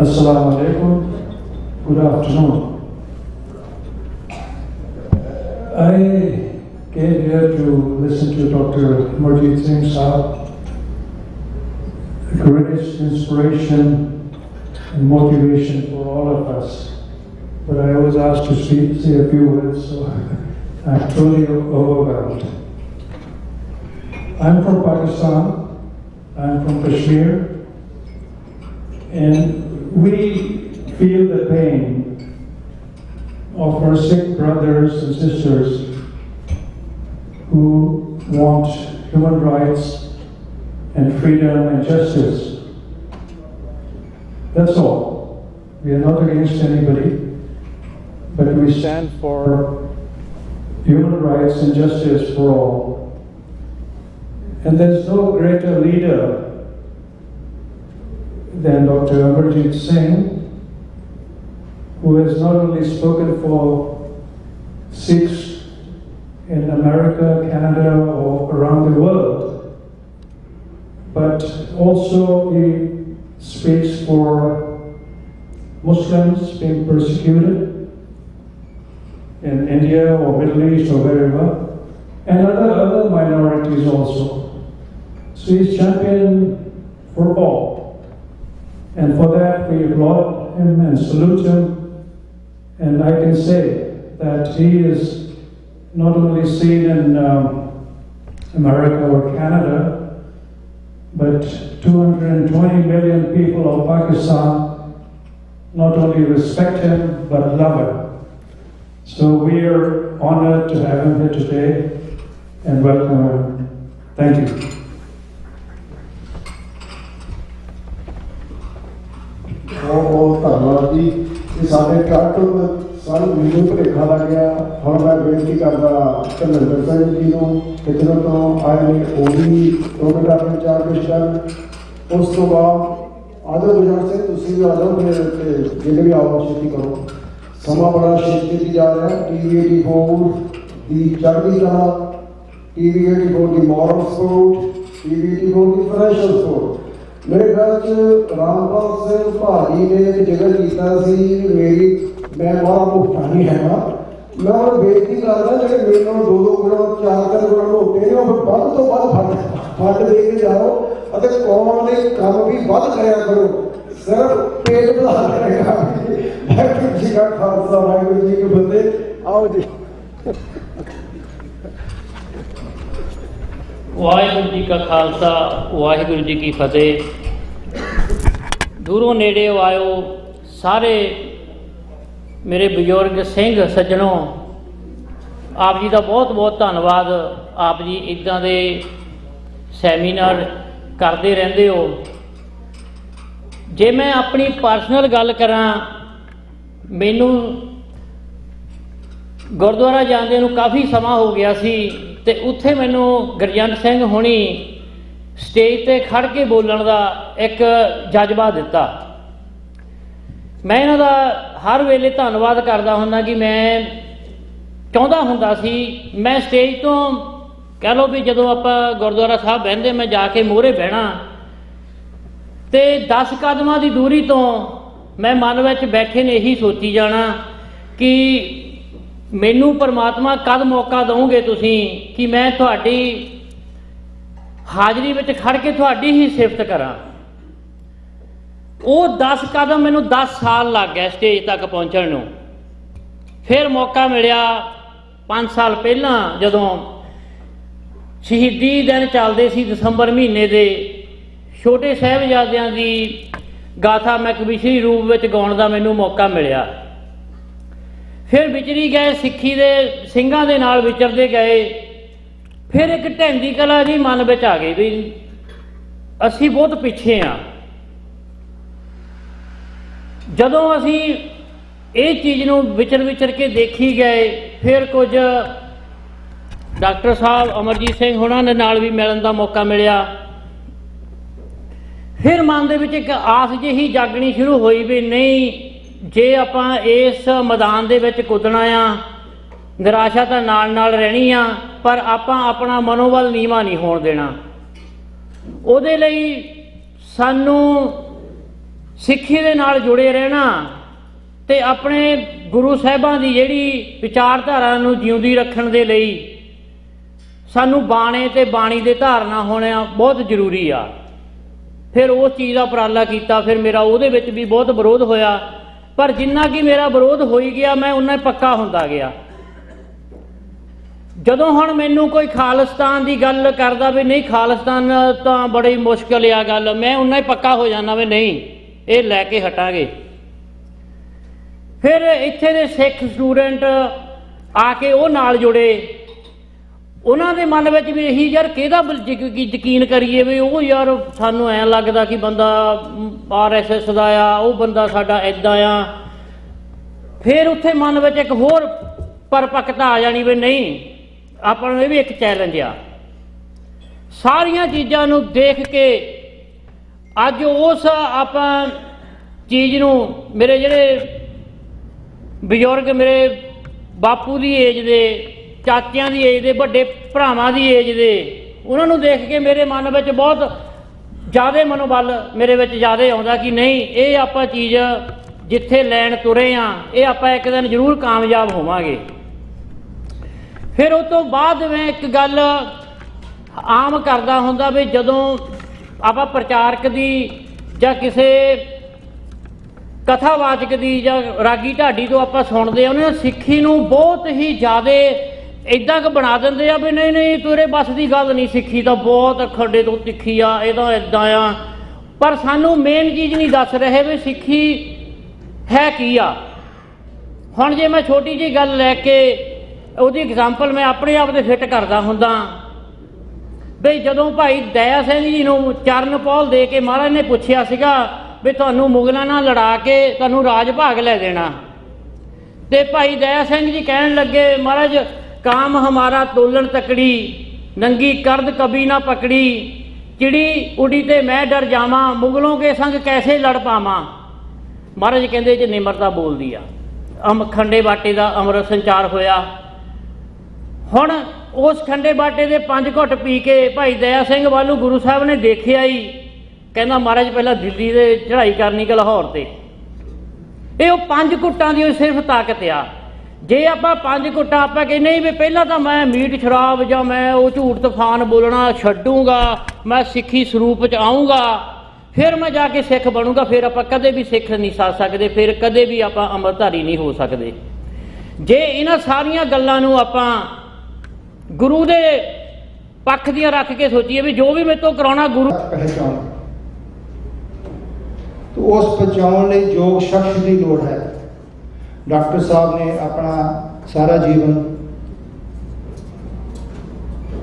अस्सलाम वालेकुम, good afternoon. I came here to listen to Dr. Amarjeet Singh Sahab, a great inspiration and motivation for all of us. But I was asked to say a few words, so I'm truly overwhelmed. I'm from Pakistan, I'm from Kashmir, and we feel the pain of our Sikh brothers and sisters who want human rights and freedom and justice. That's all. We are not against anybody, but we stand for human rights and justice for all. And there's no greater leader than Dr. Amarjeet Singh, who has not only spoken for Sikhs in America, Canada, or around the world, but also he speaks for Muslims being persecuted in India or Middle East or wherever, and other minorities also. So he's champion for all. And for that, we applaud him and salute him. And I can say that he is not only seen in America or Canada, but 220 million people of Pakistan not only respect him, but love him. So we are honored to have him here today and welcome him. Thank you. ਬਹੁਤ ਧੰਨਵਾਦ ਜੀ। ਇਹ ਸਾਡੇ truck ਸਾਨੂੰ ਮੈਨੂੰ ਭੁਲੇਖਾ ਲੱਗ ਗਿਆ। ਹੁਣ ਮੈਂ ਬੇਨਤੀ ਕਰਦਾ ਧਰਮਿੰਦਰ ਸਿੰਘ ਜੀ ਨੂੰ ਕਿੱਧਰੋਂ ਤੋਂ ਆਏ ਨੇ, ਉਹ ਵੀ ਪ੍ਰੋਗਰਾਮ ਵਿੱਚ ਚਾਰ ਪੇਸ਼ ਕਰਨ। ਉਸ ਤੋਂ ਬਾਅਦ ਆਦੋ ਗੁਰਜੰਟ ਸਿੰਘ ਤੁਸੀਂ ਵੀ ਆ ਜਾਓ, ਫਿਰ ਜਿੰਨੇ ਵੀ ਆਓ ਛੇਤੀ ਕਰੋ, ਸਮਾਂ ਬੜਾ ਛੇਤੀ ਜਾ ਰਿਹਾ। TV 84 ਦੀ ਚੜ੍ਹਦੀ ਕਲਾ, TV 84 ਦੀ ਮੋਰਲ ਸਪੋਰਟ, TV 84 ਦੀ ਫਾਈਨੈਂਸ਼ੀਅਲ ਸਪੋਰਟ। ਮੇਰੇ ਖਿਆਲ 'ਚ ਰਾਮਪਾਲ ਸਿੰਘ ਭਾਜੀ ਨੇ ਇੱਕ ਜ਼ਿਕਰ ਕੀਤਾ ਸੀ, ਮੈਂ ਬਾਹਰ ਭੁਗਤਾ ਨਹੀਂ ਹੈਗਾ। ਮੈਂ ਹੁਣ ਬੇਨਤੀ ਕਰਦਾ ਜਿਹੜੇ ਮੈਨੂੰ 2-2 ਗੁਣਾ 4-4 ਗੁਣਾ ਮੋਟੇ ਨੇ, ਉਹ ਵੱਧ ਤੋਂ ਵੱਧ ਫੰਡ ਦੇ ਕੇ ਜਾਓ ਅਤੇ ਕੌਮ ਦੇ ਕੰਮ ਵੀ ਵੱਧ ਕਰਿਆ ਕਰੋ। ਸਿਰਫ ਪੇਟ ਵਧਾ ਕਰੇਗਾ। ਵਾਹਿਗੁਰੂ ਜੀ ਕਾ ਖਾਲਸਾ, ਵਾਹਿਗੁਰੂ ਜੀ ਕੀ ਫਤਿਹ। ਆਓ ਜੀ। ਵਾਹਿਗੁਰੂ ਜੀ ਕਾ ਖਾਲਸਾ, ਵਾਹਿਗੁਰੂ ਜੀ ਕੀ ਫਤਿਹ। ਦੂਰੋਂ ਨੇੜੇ ਆਇਓ ਸਾਰੇ ਮੇਰੇ ਬਜ਼ੁਰਗ ਸਿੰਘ ਸੱਜਣੋਂ, ਆਪ ਜੀ ਦਾ ਬਹੁਤ ਬਹੁਤ ਧੰਨਵਾਦ। ਆਪ ਜੀ ਇੱਦਾਂ ਦੇ ਸੈਮੀਨਾਰ ਕਰਦੇ ਰਹਿੰਦੇ ਹੋ। ਜੇ ਮੈਂ ਆਪਣੀ ਪਰਸਨਲ ਗੱਲ ਕਰਾਂ, ਮੈਨੂੰ ਗੁਰਦੁਆਰਾ ਜਾਂਦੇ ਨੂੰ ਕਾਫੀ ਸਮਾਂ ਹੋ ਗਿਆ ਸੀ ਤੇ ਉੱਥੇ ਮੈਨੂੰ ਗੁਰਜੰਟ ਸਿੰਘ ਹੋਣੀ ਸਟੇਜ ਤੇ ਖੜ ਕੇ ਬੋਲਣ ਦਾ ਇੱਕ ਜਜ਼ਬਾ ਦਿੱਤਾ। ਮੈਂ ਇਹਨਾਂ ਦਾ ਹਰ ਵੇਲੇ ਧੰਨਵਾਦ ਕਰਦਾ ਹੁੰਦਾ ਕਿ ਮੈਂ ਚਾਹੁੰਦਾ ਹੁੰਦਾ ਸੀ ਮੈਂ ਸਟੇਜ ਤੋਂ ਕਹਿ ਲਓ ਵੀ ਜਦੋਂ ਆਪਾਂ ਗੁਰਦੁਆਰਾ ਸਾਹਿਬ ਬਹਿੰਦੇ ਮੈਂ ਜਾ ਕੇ ਮੂਹਰੇ ਬਹਿਣਾ ਤੇ 10 ਕਦਮਾਂ ਦੀ ਦੂਰੀ ਤੋਂ ਮੈਂ ਮਨ ਵਿੱਚ ਬੈਠੇ ਨੇ ਇਹੀ ਸੋਚੀ ਜਾਣਾ ਕਿ ਮੈਨੂੰ ਪਰਮਾਤਮਾ ਕਦ ਮੌਕਾ ਦਓਗੇ ਤੁਸੀਂ ਕਿ ਮੈਂ ਤੁਹਾਡੀ ਹਾਜ਼ਰੀ ਵਿੱਚ ਖੜ ਕੇ ਤੁਹਾਡੀ ਹੀ ਸਿਫਤ ਕਰਾਂ। ਉਹ 10 ਕਦਮ ਮੈਨੂੰ 10 ਸਾਲ ਲੱਗ ਗਏ ਸਟੇਜ ਤੱਕ ਪਹੁੰਚਣ ਨੂੰ। ਫਿਰ ਮੌਕਾ ਮਿਲਿਆ 5 ਸਾਲ ਪਹਿਲਾਂ ਜਦੋਂ ਸ਼ਹੀਦੀ ਦਿਨ ਚੱਲਦੇ ਸੀ ਦਸੰਬਰ ਮਹੀਨੇ ਦੇ, ਛੋਟੇ ਸਾਹਿਬਜ਼ਾਦਿਆਂ ਦੀ ਗਾਥਾ ਮੈਂ ਕਵਿਸ਼ਰੀ ਰੂਪ ਵਿੱਚ ਗਾਉਣ ਦਾ ਮੈਨੂੰ ਮੌਕਾ ਮਿਲਿਆ। ਫਿਰ ਵਿਚਰੀ ਗਏ, ਸਿੱਖੀ ਦੇ ਸਿੰਘਾਂ ਦੇ ਨਾਲ ਵਿਚਰਦੇ ਗਏ। ਫਿਰ ਇੱਕ ਢਹਿੰਦੀ ਕਲਾ ਜੀ ਮਨ ਵਿੱਚ ਆ ਗਈ ਵੀ ਅਸੀਂ ਬਹੁਤ ਪਿੱਛੇ ਹਾਂ। ਜਦੋਂ ਅਸੀਂ ਇਹ ਚੀਜ਼ ਨੂੰ ਵਿਚਰ ਕੇ ਦੇਖੀ ਗਏ, ਫਿਰ ਕੁਝ ਡਾਕਟਰ ਸਾਹਿਬ ਅਮਰਜੀਤ ਸਿੰਘ ਹੋਣਾ ਦੇ ਨਾਲ ਵੀ ਮਿਲਣ ਦਾ ਮੌਕਾ ਮਿਲਿਆ। ਫਿਰ ਮਨ ਦੇ ਵਿੱਚ ਇੱਕ ਆਸ ਜਿਹੀ ਜਾਗਣੀ ਸ਼ੁਰੂ ਹੋਈ ਵੀ ਨਹੀਂ, ਜੇ ਆਪਾਂ ਇਸ ਮੈਦਾਨ ਦੇ ਵਿੱਚ ਕੁੱਦਣਾ ਆ, ਨਿਰਾਸ਼ਾ ਤਾਂ ਨਾਲ ਨਾਲ ਰਹਿਣੀ ਆ, ਪਰ ਆਪਾਂ ਆਪਣਾ ਮਨੋਬਲ ਨੀਵਾਂ ਨਹੀਂ ਹੋਣ ਦੇਣਾ। ਉਹਦੇ ਲਈ ਸਾਨੂੰ ਸਿੱਖੀ ਦੇ ਨਾਲ ਜੁੜੇ ਰਹਿਣਾ ਤੇ ਆਪਣੇ ਗੁਰੂ ਸਾਹਿਬਾਂ ਦੀ ਜਿਹੜੀ ਵਿਚਾਰਧਾਰਾ ਨੂੰ ਜਿਉਂਦੀ ਰੱਖਣ ਦੇ ਲਈ ਸਾਨੂੰ ਬਾਣੇ ਤੇ ਬਾਣੀ ਦੇ ਧਾਰਨਾ ਹੋਣਾ ਬਹੁਤ ਜ਼ਰੂਰੀ ਆ। ਫਿਰ ਉਸ ਚੀਜ਼ ਦਾ ਉਪਰਾਲਾ ਕੀਤਾ। ਫਿਰ ਮੇਰਾ ਉਹਦੇ ਵਿੱਚ ਵੀ ਬਹੁਤ ਵਿਰੋਧ ਹੋਇਆ, ਪਰ ਜਿੰਨਾ ਕਿ ਮੇਰਾ ਵਿਰੋਧ ਹੋਈ ਗਿਆ ਮੈਂ ਉਨਾ ਹੀ ਪੱਕਾ ਹੁੰਦਾ ਗਿਆ। ਜਦੋਂ ਹੁਣ ਮੈਨੂੰ ਕੋਈ ਖਾਲਿਸਤਾਨ ਦੀ ਗੱਲ ਕਰਦਾ ਵੀ ਨਹੀਂ ਖਾਲਿਸਤਾਨ ਤਾਂ ਬੜੀ ਮੁਸ਼ਕਿਲ ਆ ਗੱਲ, ਮੈਂ ਉਨਾ ਹੀ ਪੱਕਾ ਹੋ ਜਾਂਦਾ ਵੀ ਨਹੀਂ ਇਹ ਲੈ ਕੇ ਹਟਾਂਗੇ। ਫਿਰ ਇੱਥੇ ਦੇ ਸਿੱਖ ਸਟੂਡੈਂਟ ਆ ਕੇ ਉਹ ਨਾਲ ਜੁੜੇ। ਉਹਨਾਂ ਦੇ ਮਨ ਵਿੱਚ ਵੀ ਇਹੀ ਯਾਰ ਕਿਹਦਾ ਯਕੀਨ ਕਰੀਏ ਵੀ ਉਹ ਯਾਰ ਸਾਨੂੰ ਐਂ ਲੱਗਦਾ ਕਿ ਬੰਦਾ RSS ਦਾ ਆ, ਉਹ ਬੰਦਾ ਸਾਡਾ ਇੱਦਾਂ ਆ। ਫਿਰ ਉੱਥੇ ਮਨ ਵਿੱਚ ਇੱਕ ਹੋਰ ਪਰਪੱਕਤਾ ਆ ਜਾਣੀ ਵੀ ਨਹੀਂ ਆਪਾਂ ਨੂੰ ਇਹ ਵੀ ਇੱਕ ਚੈਲੰਜ ਆ। ਸਾਰੀਆਂ ਚੀਜ਼ਾਂ ਨੂੰ ਦੇਖ ਕੇ ਅੱਜ ਉਸ ਆਪਾਂ ਚੀਜ਼ ਨੂੰ ਮੇਰੇ ਜਿਹੜੇ ਬਜ਼ੁਰਗ ਮੇਰੇ ਬਾਪੂ ਦੀ ਏਜ ਦੇ, ਚਾਚਿਆਂ ਦੀ ਏਜ ਦੇ, ਵੱਡੇ ਭਰਾਵਾਂ ਦੀ ਏਜ ਦੇ, ਉਹਨਾਂ ਨੂੰ ਦੇਖ ਕੇ ਮੇਰੇ ਮਨ ਵਿੱਚ ਬਹੁਤ ਜ਼ਿਆਦਾ ਮਨੋਬਲ ਮੇਰੇ ਵਿੱਚ ਜ਼ਿਆਦਾ ਆਉਂਦਾ ਕਿ ਨਹੀਂ ਇਹ ਆਪਾਂ ਚੀਜ਼ ਜਿੱਥੇ ਲੈਣ ਤੁਰੇ ਆ ਇਹ ਆਪਾਂ ਇੱਕ ਦਿਨ ਜ਼ਰੂਰ ਕਾਮਯਾਬ ਹੋਵਾਂਗੇ। ਫਿਰ ਉਸ ਤੋਂ ਬਾਅਦ ਮੈਂ ਇੱਕ ਗੱਲ ਆਮ ਕਰਦਾ ਹੁੰਦਾ ਵੀ ਜਦੋਂ ਆਪਾਂ ਪ੍ਰਚਾਰਕ ਦੀ ਜਾਂ ਕਿਸੇ ਕਥਾਵਾਚਕ ਦੀ ਜਾਂ ਰਾਗੀ ਢਾਡੀ ਤੋਂ ਆਪਾਂ ਸੁਣਦੇ ਆ, ਉਹਨਾਂ ਸਿੱਖੀ ਨੂੰ ਬਹੁਤ ਹੀ ਜ਼ਿਆਦਾ ਇੱਦਾਂ ਕੁ ਬਣਾ ਦਿੰਦੇ ਆ ਵੀ ਨਹੀਂ ਨਹੀਂ ਤੇਰੇ ਬਸ ਦੀ ਗੱਲ ਨਹੀਂ, ਸਿੱਖੀ ਤਾਂ ਬਹੁਤ ਖੱਡੇ ਤੋਂ ਤਿੱਖੀ ਆ, ਇਹਦਾ ਇੱਦਾਂ ਆ। ਪਰ ਸਾਨੂੰ ਮੇਨ ਚੀਜ਼ ਨਹੀਂ ਦੱਸ ਰਹੇ ਵੀ ਸਿੱਖੀ ਹੈ ਕੀ ਆ। ਹੁਣ ਜੇ ਮੈਂ ਛੋਟੀ ਜਿਹੀ ਗੱਲ ਲੈ ਕੇ ਉਹਦੀ ਐਗਜ਼ਾਮਪਲ ਮੈਂ ਆਪਣੇ ਆਪ 'ਤੇ ਫਿੱਟ ਕਰਦਾ ਹੁੰਦਾ ਬਈ ਜਦੋਂ ਭਾਈ ਦਇਆ ਸਿੰਘ ਜੀ ਨੂੰ ਚਰਨ ਪੌਲ ਦੇ ਕੇ ਮਹਾਰਾਜ ਨੇ ਪੁੱਛਿਆ ਸੀਗਾ ਵੀ ਤੁਹਾਨੂੰ ਮੁਗਲਾਂ ਨਾਲ ਲੜਾ ਕੇ ਤੁਹਾਨੂੰ ਰਾਜ ਭਾਗ ਲੈ ਦੇਣਾ, ਤੇ ਭਾਈ ਦਇਆ ਸਿੰਘ ਜੀ ਕਹਿਣ ਲੱਗੇ ਮਹਾਰਾਜ ਕਾਮ ਹਮਾਰਾ ਤੋਲਣ ਤਕੜੀ, ਨੰਗੀ ਕਰਦ ਕभी ਨਾ ਪਕੜੀ, चिड़ी उड़ी ते मैं डर जावा, मुगलों के संग कैसे लड़ पावा। महाराज कहते च निमरता बोल दी आ। खंडे बाटे का अमृत संचार होया। हुण उस खंडे बाटे के 5 घुट पी के भाई दया सिंह वालू गुरु साहब ने देखिया ही, कहना महाराज पहला दिल्ली से चढ़ाई करनी कि लाहौर से, ये 5 घुटां दी सिर्फ ताकत आ। जे आप 5 घुटा आप कहते नहीं भी पहला तो मैं मीट शराब या मैं वो झूठ तूफान बोलना छड्डूंगा, मैं सिक्खी स्वरूप च आऊँगा, फिर मैं जाके सिख बनूंगा, फिर आप कदे भी सिख नहीं सा सकते, फिर कदे भी आप अमृतधारी नहीं हो सकते। जे इन्हां सारियां गल्लां नूं आपां गुरु दे पक्ष दियां रख के सोचीए भी जो भी मेरे तो कराउणा गुरु पहचान, तो उस पहुँचाने लई योग शख्स की लोड़ है। डॉक्टर साहब ने अपना सारा जीवन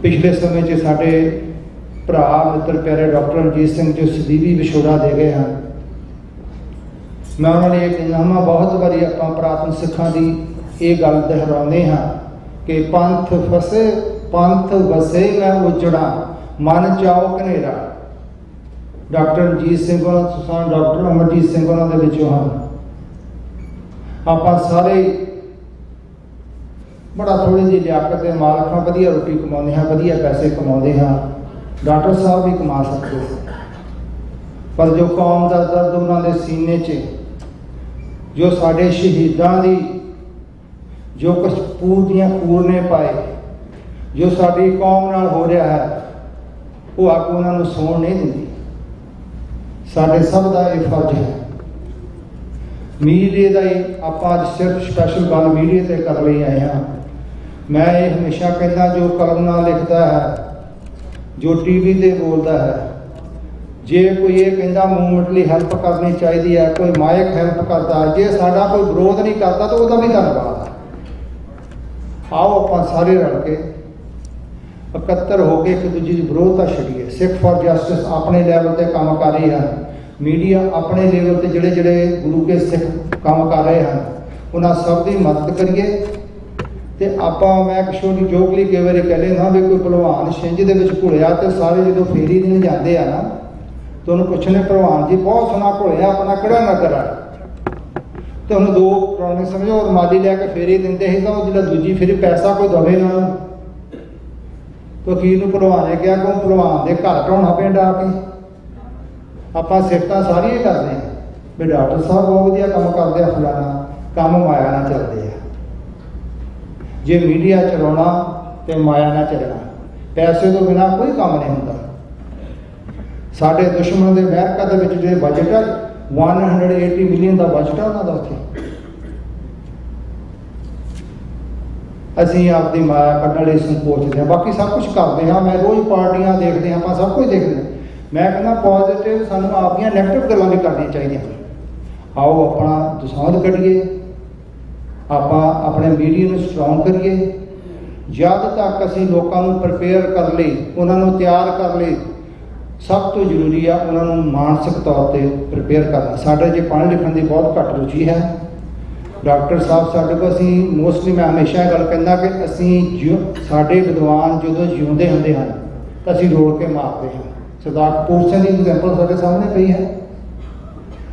पिछले समय च साडे भरा मित्र प्यारे डॉक्टर रणजीत सिंह जो सदीवी विछोड़ा दे गए हैं, मैं उन्होंने ये कहना हाँ बहुत बारी आपां पुरातन सिखां दी ये गल दोहराउने हाँ कि पंथ फसे पंथ वसे मैं उजड़ा, मन चाओ कनेरा। डॉक्टर रणजीत सिंह डॉक्टर अमरजीत सिंह उन्होंने विचों हैं। आप सारे बड़ा थोड़ी जी लियाकत के मालक हाँ, वधिया रोटी कमाते हैं, वधिया पैसे कमाते हैं, डॉक्टर साहब भी कमा सकते हैं, पर जो कौम का दर्द उन्होंने सीने च जो साढ़े शहीदां दी जो कुछ पूर दियां कूर ने पाए, जो साड़ी कौम नाल हो रहा है, वो अग उन्होंने सौण नहीं दिंदी। साढ़े सब का यह फर्ज है। मीडिया का ही आप सिर्फ स्पैशल गल मीडिया से कर ले आए हैं। मैं ये हमेशा कहना जो कलम नाल लिखता है, जो टीवी से बोलता है, जे कोई ये कहता मूवमेंटली हैल्प करनी चाहिए है, कोई माइक हैल्प करता है, जे साडा कोई विरोध नहीं करता तो वह भी धन्यवाद है। आओ आप सारे रल के इकट्ठे होकर एक दूजे की विरोधता छड़िए। सिख फॉर जस्टिस अपने लैवल पर काम कर रही है, मीडिया अपने लेवल पर जोड़े जोड़े गुरु के सिख काम कर रहे हैं, उन्होंने सब की मदद करिए। तो आप मैं छोटी जोकली कई बार कह लेना भी कोई भलवान छिंज के घुलिया तो सारे जो फेरी दिन जाते हैं ना तो उन्होंने पुछने भलवान जी बहुत सोना घुलिया अपना किहड़ा नगर है, तो उन्होंने 2 पुराने समझो माली लैके फेरी देंगे ही, तो जो दूजी फेरी पैसा कोई दवे ना, तो अखीर में भलवान ने कहा कि भलवान के घर ढाउणा पिंड आके आप सिफत सारिया करते हैं भी डॉक्टर साहब बहुत वधिया काम करते हैं, फलाना काम माया ना चलते हैं। जे मीडिया चलाना तो माया ना चलना, पैसे तो बिना कोई काम नहीं होता। साढ़े दुश्मन के अमेरिका के जो बजट है 180 मिलियन का बजट है उन्होंने उत्थे। असीं आपकी माया कढ़ने लई संकोचते हैं, बाकी सब कुछ करते हैं। मैं रोज़ पार्टियां देखते हैं, आप सब कुछ देखते हैं। मैं कहना पॉजिटिव सानू आपनियां नैगेटिव गल्लां भी करनियां चाहिए। आओ अपना दसौंध करिए, आप अपने मीडिया में स्ट्रॉन्ग करिए। जद तक असीं लोगों को प्रिपेयर कर ले, उन्होंने तैयार कर ले, सब तो जरूरी है उन्होंने मानसिक तौर पर प्रिपेयर करना। साढ़े जो पढ़ लिखण की बहुत घट रुचि है। डॉक्टर साहब साढ़े को असीं मोस्टली मैं हमेशा गल कहना कि असीं साढ़े विद्वान जो जिउंदे हुंदे हैं तो असीं रोड़ के मारते हैं। सरदार कपूर सिंह की एग्जाम्पल साढ़े सामने पई है।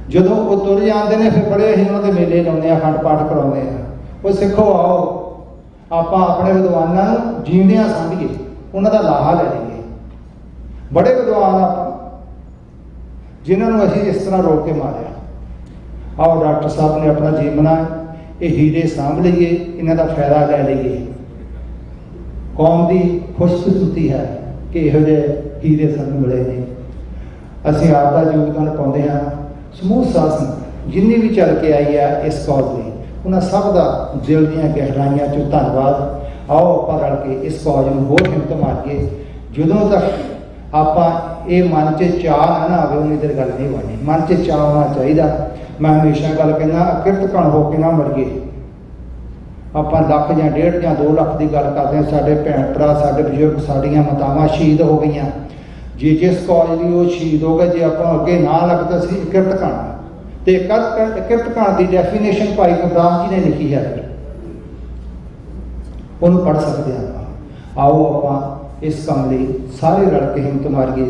जो वो तुर जाते हैं फिर बड़े असीं उन्होंने मेले लाउने, अखंड पाठ कराउने हैं। वो सिखो आओ आप अपने विद्वानों जींदियां समझिए, उन्होंने लाहा ले लईए। बड़े विद्वान आप जिन्होंने असीं इस तरह रोक के मारिया। आओ डॉक्टर साहब ने अपना जीवन ये हीरे सांभ लीए, इन्हों का फायदा ले लीए। कौम की खुशकिस्मती है कि इहो जिहे हीरे सानूं मिले ने। असीं आपका योगदान पाउंदे हां। समूह साध संगत जिन्नी भी चल के आई है इस कॉज ਲਈ ਉਹਨਾਂ ਸਭ ਦਾ ਦਿਲ ਦੀਆਂ ਗਹਿਰਾਈਆਂ 'ਚੋਂ ਧੰਨਵਾਦ। ਆਓ ਆਪਾਂ ਰਲ ਕੇ ਇਸ ਕੌਜ ਨੂੰ ਹੋਰ ਹਿੰਮਤ ਮਾਰੀਏ। ਜਦੋਂ ਤੱਕ ਆਪਾਂ ਇਹ ਮਨ 'ਚ ਚਾਹ ਨਾ ਆਵੇ ਉਨੀ ਦੇਰ ਗੱਲ ਨਹੀਂ ਬਣਨੀ। ਮਨ 'ਚ ਚਾਹ ਹੋਣਾ ਚਾਹੀਦਾ। ਮੈਂ ਹਮੇਸ਼ਾ ਗੱਲ ਕਹਿੰਦਾ ਅਕਿਰਤ ਘਣ ਹੋ ਕੇ ਨਾ ਮਰੀਏ। ਆਪਾਂ ਲੱਖ ਜਾਂ 1.5 ਜਾਂ 2 ਲੱਖ ਦੀ ਗੱਲ ਕਰਦੇ ਹਾਂ। ਸਾਡੇ ਭੈਣ ਭਰਾ, ਸਾਡੇ ਬਜ਼ੁਰਗ, ਸਾਡੀਆਂ ਮਾਤਾਵਾਂ ਸ਼ਹੀਦ ਹੋ ਗਈਆਂ। ਜੇ ਜਿਸ ਕੌਜ ਲਈ ਉਹ ਸ਼ਹੀਦ ਹੋ ਗਏ, ਜੇ ਆਪਾਂ ਅੱਗੇ ਨਾ ਲੱਗਦਾ ਸੀ ਅਕਿਰਤ ਘਣ। ਤੇ ਕਿਰਤ ਘਣ ਦੀ ਡੈਫੀਨੇਸ਼ਨ ਭਾਈ ਗੁਰਦਾਸ ਜੀ ਨੇ ਲਿਖੀ ਹੈ, ਫਿਰ ਉਹਨੂੰ ਪੜ੍ਹ ਸਕਦੇ ਹਾਂ ਆਪਾਂ। ਆਓ ਆਪਾਂ ਇਸ ਕੰਮ ਲਈ ਸਾਰੇ ਰਲ ਕੇ ਹਿੰਮਤ ਮਾਰੀਏ।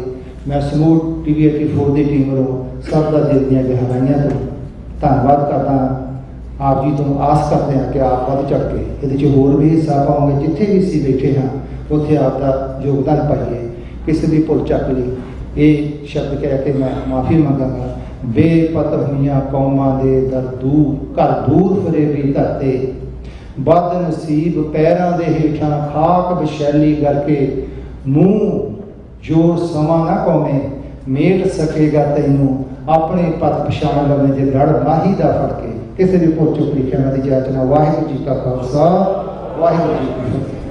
ਮੈਂ ਸਮੂਹ TV 84 ਦੀ ਟੀਮ ਵੱਲੋਂ ਸਭ ਦਾ ਦਿਲ ਦੀਆਂ ਗਹਿਰਾਈਆਂ ਤੋਂ ਧੰਨਵਾਦ ਕਰਦਾ। ਆਪ ਜੀ ਤੋਂ ਆਸ ਕਰਦੇ ਹਾਂ ਕਿ ਆਪ ਵੱਧ ਚੜ੍ਹ ਕੇ ਇਹਦੇ 'ਚ ਹੋਰ ਵੀ ਹਿੱਸਾ ਪਾਓਗੇ। ਜਿੱਥੇ ਵੀ ਅਸੀਂ ਬੈਠੇ ਹਾਂ ਉੱਥੇ ਆਪ ਦਾ ਯੋਗਦਾਨ ਪਾਈਏ। ਕਿਸੇ ਦੀ ਭੁੱਲ ਚੱਕ ਲਈ ਇਹ ਸ਼ਬਦ ਕਹਿ ਕੇ ਮੈਂ ਮਾਫੀ ਮੰਗਾਂਗਾ। ਬੇਪਤ ਹੋਈਆਂ ਕੌਮਾਂ ਦੇ ਘਰ ਦੂਰ ਫਰੇਬੀ ਧਰਤੇ, ਬਦ ਨਸੀਬ ਪੈਰਾਂ ਦੇ ਹੇਠਾਂ ਖਾਕ ਵਿਸ਼ੈਲੀ ਕਰਕੇ, ਮੂੰਹ ਜੋਰ ਸਮਾਂ ਨਾ ਕੌਮੇ ਮੇਟ ਸਕੇਗਾ ਤੈਨੂੰ, ਆਪਣੇ ਪਤ ਪਛਾਣ ਲਵੇਂ ਜੇ ਰੜ ਮਾਹੀ ਦਾ ਫੜ ਕੇ। ਕਿਸੇ ਦੀ ਭੁੱਲ ਚੁੱਕ ਲਿਖਿਆ ਦੀ ਜਾਚਨਾ। ਵਾਹਿਗੁਰੂ ਜੀ ਕਾ ਖਾਲਸਾ, ਵਾਹਿਗੁਰੂ ਜੀ ਕੀ ਫਤਿਹ।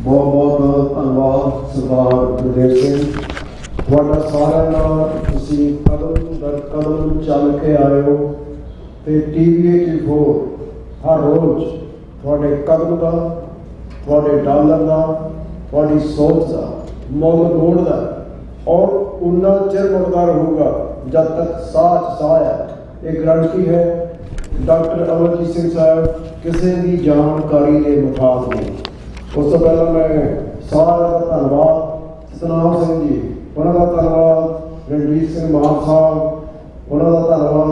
ਬਹੁਤ ਬਹੁਤ ਧੰਨਵਾਦ ਸਰਦਾਰ ਗੁਰਦੇਵ ਸਿੰਘ। ਤੁਹਾਡਾ ਸਾਰਿਆਂ ਨਾਲ ਤੁਸੀਂ ਕਦਮ ਦਰ ਕਦਮ ਚੱਲ ਕੇ ਆਏ ਹੋ ਤੇ TV 84 ਹਰ ਰੋਜ਼ ਤੁਹਾਡੇ ਕਦਮ ਦਾ, ਤੁਹਾਡੇ ਡਾਲਰ ਦਾ, ਤੁਹਾਡੀ ਸੋਚ ਦਾ ਮੁੱਲ ਮੋੜਦਾ ਔਰ ਉਨਾ ਚਿਰ ਮੁੜਦਾ ਰਹੂਗਾ ਜਦ ਤੱਕ ਸਾਹ 'ਚ ਸਾਹ ਹੈ। ਇਹ ਗਰੰਟੀ ਹੈ। ਡਾਕਟਰ ਅਮਰਜੀਤ ਸਿੰਘ ਸਾਹਿਬ ਕਿਸੇ ਦੀ ਜਾਣਕਾਰੀ ਦੇ ਮੁਤਾਬਕ ਨਹੀਂ। ਉਸ ਤੋਂ ਪਹਿਲਾਂ ਮੈਂ ਸਾਰਿਆਂ ਦਾ ਧੰਨਵਾਦ, ਸਤਨਾਮ ਸਿੰਘ ਜੀ ਉਹਨਾਂ ਦਾ ਧੰਨਵਾਦ, ਰਣਜੀਤ ਸਿੰਘ ਮਾਨ ਸਾਹਿਬ ਉਹਨਾਂ ਦਾ ਧੰਨਵਾਦ,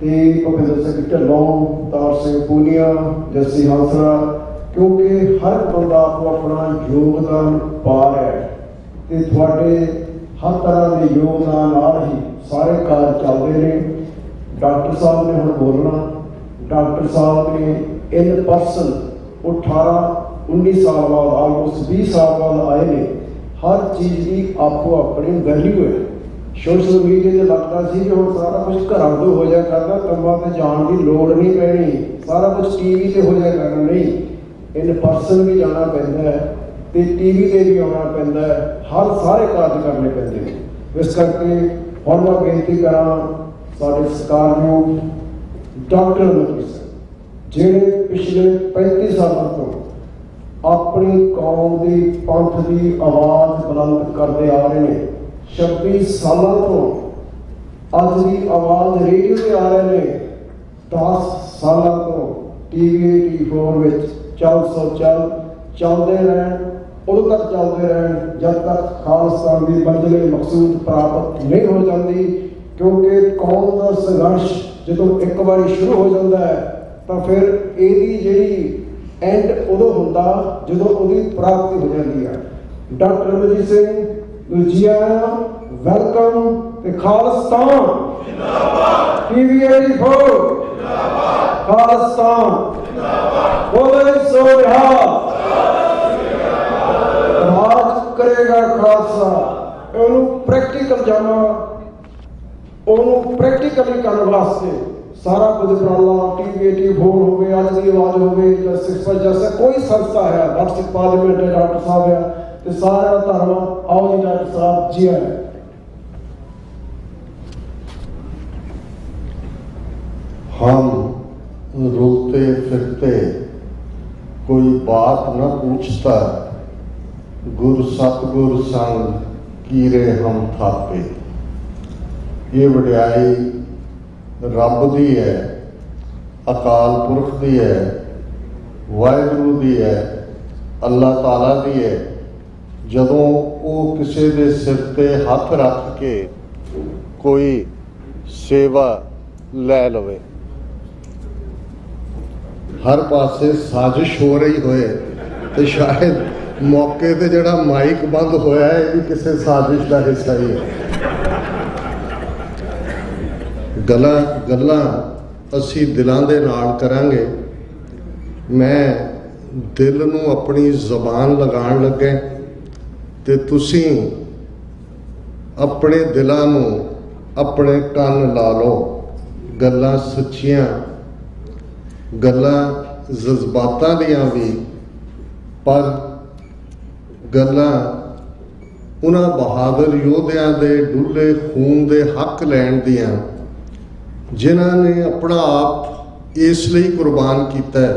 ਤੇ ਭੁਪਿੰਦਰ ਸਿੰਘ ਢਿੱਲੋਂ, ਤਾਰ ਸਿੰਘ ਪੂਨੀਆ, ਜੱਸੀ ਹੰਸਰਾ, ਕਿਉਂਕਿ ਹਰ ਬੰਦਾ ਆਪੋ ਆਪਣਾ ਯੋਗਦਾਨ ਪਾ ਰਿਹਾ ਹੈ ਤੇ ਤੁਹਾਡੇ ਹਰ ਤਰ੍ਹਾਂ ਦੇ ਯੋਗਦਾਨ ਨਾਲ ਹੀ ਸਾਰੇ ਕਾਰਜ ਚੱਲਦੇ ਨੇ। ਡਾਕਟਰ ਸਾਹਿਬ ਨੇ ਹੁਣ ਬੋਲਣਾ। ਡਾਕਟਰ ਸਾਹਿਬ ਨੇ ਇਨ ਪਰਸਨ 18-19 ਸਾਲ ਬਾਅਦ, ਆਲਮੋਸਟ 20 ਸਾਲ ਬਾਅਦ ਆਏ ਨੇ। ਹਰ ਚੀਜ਼ ਦੀ ਆਪੋ ਆਪਣੀ ਵੈਲਿਊ ਹੈ। ਸੋਸ਼ਲ ਮੀਡੀਆ 'ਤੇ ਲੱਗਦਾ ਸੀ ਕਿ ਹੁਣ ਸਾਰਾ ਕੁਝ ਘਰਾਂ ਤੋਂ ਹੋ ਜਾਇਆ ਕਰਦਾ, ਕੰਮਾਂ 'ਤੇ ਜਾਣ ਦੀ ਲੋੜ ਨਹੀਂ ਪੈਣੀ, ਸਾਰਾ ਕੁਝ TV 'ਤੇ ਹੋ ਜਾਇਆ ਕਰਨਾ। ਨਹੀਂ, ਇਨ ਪਰਸਨ ਵੀ ਜਾਣਾ ਪੈਂਦਾ ਹੈ ਤੇ TV 'ਤੇ ਵੀ ਆਉਣਾ ਪੈਂਦਾ ਹੈ। ਸਾਰੇ ਕਾਰਜ ਕਰਨੇ ਪੈਂਦੇ ਨੇ। ਇਸ ਕਰਕੇ ਹੁਣ ਮੈਂ ਬੇਨਤੀ ਕਰਾਂ ਸਾਡੇ ਸਤਿਕਾਰਯੋਗ ਡਾਕਟਰ ਅਮਰਜੀਤ ਸਿੰਘ, ਜਿਹੜੇ ਪਿਛਲੇ 35 ਸਾਲਾਂ ਤੋਂ ਆਪਣੀ ਕੌਮ ਦੀ ਪੰਥ ਦੀ ਆਵਾਜ਼ ਬੁਲੰਦ ਕਰਦੇ ਆ ਰਹੇ ਨੇ। 26 ਸਾਲਾਂ ਤੋਂ ਅੱਜ ਦੀ ਆਵਾਜ਼ ਰੇਡੀਓ 'ਤੇ ਆ ਰਹੇ ਨੇ। 10 ਸਾਲਾਂ ਤੋਂ TV 84 ਵਿੱਚ ਚੱਲਦੇ ਰਹਿਣ, ਉਦੋਂ ਤੱਕ ਚੱਲਦੇ ਰਹਿਣ ਜਦ ਤੱਕ ਖਾਲਿਸਤਾਨ ਦੀ ਮੰਜ਼ਿਲ ਮਕਸੂਦ ਪ੍ਰਾਪਤ ਨਹੀਂ ਹੋ ਜਾਂਦੀ। ਕਿਉਂਕਿ ਕੌਮ ਦਾ ਸੰਘਰਸ਼ ਜਦੋਂ ਇੱਕ ਵਾਰੀ ਸ਼ੁਰੂ ਹੋ ਜਾਂਦਾ ਹੈ ਤਾਂ ਫਿਰ ਇਹਦੀ ਜਿਹੜੀ ਐਂਡ ਉਦੋਂ ਹੁੰਦਾ ਜਦੋਂ ਉਹਦੀ ਪ੍ਰਾਪਤੀ ਹੋ ਜਾਂਦੀ ਹੈ। ਡਾਕਟਰ ਅਮਰਜੀਤ ਸਿੰਘ ਨੂੰ ਜੀ ਆਇਆਂ, ਵੈਲਕਮ। ਤੇ ਖਾਲਿਸਤਾਨ ਜਿੰਦਾਬਾਦ, TV 84 ਜਿੰਦਾਬਾਦ, ਖਾਲਿਸਤਾਨ ਜਿੰਦਾਬਾਦ, ਬੋਲੇ ਸੋ ਰਿਹਾ, ਰਾਜ ਕਰੇਗਾ ਖਾਲਸਾ। ਉਹਨੂੰ ਪ੍ਰੈਕਟੀਕਲ ਜਾਣਾ, ਉਹਨੂੰ ਪ੍ਰੈਕਟੀਕਲੀ ਕਰਨ ਵਾਸਤੇ ਸਾਰਾ ਕੁਝ ਉਪਰਾਲਾ TV 84 ਹੋਵੇ, ਅੱਜ ਦੀ ਆਵਾਜ਼ ਹੋਵੇ ਜਾਂ 6 ਜੈਸਾ ਕੋਈ ਸੰਸਥਾ ਹੈ, ਵਟਸਐਪ ਪਾਰਲੀਮੈਂਟ ਹੈ, ਡਾਕਟਰ ਸਾਹਿਬ ਹੈ ਤੇ ਸਾਰਿਆਂ ਦਾ ਧੰਨਵਾਦ। ਆਓ ਜੀ ਡਾਕਟਰ ਸਾਹਿਬ ਜੀ ਆਏ। हम रुलते फिरते कोई बात न पूछता, गुर सतगुर संग कीरे हम थापे। ये वड्याई रब दी है, अकाल पुरख दी है, वाहिगुरू दी है, अल्लाह ताला दी है। जदों वो किसी दे सिर ते हथ रख के कोई सेवा लै लवे, हर पासे साजिश हो रही होए तो शायद मौके ते जिहड़ा माइक बंद होया है भी किसी साजिश का हिस्सा ही है। गल्लां असी दिलां दे नाल करांगे। मैं दिल नूं अपनी ज़बान लगाण लगे ते तुसीं अपने दिलां नूं ਆਪਣੇ ਕੰਨ ਲਾ ਲਓ। ਗੱਲਾਂ ਸੱਚੀਆਂ, ਗੱਲਾਂ ਜਜ਼ਬਾਤਾਂ ਦੀਆਂ ਵੀ, ਪਰ ਗੱਲਾਂ ਉਹਨਾਂ ਬਹਾਦਰ ਯੋਧਿਆਂ ਦੇ ਡੁੱਲੇ ਖੂਨ ਦੇ ਹੱਕ ਲੈਣ ਦੀਆਂ, ਜਿਨ੍ਹਾਂ ਨੇ ਆਪਣਾ ਆਪ ਇਸ ਲਈ ਕੁਰਬਾਨ ਕੀਤਾ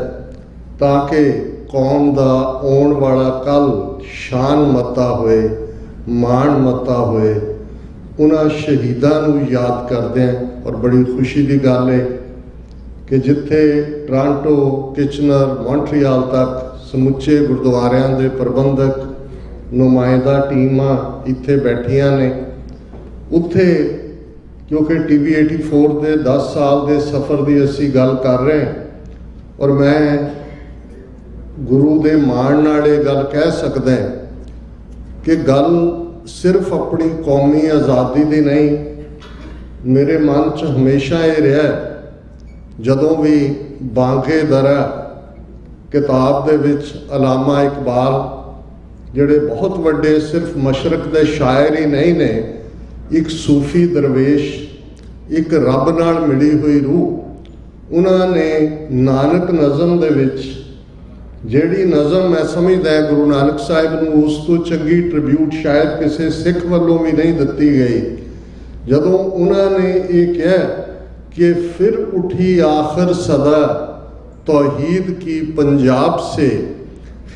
ਤਾਂ ਕਿ ਕੌਮ ਦਾ ਆਉਣ ਵਾਲਾ ਕੱਲ੍ਹ ਸ਼ਾਨ ਮੱਤਾ ਹੋਏ, ਮਾਣ ਮੱਤਾ ਹੋਏ। ਉਹਨਾਂ ਸ਼ਹੀਦਾਂ ਨੂੰ ਯਾਦ ਕਰਦੇ ਹਾਂ। ਔਰ ਬੜੀ ਖੁਸ਼ੀ ਦੀ ਗੱਲ ਹੈ ਕਿ ਜਿੱਥੇ ਟੋਰਾਂਟੋ, ਕਿਚਨਰ, ਮੌਂਟਰੀਆਲ ਤੱਕ ਸਮੁੱਚੇ ਗੁਰਦੁਆਰਿਆਂ ਦੇ ਪ੍ਰਬੰਧਕ ਨੁਮਾਇੰਦਾ ਟੀਮਾਂ ਇੱਥੇ ਬੈਠੀਆਂ ਨੇ, ਉੱਥੇ ਕਿਉਂਕਿ TV 84 ਦੇ 10 ਸਾਲ ਦੇ ਸਫ਼ਰ ਦੀ ਅਸੀਂ ਗੱਲ ਕਰ ਰਹੇ ਹਾਂ, ਔਰ ਮੈਂ ਗੁਰੂ ਦੇ ਮਾਣ ਨਾਲ ਇਹ ਗੱਲ ਕਹਿ ਸਕਦਾ ਕਿ ਗੱਲ ਸਿਰਫ ਆਪਣੀ ਕੌਮੀ ਆਜ਼ਾਦੀ ਦੀ ਨਹੀਂ। ਮੇਰੇ ਮਨ 'ਚ ਹਮੇਸ਼ਾ ਇਹ ਰਿਹਾ, ਜਦੋਂ ਵੀ ਬਾਂਗੇ ਦਰਾ ਕਿਤਾਬ ਦੇ ਵਿੱਚ ਅਲਾਮਾ ਇਕਬਾਲ, ਜਿਹੜੇ ਬਹੁਤ ਵੱਡੇ ਸਿਰਫ ਮਸ਼ਰਕ ਦੇ ਸ਼ਾਇਰ ਹੀ ਨਹੀਂ ਨੇ, ਇੱਕ ਸੂਫੀ ਦਰਵੇਸ਼, ਇੱਕ ਰੱਬ ਨਾਲ ਮਿਲੀ ਹੋਈ ਰੂਹ, ਉਹਨਾਂ ਨੇ ਨਾਨਕ ਨਜ਼ਮ ਦੇ ਵਿੱਚ ਜਿਹੜੀ ਨਜ਼ਮ ਮੈਂ ਸਮਝਦਾ ਗੁਰੂ ਨਾਨਕ ਸਾਹਿਬ ਨੂੰ ਉਸ ਤੋਂ ਚੰਗੀ ਟ੍ਰਿਬਿਊਟ ਸ਼ਾਇਦ ਕਿਸੇ ਸਿੱਖ ਵੱਲੋਂ ਵੀ ਨਹੀਂ ਦਿੱਤੀ ਗਈ, ਜਦੋਂ ਉਹਨਾਂ ਨੇ ਇਹ ਕਿਹਾ कि फिर उठी आखिर सदा तौहीद की पंजाब से,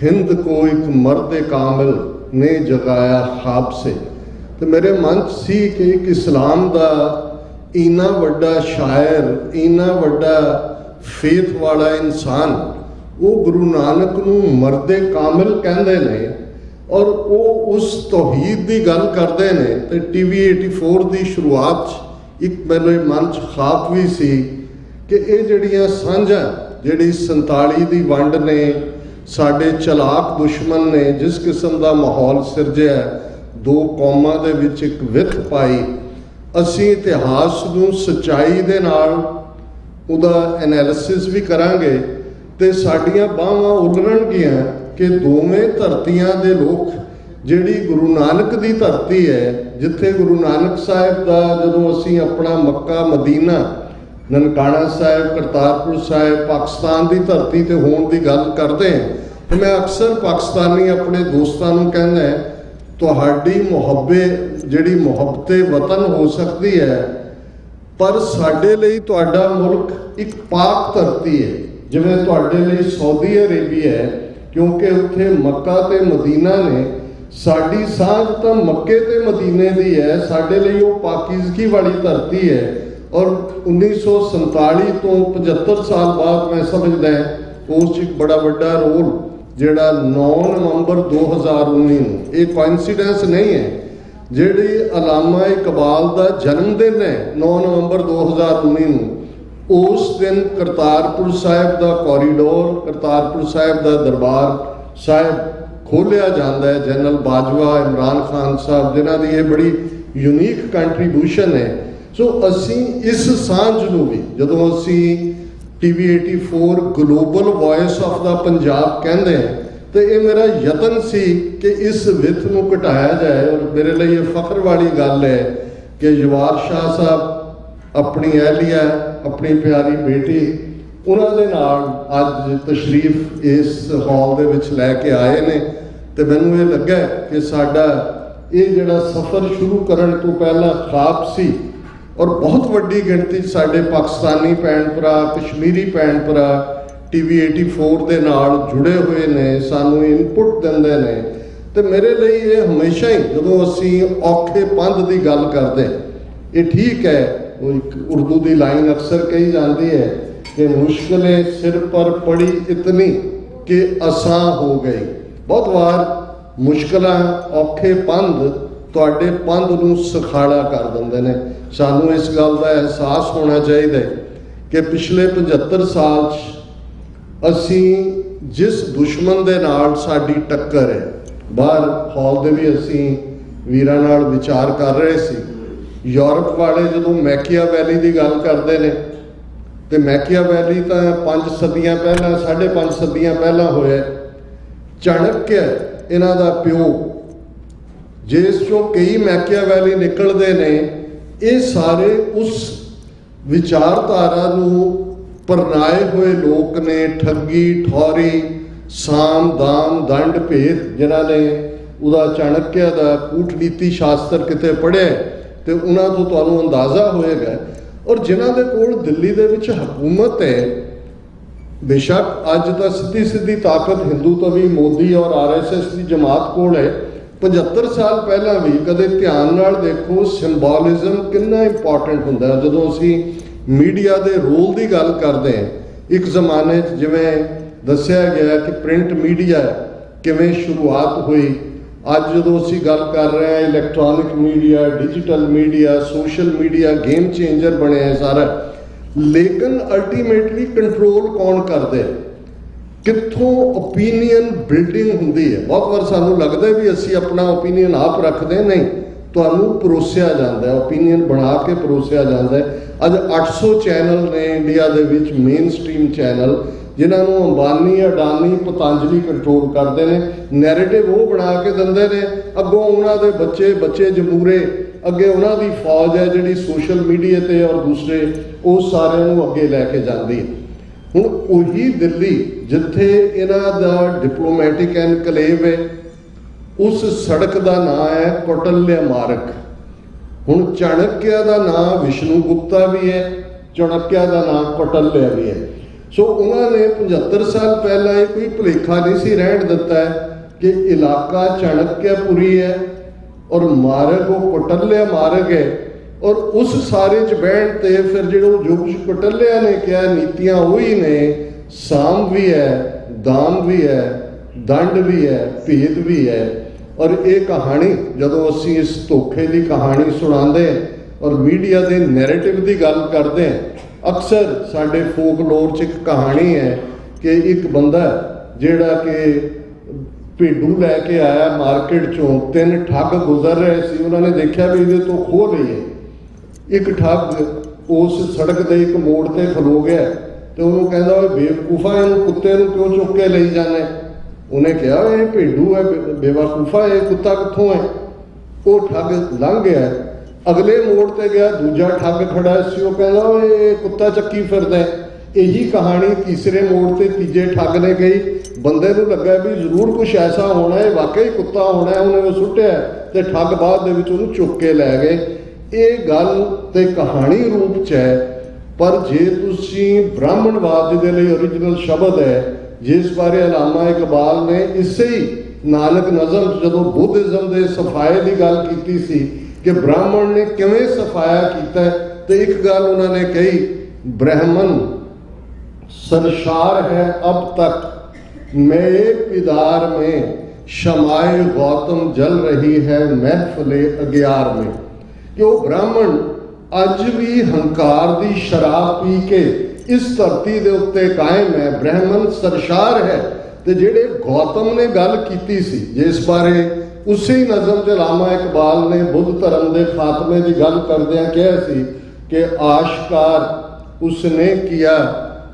हिंद को एक मर्द कामिल ने जगाया ख्वाब से। तो मेरे मन सी कि एक इस्लाम दा इन्ना वड्डा शायर, इन्ना वड्डा फेथ वाला इंसान, वो गुरु नानक नूं मर्द कामिल कहंदे ने और वो उस तौहीद की गल करते हैं। तो TV 84 की शुरुआत एक मेरे मन च ख्वाब भी सी कि ये जड़ियाँ सांझां जिहड़ी 47 की वंड ने साडे चलाक दुश्मन ने जिस किस्म का माहौल सिरजिया, दो कौमां दे विच एक विथ पाई, असीं इतिहास नूं सच्चाई दे नाल उहदा एनालिसिस भी करांगे ते साडियां बाहां उलरनगियां कि दोवें धरतियां दे लोग, जिहड़ी गुरु नानक की धरती है, जिथे गुरु नानक साहिब का जदों असीं अपना मक्का मदीना, ननकाना साहिब, करतारपुर साहिब, पाकिस्तान की धरती ते होण की गल करते हैं, तो मैं अक्सर पाकिस्तानी अपने दोस्तों नूं कहना है, तुहाडी मुहब्बे जिहड़ी मुहब्बते वतन हो सकती है, पर साडे लई तुहाडा मुल्क एक पाक धरती है, जिवें तुहाडे लई सऊदी अरेबिया है, क्योंकि उत्थे मक्का ते मदीना ने, साड़ी सांझ तो मक्के ते मदीने दी है, साडे लिए वो पाकीज़गी वाली धरती है। और 1947 तो 75 साल बाद मैं समझदा उस एक बड़ा वड्डा रोल जिहड़ा 9 नवंबर 2019 ये कोइंसिडेंस नहीं है, जिहड़ी अलामा इकबाल का जन्मदिन है 9 नवंबर 2019 उस दिन करतारपुर साहिब का कॉरीडोर, करतारपुर साहिब का दरबार साहिब खोलिया जाता है। जनरल बाजवा, इमरान खान साहब, जिन्हों की ये बड़ी यूनीक कंट्रीब्यूशन है। सो असी इस सांझ नूं भी जदों असी TV 84 global voice of the Punjab कहते हैं, तो ये मेरा यतन सी कि इस विथ नूं घटाया जाए। और मेरे लिए ये फख्र वाली गल है कि युवार शाह साहब अपनी अहलिया, अपनी प्यारी बेटी, उन्होंने अज तशरीफ इस हॉल दे विच लैके आए ने, तो मैनूं ये लगा कि साडा ये जिहड़ा सफ़र शुरू करन तो पहला ख्वाब सी, और बहुत वड्डी गिणती साडे पाकिस्तानी भैन भरा, कश्मीरी भैन भरा TV 84 दे नाल जुड़े हुए ने, सानूं इनपुट दिंदे ने। तो मेरे लिए ये हमेशा ही जदों असीं औखे पंध की गल करदे, ये ठीक है, वो एक उर्दू की लाइन अक्सर कही जाती है कि मुश्किलें सिर पर पड़ी इतनी कि आसान हो गई। बहुत बार मुश्किलां, औखे पंध तुहाडे पंध नूं सखाड़ा कर दिंदे ने। सानूं इस गल का एहसास होना चाहिए कि पिछले 75 साल असीं जिस दुश्मन दे नाल साडी टक्कर है, बाहर हॉल दे भी असीं वीरां नाल विचार कर रहे सी, यूरोप वाले जदों मैकियावेली की गल करते हैं, तो मैकियावेली तो 5 सदियां पहला, 5.5 सदियां पहला होया। चाणक्य इन्हां दा प्यो, जिस चों कई मैकियावेली निकलते हैं, ਇਹ ਸਾਰੇ ਉਸ ਵਿਚਾਰਧਾਰਾ ਨੂੰ ਪਰਨਾਏ ਹੋਏ ਲੋਕ ਨੇ। ਠੱਗੀ, ਠੌਰੀ, ਸਾਮ, ਦਾਮ, ਦੰਡ, ਭੇਦ, ਜਿਨ੍ਹਾਂ ਨੇ ਉਹਦਾ ਚਾਣਕਿਆ ਦਾ ਕੂਟਨੀਤੀ ਸ਼ਾਸਤਰ ਕਿਤੇ ਪੜ੍ਹਿਆ ਤੇ ਉਹਨਾਂ ਤੋਂ ਤੁਹਾਨੂੰ ਅੰਦਾਜ਼ਾ ਹੋਏਗਾ। ਔਰ ਜਿਨ੍ਹਾਂ ਦੇ ਕੋਲ ਦਿੱਲੀ ਦੇ ਵਿੱਚ ਹਕੂਮਤ ਹੈ, ਬੇਸ਼ੱਕ ਅੱਜ ਤਾਂ ਸਿੱਧੀ ਤਾਕਤ ਹਿੰਦੂਤਵੀ ਮੋਦੀ ਔਰ RSS ਦੀ ਜਮਾਤ ਕੋਲ ਹੈ, 75 ਸਾਲ ਪਹਿਲਾਂ ਵੀ ਕਦੇ ਧਿਆਨ ਨਾਲ ਦੇਖੋ ਸਿੰਬੋਲਿਜ਼ਮ ਕਿੰਨਾ ਇੰਪੋਰਟੈਂਟ ਹੁੰਦਾ। ਜਦੋਂ ਅਸੀਂ ਮੀਡੀਆ ਦੇ ਰੋਲ ਦੀ ਗੱਲ ਕਰਦੇ ਹਾਂ, ਇੱਕ ਜ਼ਮਾਨੇ 'ਚ ਜਿਵੇਂ ਦੱਸਿਆ ਗਿਆ ਕਿ ਪ੍ਰਿੰਟ ਮੀਡੀਆ ਕਿਵੇਂ ਸ਼ੁਰੂਆਤ ਹੋਈ, ਅੱਜ ਜਦੋਂ ਅਸੀਂ ਗੱਲ ਕਰ ਰਹੇ ਹਾਂ electronic media, digital media, social media game changer ਬਣਿਆ ਸਾਰਾ। ਲੇਕਿਨ ਅਲਟੀਮੇਟਲੀ ਕੰਟਰੋਲ ਕੌਣ ਕਰਦੇ? ਕਿੱਥੋਂ ਓਪੀਨੀਅਨ ਬਿਲਡਿੰਗ ਹੁੰਦੀ ਹੈ? ਬਹੁਤ ਵਾਰ ਸਾਨੂੰ ਲੱਗਦਾ ਵੀ ਅਸੀਂ ਆਪਣਾ ਓਪੀਨੀਅਨ ਆਪ ਰੱਖਦੇ, ਨਹੀਂ, ਤੁਹਾਨੂੰ ਪਰੋਸਿਆ ਜਾਂਦਾ, ਓਪੀਨੀਅਨ ਬਣਾ ਕੇ ਪਰੋਸਿਆ ਜਾਂਦਾ। ਅੱਜ 800 ਚੈਨਲ ਨੇ ਇੰਡੀਆ ਦੇ ਵਿੱਚ, ਮੇਨ ਸਟ੍ਰੀਮ ਚੈਨਲ, ਜਿਨ੍ਹਾਂ ਨੂੰ ਅੰਬਾਨੀ, ਅਡਾਨੀ, ਪਤੰਜਲੀ ਕੰਟਰੋਲ ਕਰਦੇ ਨੇ। ਨੈਰੇਟਿਵ ਉਹ ਬਣਾ ਕੇ ਦਿੰਦੇ ਨੇ, ਅੱਗੋਂ ਉਹਨਾਂ ਦੇ ਬੱਚੇ ਜਮੂਰੇ, ਅੱਗੇ ਉਹਨਾਂ ਦੀ ਫੌਜ ਹੈ ਜਿਹੜੀ ਸੋਸ਼ਲ ਮੀਡੀਆ ਤੇ ਔਰ ਦੂਸਰੇ ਉਹ ਸਾਰਿਆਂ ਨੂੰ ਅੱਗੇ ਲੈ ਕੇ ਜਾਂਦੀ ਹੈ। ਹੁਣ ਉਹੀ ਦਿੱਲੀ ਜਿੱਥੇ ਇਹਨਾਂ ਦਾ ਡਿਪਲੋਮੈਟਿਕ ਐਨਕਲੇਵ ਹੈ, ਉਸ ਸੜਕ ਦਾ ਨਾਂ ਹੈ ਕੌਟਲਿਆ ਮਾਰਗ। ਹੁਣ ਚਾਣਕਿਆ ਦਾ ਨਾਂ ਵਿਸ਼ਨੂੰ ਗੁਪਤਾ ਵੀ ਹੈ, ਚਾਣਕਿਆ ਦਾ ਨਾਂ ਕੌਟਲਿਆ ਵੀ ਹੈ। ਸੋ ਉਹਨਾਂ ਨੇ 75 ਸਾਲ ਪਹਿਲਾਂ ਇਹ ਕੋਈ ਭੁਲੇਖਾ ਨਹੀਂ ਸੀ ਰਹਿਣ ਦਿੱਤਾ ਕਿ ਇਲਾਕਾ ਚਾਣਕਿਆਪੁਰੀ ਹੈ ਔਰ ਮਾਰਗ ਉਹ ਕੌਟਲਿਆ ਮਾਰਗ ਹੈ। ਔਰ ਉਸ ਸਾਰੇ 'ਚ ਬਹਿਣ ਤੇ ਫਿਰ ਜਿਹੜਾ ਜੋ ਕੁਛ ਕੌਟਲਿਆ ਨੇ ਕਿਹਾ, ਨੀਤੀਆਂ ਉਹੀ ਨੇ, ਸਾਮ ਵੀ ਹੈ, ਦਾਮ ਵੀ ਹੈ, ਦੰਡ ਵੀ ਹੈ, ਭੇਦ ਵੀ ਹੈ। ਔਰ ਇਹ ਕਹਾਣੀ ਜਦੋਂ ਅਸੀਂ ਇਸ ਧੋਖੇ ਦੀ ਕਹਾਣੀ ਸੁਣਾਉਂਦੇ ਔਰ ਮੀਡੀਆ ਦੇ ਨੈਰੇਟਿਵ ਦੀ ਗੱਲ ਕਰਦੇ, ਅਕਸਰ ਸਾਡੇ ਫੋਕਲੋਰ 'ਚ ਇੱਕ ਕਹਾਣੀ ਹੈ ਕਿ ਇੱਕ ਬੰਦਾ ਜਿਹੜਾ ਕਿ ਭੇਡੂ ਲੈ ਕੇ ਆਇਆ ਮਾਰਕੀਟ 'ਚੋਂ, 3 ਠੱਗ ਗੁਜ਼ਰ ਰਹੇ ਸੀ, ਉਹਨਾਂ ਨੇ ਦੇਖਿਆ ਵੀ ਇਹਦੇ ਤੋਂ ਖੋਹ ਲਈਏ। ਇੱਕ ਠੱਗ ਉਸ ਸੜਕ ਦੇ ਇੱਕ ਮੋੜ ਤੇ ਖਲੋ ਗਿਆ ਤੇ ਉਹਨੂੰ ਕਹਿੰਦਾ, ਓਏ ਬੇਵਕੂਫਾ, ਇਹਨੂੰ ਕੁੱਤੇ ਨੂੰ ਕਿਉਂ ਚੁੱਕ ਕੇ ਲਈ ਜਾਂਦੇ? ਉਹਨੇ ਕਿਹਾ, ਇਹ ਭੇਡੂ ਹੈ, ਬੇਵਕੂਫਾ, ਇਹ ਕੁੱਤਾ ਕਿੱਥੋਂ ਹੈ? ਉਹ ਠੱਗ ਲੰਘ ਗਿਆ, ਅਗਲੇ ਮੋੜ ਤੇ ਗਿਆ, ਦੂਜਾ ਠੱਗ ਖੜਾ ਸੀ, ਉਹ ਕਹਿੰਦਾ, ਓਏ ਕੁੱਤਾ ਚੱਕੀ ਫਿਰਦਾ। ਇਹੀ ਕਹਾਣੀ ਤੀਸਰੇ ਮੋੜ ਤੇ ਤੀਜੇ ਠੱਗ ਨੇ ਗਈ। ਬੰਦੇ ਨੂੰ ਲੱਗਾ ਵੀ ਜ਼ਰੂਰ ਕੁਛ ਐਸਾ ਹੋਣਾ ਹੈ, ਵਾਕਈ ਕੁੱਤਾ ਹੋਣਾ ਹੈ, ਉਹਨੇ ਉਹ ਸੁੱਟਿਆ ਤੇ ਠੱਗ ਬਾਅਦ ਦੇ ਵਿੱਚ ਉਹਨੂੰ ਚੁੱਕ ਕੇ ਲੈ ਗਏ। ਇਹ ਗੱਲ ਤੇ ਕਹਾਣੀ ਰੂਪ 'ਚ ਹੈ, ਪਰ ਜੇ ਤੁਸੀਂ ਬ੍ਰਾਹਮਣਵਾਦ ਦੇ ਲਈ ਓਰੀਜਨਲ ਸ਼ਬਦ ਹੈ, ਜਿਸ ਬਾਰੇ ਅਲਾਮਾ ਇਕਬਾਲ ਨੇ ਇਸੇ ਹੀ ਨਾਨਕ ਨਜ਼ਮ ਜਦੋਂ ਬੁੱਧਿਜ਼ਮ ਦੇ ਸਫਾਏ ਦੀ ਗੱਲ ਕੀਤੀ ਸੀ ਕਿ ਬ੍ਰਾਹਮਣ ਨੇ ਕਿਵੇਂ ਸਫਾਇਆ ਕੀਤਾ, ਤੇ ਇੱਕ ਗੱਲ ਉਹਨਾਂ ਨੇ ਕਹੀ, ਬ੍ਰਾਹਮਣ सरशार है अब तक मैं एक पिदार में, शमाए गौतम जल रही है महफिले अग्यार में। कि वो ब्राह्मण अज भी हंकार दी शराब पी के इस धरती दे उत्ते कायम है, ब्राह्मण सरशार है। ते जेड़े गौतम ने गल कीती सी, जिस बारे उसी नज़म च अलामा इकबाल ने बुद्ध धर्म के खात्मे की गल करदियां कहा सी कि आशकार उसने किया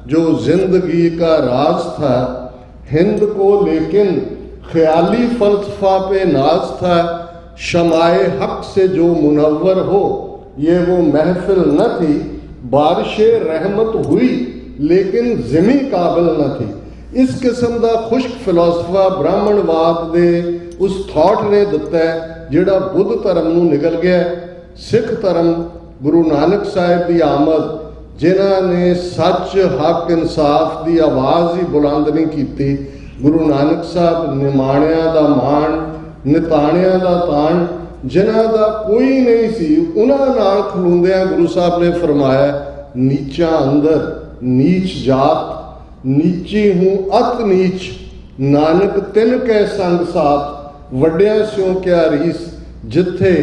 जो जिंदगी का राज था, हिंद को लेकिन ख्याली फलसफा पे नाज था। शमाए हक से जो मुनव्वर हो ये वो महफिल न थी, बारिशे रहमत हुई लेकिन जिमी काबिल न थी। इस किस्म का खुश्क फिलोसफा ब्राह्मणवाद दे उस थॉट ने दिता है जिहड़ा बुद्ध धर्म नूं निकल गया। सिख धर्म गुरु नानक साहिब की आमद, जिन्हां ने सच हक इंसाफ की आवाज़ ही बुलंद नहीं की। गुरु नानक साहब निमाणिया का मान, निताणिया का तान, जिन्हां दा कोई नहीं सी, उन्हां नाल खलोंदियां गुरु साहब ने फरमाया, नीचा अंदर नीच जात, नीची हूँ अत नीच, नानक तिन कै संग साथ, वड्डिया स्यों क्या रीस, जिथे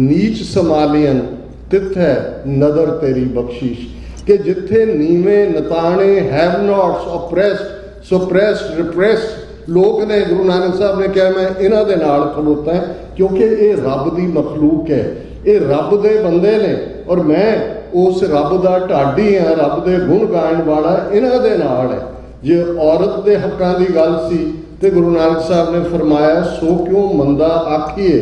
नीच समालियन तिथे नदर तेरी बख्शीश। कि जिथे नीवे नताने, have nots, oppressed, suppressed, repressed लोग ने, गुरु नानक साहब ने कहा मैं इन्हां दे नाल खलोता है, क्योंकि ये रब दी मखलूक है, ये रब दे बंदे ने और मैं उस रब दा ढाडी हाँ, रब दे गुण गाण वाला इन्हां दे नाल है। जे औरत दे हक्कां दी गल सी ते गुरु नानक साहब ने फरमाया, सो क्यों मंदा आखिए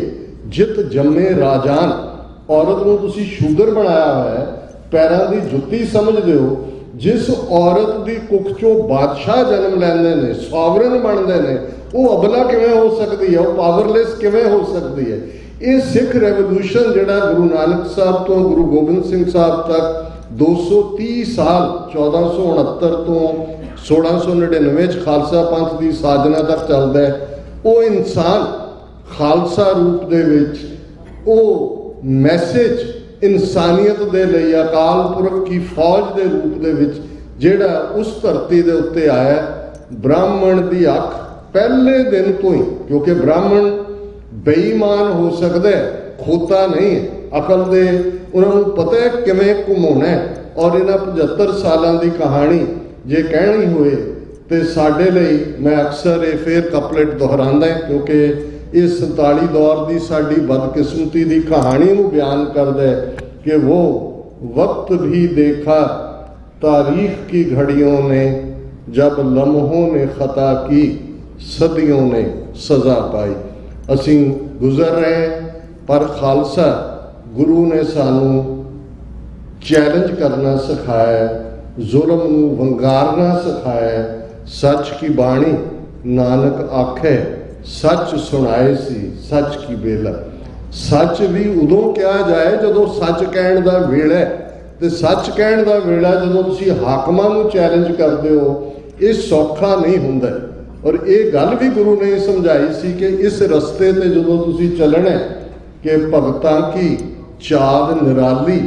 जित जम्मे राजान। औरत ਨੂੰ ਤੁਸੀਂ ਸ਼ੂਗਰ ਬਣਾਇਆ ਹੋਇਆ ਹੈ, ਪੈਰਾਂ ਦੀ ਜੁੱਤੀ ਸਮਝਦੇ ਹੋ। ਜਿਸ ਔਰਤ ਦੀ ਕੁੱਖ ਚੋਂ ਬਾਦਸ਼ਾਹ ਜਨਮ ਲੈਂਦੇ ਨੇ, ਸੋਵਰਨ ਬਣਦੇ ਨੇ, ਉਹ ਅਬਲਾ ਕਿਵੇਂ ਹੋ ਸਕਦੀ ਹੈ, ਉਹ ਪਾਵਰਲੈਸ ਕਿਵੇਂ ਹੋ ਸਕਦੀ ਹੈ। ਇਹ ਸਿੱਖ ਰੈਵੋਲੂਸ਼ਨ ਜਿਹੜਾ ਗੁਰੂ ਨਾਨਕ ਸਾਹਿਬ ਤੋਂ ਗੁਰੂ ਗੋਬਿੰਦ ਸਿੰਘ ਸਾਹਿਬ ਤੱਕ 230 ਸਾਲ 1469 ਤੋਂ 1699 ਚ ਖਾਲਸਾ ਪੰਥ ਦੀ ਸਾਜਨਾ ਤੱਕ ਚੱਲਦਾ ਹੈ, ਉਹ ਇਨਸਾਨ ਖਾਲਸਾ ਰੂਪ ਦੇ ਵਿੱਚ ਉਹ ਮੈਸੇਜ ਇਨਸਾਨੀਅਤ ਦੇ ਲਈ ਅਕਾਲ ਪੁਰਖ ਦੀ ਫੌਜ ਦੇ ਰੂਪ ਦੇ ਵਿੱਚ ਜਿਹੜਾ ਉਸ ਧਰਤੀ ਦੇ ਉੱਤੇ ਆਇਆ। ਬ੍ਰਾਹਮਣ ਦੀ ਅੱਖ ਪਹਿਲੇ ਦਿਨ ਤੋਂ ਹੀ, ਕਿਉਂਕਿ ਬ੍ਰਾਹਮਣ ਬੇਈਮਾਨ ਹੋ ਸਕਦਾ ਹੈ, ਖੋਤਾ ਨਹੀਂ ਹੈ, ਅਕਲ ਦੇ ਉਹਨਾਂ ਨੂੰ ਪਤਾ ਹੈ ਕਿਵੇਂ ਘੁਮਾਉਣਾ ਹੈ। ਔਰ ਇਹਨਾਂ 75 ਸਾਲਾਂ ਦੀ ਕਹਾਣੀ ਜੇ ਕਹਿਣੀ ਹੋਏ ਤੇ ਸਾਡੇ ਲਈ, ਮੈਂ ਅਕਸਰ ਇਹ ਫੇਰ ਕਪਲੇਟ ਦੁਹਰਾਉਂਦਾ ਕਿਉਂਕਿ ਇਹ 47 ਦੌਰ ਦੀ ਸਾਡੀ ਬਦਕਿਸਮਤੀ ਦੀ ਕਹਾਣੀ ਨੂੰ ਬਿਆਨ ਕਰਦਾ ਹੈ ਕਿ ਉਹ ਵਕਤ ਵੀ ਦੇਖਾ ਤਾਰੀਖ की घड़ियों ने, जब लम्हों ने खता की सदियों ने सजा पाई। ਅਸੀਂ ਗੁਜ਼ਰ ਰਹੇ ਪਰ ਖਾਲਸਾ ਗੁਰੂ ਨੇ ਸਾਨੂੰ ਚੈਲੰਜ ਕਰਨਾ ਸਿਖਾਇਆ, ਜ਼ੁਲਮ ਨੂੰ ਵੰਗਾਰਨਾ ਸਿਖਾਇਆ। ਸੱਚ ਕੀ ਬਾਣੀ ਨਾਨਕ ਆਖੇ, ਸੱਚ ਸੁਣਾਏ ਸੀ ਸੱਚ ਕੀ ਬੇਲਾ। ਸੱਚ ਵੀ ਉਦੋਂ ਕਿਹਾ ਜਾਏ ਜਦੋਂ ਸੱਚ ਕਹਿਣ ਦਾ ਵੇਲਾ, ਤੇ ਸੱਚ ਕਹਿਣ ਦਾ ਵੇਲਾ ਜਦੋਂ ਤੁਸੀਂ ਹਾਕਮਾਂ ਨੂੰ ਚੈਲੰਜ ਕਰਦੇ ਹੋ, ਇਹ ਸੌਖਾ ਨਹੀਂ ਹੁੰਦਾ। ਔਰ ਇਹ ਗੱਲ ਵੀ ਗੁਰੂ ਨੇ ਸਮਝਾਈ ਸੀ ਕਿ ਇਸ ਰਸਤੇ ਤੇ ਜਦੋਂ ਤੁਸੀਂ ਚੱਲਣਾ ਕਿ ਭਗਤਾਂ ਕੀ ਚਾਲ ਨਿਰਾਲੀ,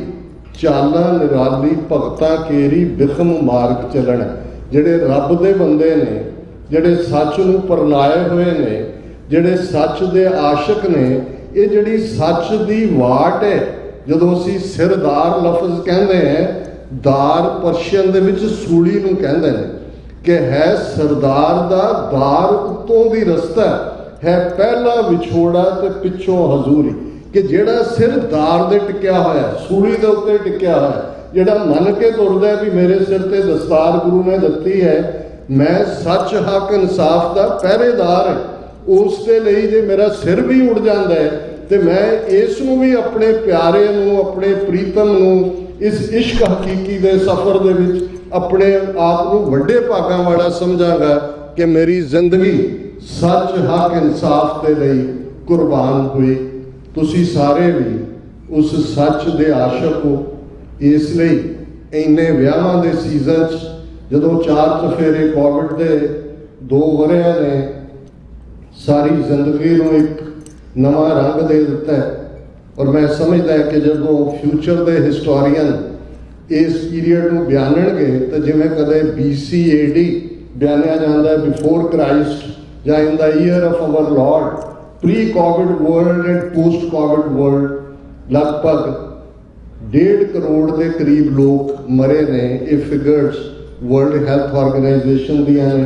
ਚਾਲਾਂ ਨਿਰਾਲੀ ਭਗਤਾਂ ਕੇਰੀ ਬਿਖਮ ਮਾਰਗ ਚੱਲਣਾ। ਜਿਹੜੇ ਰੱਬ ਦੇ ਬੰਦੇ ਨੇ, ਜਿਹੜੇ ਸੱਚ ਨੂੰ ਪਰਨਾਏ ਹੋਏ ਨੇ, ਜਿਹੜੇ ਸੱਚ ਦੇ ਆਸ਼ਿਕ ਨੇ, ਇਹ ਜਿਹੜੀ ਸੱਚ ਦੀ ਵਾਟ ਹੈ। ਜਦੋਂ ਅਸੀਂ ਸਿਰਦਾਰ ਲਫ਼ਜ਼ ਕਹਿੰਦੇ ਹਾਂ, ਦਾਰ ਪਰਸ਼ੀਅਨ ਦੇ ਵਿੱਚ ਸੂਲੀ ਨੂੰ ਕਹਿੰਦੇ ਨੇ ਕਿ ਹੈ ਸਰਦਾਰ ਦਾ ਦਾਰ, ਉੱਤੋਂ ਦੀ ਰਸਤਾ ਹੈ, ਪਹਿਲਾ ਵਿਛੋੜਾ ਤੇ ਪਿੱਛੋਂ ਹਜ਼ੂਰੀ। ਕਿ ਜਿਹੜਾ ਸਿਰਦਾਰ ਦੇ ਟਿਕਿਆ ਹੋਇਆ, ਸੂਲੀ ਦੇ ਉੱਤੇ ਟਿਕਿਆ ਹੋਇਆ, ਜਿਹੜਾ ਮੰਨ ਕੇ ਤੁਰਦਾ ਵੀ ਮੇਰੇ ਸਿਰ ਤੇ ਦਸਤਾਰ ਗੁਰੂ ਨੇ ਦਿੱਤੀ ਹੈ, ਮੈਂ ਸੱਚ ਹੱਕ ਇਨਸਾਫ ਦਾ ਪਹਿਰੇਦਾਰ ਹਾਂ, ਉਸ ਦੇ ਲਈ ਜੇ ਮੇਰਾ ਸਿਰ ਵੀ ਉੱਡ ਜਾਂਦਾ ਹੈ ਤੇ ਮੈਂ ਇਸ ਨੂੰ ਵੀ ਆਪਣੇ ਪਿਆਰੇ ਨੂੰ, ਆਪਣੇ ਪ੍ਰੀਤਮ ਨੂੰ ਇਸ ਇਸ਼ਕ ਹਕੀਕੀ ਦੇ ਸਫ਼ਰ ਦੇ ਵਿੱਚ ਆਪਣੇ ਆਪ ਨੂੰ ਵੱਡੇ ਭਾਗਾਂ ਵਾਲਾ ਸਮਝਾਂਗਾ ਕਿ ਮੇਰੀ ਜ਼ਿੰਦਗੀ ਸੱਚ ਹੱਕ ਇਨਸਾਫ ਦੇ ਲਈ ਕੁਰਬਾਨ ਹੋਈ। ਤੁਸੀਂ ਸਾਰੇ ਵੀ ਉਸ ਸੱਚ ਦੇ ਆਸ਼ਿਕ ਹੋ। ਇਸ ਲਈ ਇੰਨੇ ਵਿਆਹਾਂ ਦੇ ਸੀਜ਼ਨ 'ਚ ਜਦੋਂ 4 ਚਫੇਰੇ ਕੋਵਿਡ ਦੇ 2 ਵਰ੍ਹਿਆਂ ਨੇ ਸਾਰੀ ਜ਼ਿੰਦਗੀ ਨੂੰ ਇੱਕ ਨਵਾਂ ਰੰਗ ਦੇ ਦਿੱਤਾ ਹੈ। ਔਰ ਮੈਂ ਸਮਝਦਾ ਕਿ ਜਦੋਂ ਫਿਊਚਰ ਦੇ ਹਿਸਟੋਰੀਅਨ ਇਸ ਪੀਰੀਅਡ ਨੂੰ ਬਿਆਨਣਗੇ ਤਾਂ ਜਿਵੇਂ ਕਦੇ BC AD ਬਿਆਨਿਆ ਜਾਂਦਾ ਹੈ, ਬਿਫੋਰ ਕ੍ਰਾਈਸਟ, ਜਾਂ in the year of our Lord, pre COVID world and post COVID world, ਲਗਭਗ 1.5 ਕਰੋੜ ਦੇ ਕਰੀਬ ਲੋਕ ਮਰੇ ਨੇ। ਇਹ ਫਿਗਰਸ ਵਰਲਡ ਹੈਲਥ ਆਰਗੇਨਾਈਜੇਸ਼ਨ ਦੀਆਂ ਨੇ।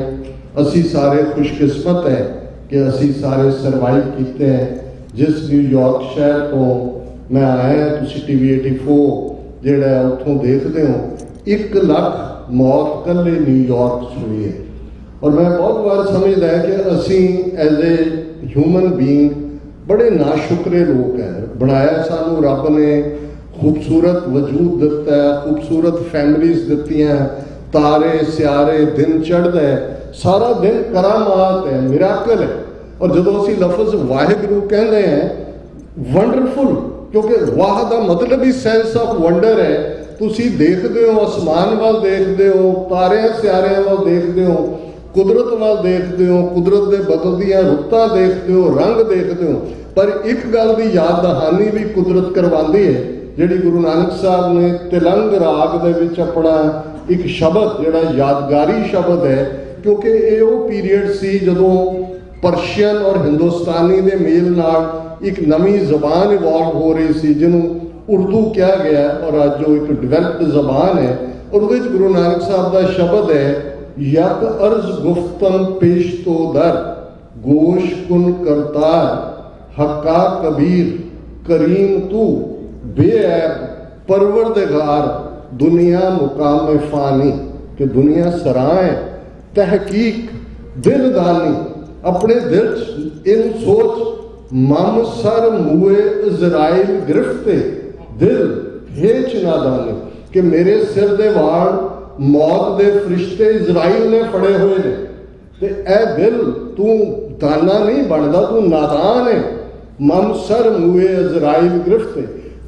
ਅਸੀਂ ਸਾਰੇ ਖੁਸ਼ਕਿਸਮਤ ਹੈ ਕਿ ਅਸੀਂ ਸਾਰੇ ਸਰਵਾਈਵ ਕੀਤੇ ਹੈ। ਜਿਸ ਨਿਊਯਾਰਕ ਸ਼ਹਿਰ ਤੋਂ ਮੈਂ ਆਇਆ, ਤੁਸੀਂ TV 84 ਜਿਹੜਾ ਉੱਥੋਂ ਦੇਖਦੇ ਹੋ, 1 ਲੱਖ ਮੌਤ ਇਕੱਲੇ ਨਿਊਯਾਰਕ 'ਚ ਹੋਈ ਹੈ। ਔਰ ਮੈਂ ਬਹੁਤ ਵਾਰ ਸਮਝਦਾ ਕਿ ਅਸੀਂ ਐਜ਼ ਏ ਹਿਊਮਨ ਬੀਇੰਗ ਬੜੇ ਨਾਸ਼ੁਕਰੇ ਲੋਕ ਹੈ। ਬਣਾਇਆ ਸਾਨੂੰ ਰੱਬ ਨੇ, ਖੂਬਸੂਰਤ ਵਜੂਦ ਦਿੱਤਾ ਹੈ, ਖੂਬਸੂਰਤ ਫੈਮਲੀਜ਼ ਦਿੱਤੀਆਂ, ਤਾਰੇ ਸਿਆਰੇ, ਦਿਨ ਚੜ੍ਹਦਾ ਹੈ, ਸਾਰਾ ਦਿਨ ਕਰਾਮਾਤ ਹੈ, ਮਿਰਾਕਲ ਹੈ। ਔਰ ਜਦੋਂ ਅਸੀਂ ਲਫ਼ਜ਼ ਵਾਹਿਗੁਰੂ ਕਹਿੰਦੇ ਹਾਂ, ਵੰਡਰਫੁਲ, ਕਿਉਂਕਿ ਵਾਹ ਦਾ ਮਤਲਬ ਹੀ ਸੈਂਸ ਆਫ ਵੰਡਰ ਹੈ। ਤੁਸੀਂ ਦੇਖਦੇ ਹੋ, ਅਸਮਾਨ ਵੱਲ ਦੇਖਦੇ ਹੋ, ਤਾਰਿਆਂ ਸਿਆਰਿਆਂ ਵੱਲ ਦੇਖਦੇ ਹੋ, ਕੁਦਰਤ ਵੱਲ ਦੇਖਦੇ ਹੋ, ਕੁਦਰਤ ਦੇ ਬਦਲਦੀਆਂ ਰੁੱਤਾਂ ਦੇਖਦੇ ਹੋ, ਰੰਗ ਦੇਖਦੇ ਹੋ। ਪਰ ਇੱਕ ਗੱਲ ਦੀ ਯਾਦ ਦਹਾਨੀ ਵੀ ਕੁਦਰਤ ਕਰਵਾਉਂਦੀ ਹੈ, ਜਿਹੜੀ ਗੁਰੂ ਨਾਨਕ ਸਾਹਿਬ ਨੇ ਤਿਲੰਗ ਰਾਗ ਦੇ ਵਿੱਚ ਆਪਣਾ ਇੱਕ ਸ਼ਬਦ ਜਿਹੜਾ ਯਾਦਗਾਰੀ ਸ਼ਬਦ ਹੈ, ਕਿਉਂਕਿ ਇਹ ਉਹ ਪੀਰੀਅਡ ਸੀ ਜਦੋਂ ਪਰਸ਼ੀਅਨ ਔਰ ਹਿੰਦੁਸਤਾਨੀ ਦੇ ਮੇਲ ਨਾਲ ਇੱਕ ਨਵੀਂ ਜ਼ਬਾਨ ਇਵੋਲਵ ਹੋ ਰਹੀ ਸੀ, ਜਿਹਨੂੰ ਉਰਦੂ ਕਿਹਾ ਗਿਆ ਔਰ ਅੱਜ ਉਹ ਇੱਕ ਡਿਵੈਲਪਡ ਜ਼ਬਾਨ ਹੈ। ਔਰ ਉਹਦੇ ਵਿੱਚ ਗੁਰੂ ਨਾਨਕ ਸਾਹਿਬ ਦਾ ਸ਼ਬਦ ਹੈ, ਯਕ ਅਰਜ਼ ਗੁਫਤਮ ਪੇਸ਼ ਤੋ ਦਰ, ਗੋਸ਼ ਕੁਨ ਕਰਤਾਰ ਹੱਕਾ ਕਬੀਰ, ਕਰੀਮ ਤੂ ਬੇऐਬ परवरदिगार, दुनिया मुकाम फ़ानी, कि दुनिया सराय तहकीक दिलदानी, अपने दिल इन सोच मम सर मुए इज़राइल गिरफ्ते दिल हेच नादानी कि मेरे सिर दे वाल मौत दे फरिश्ते इजराइल ने फड़े हुए ने ते ए दिल तू दाना नहीं बनता, तू नादान है। मम सर मुए इजराइल गिरफ्त।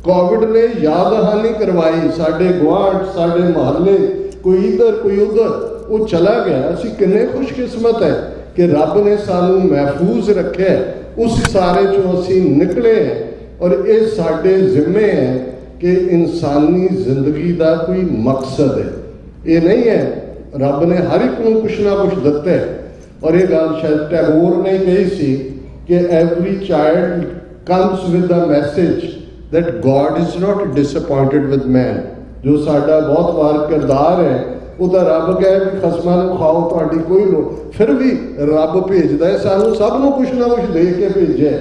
कोविड ने याद दहानी करवाई, साडे गुआढ़ साडे महल्ले कोई इधर कोई उधर वो चला गया। असी किन्ने खुशकिस्मत है कि रब ने सानू महफूज रखे, उस सारे चों असी निकले हैं। और ये साडे जिम्मे है कि इंसानी जिंदगी का कोई मकसद है, ये नहीं है रब ने हर एक को कुछ ना कुछ दिता है। और ये गल शायद टैगोर ने कही सी कि every child comes with the message that God is not disappointed with man. जो साडा बहुत वार किरदार है ਉਹਦਾ ਰੱਬ ਕਹੇ ਵੀ ਖਸਮਾਂ ਨੂੰ ਖਾਓ ਤੁਹਾਡੀ ਕੋਈ ਲੋ, ਫਿਰ ਵੀ ਰੱਬ ਭੇਜਦਾ ਹੈ ਸਾਨੂੰ ਸਭ ਨੂੰ ਕੁਛ ਨਾ ਕੁਛ ਦੇ ਕੇ ਭੇਜਿਆ।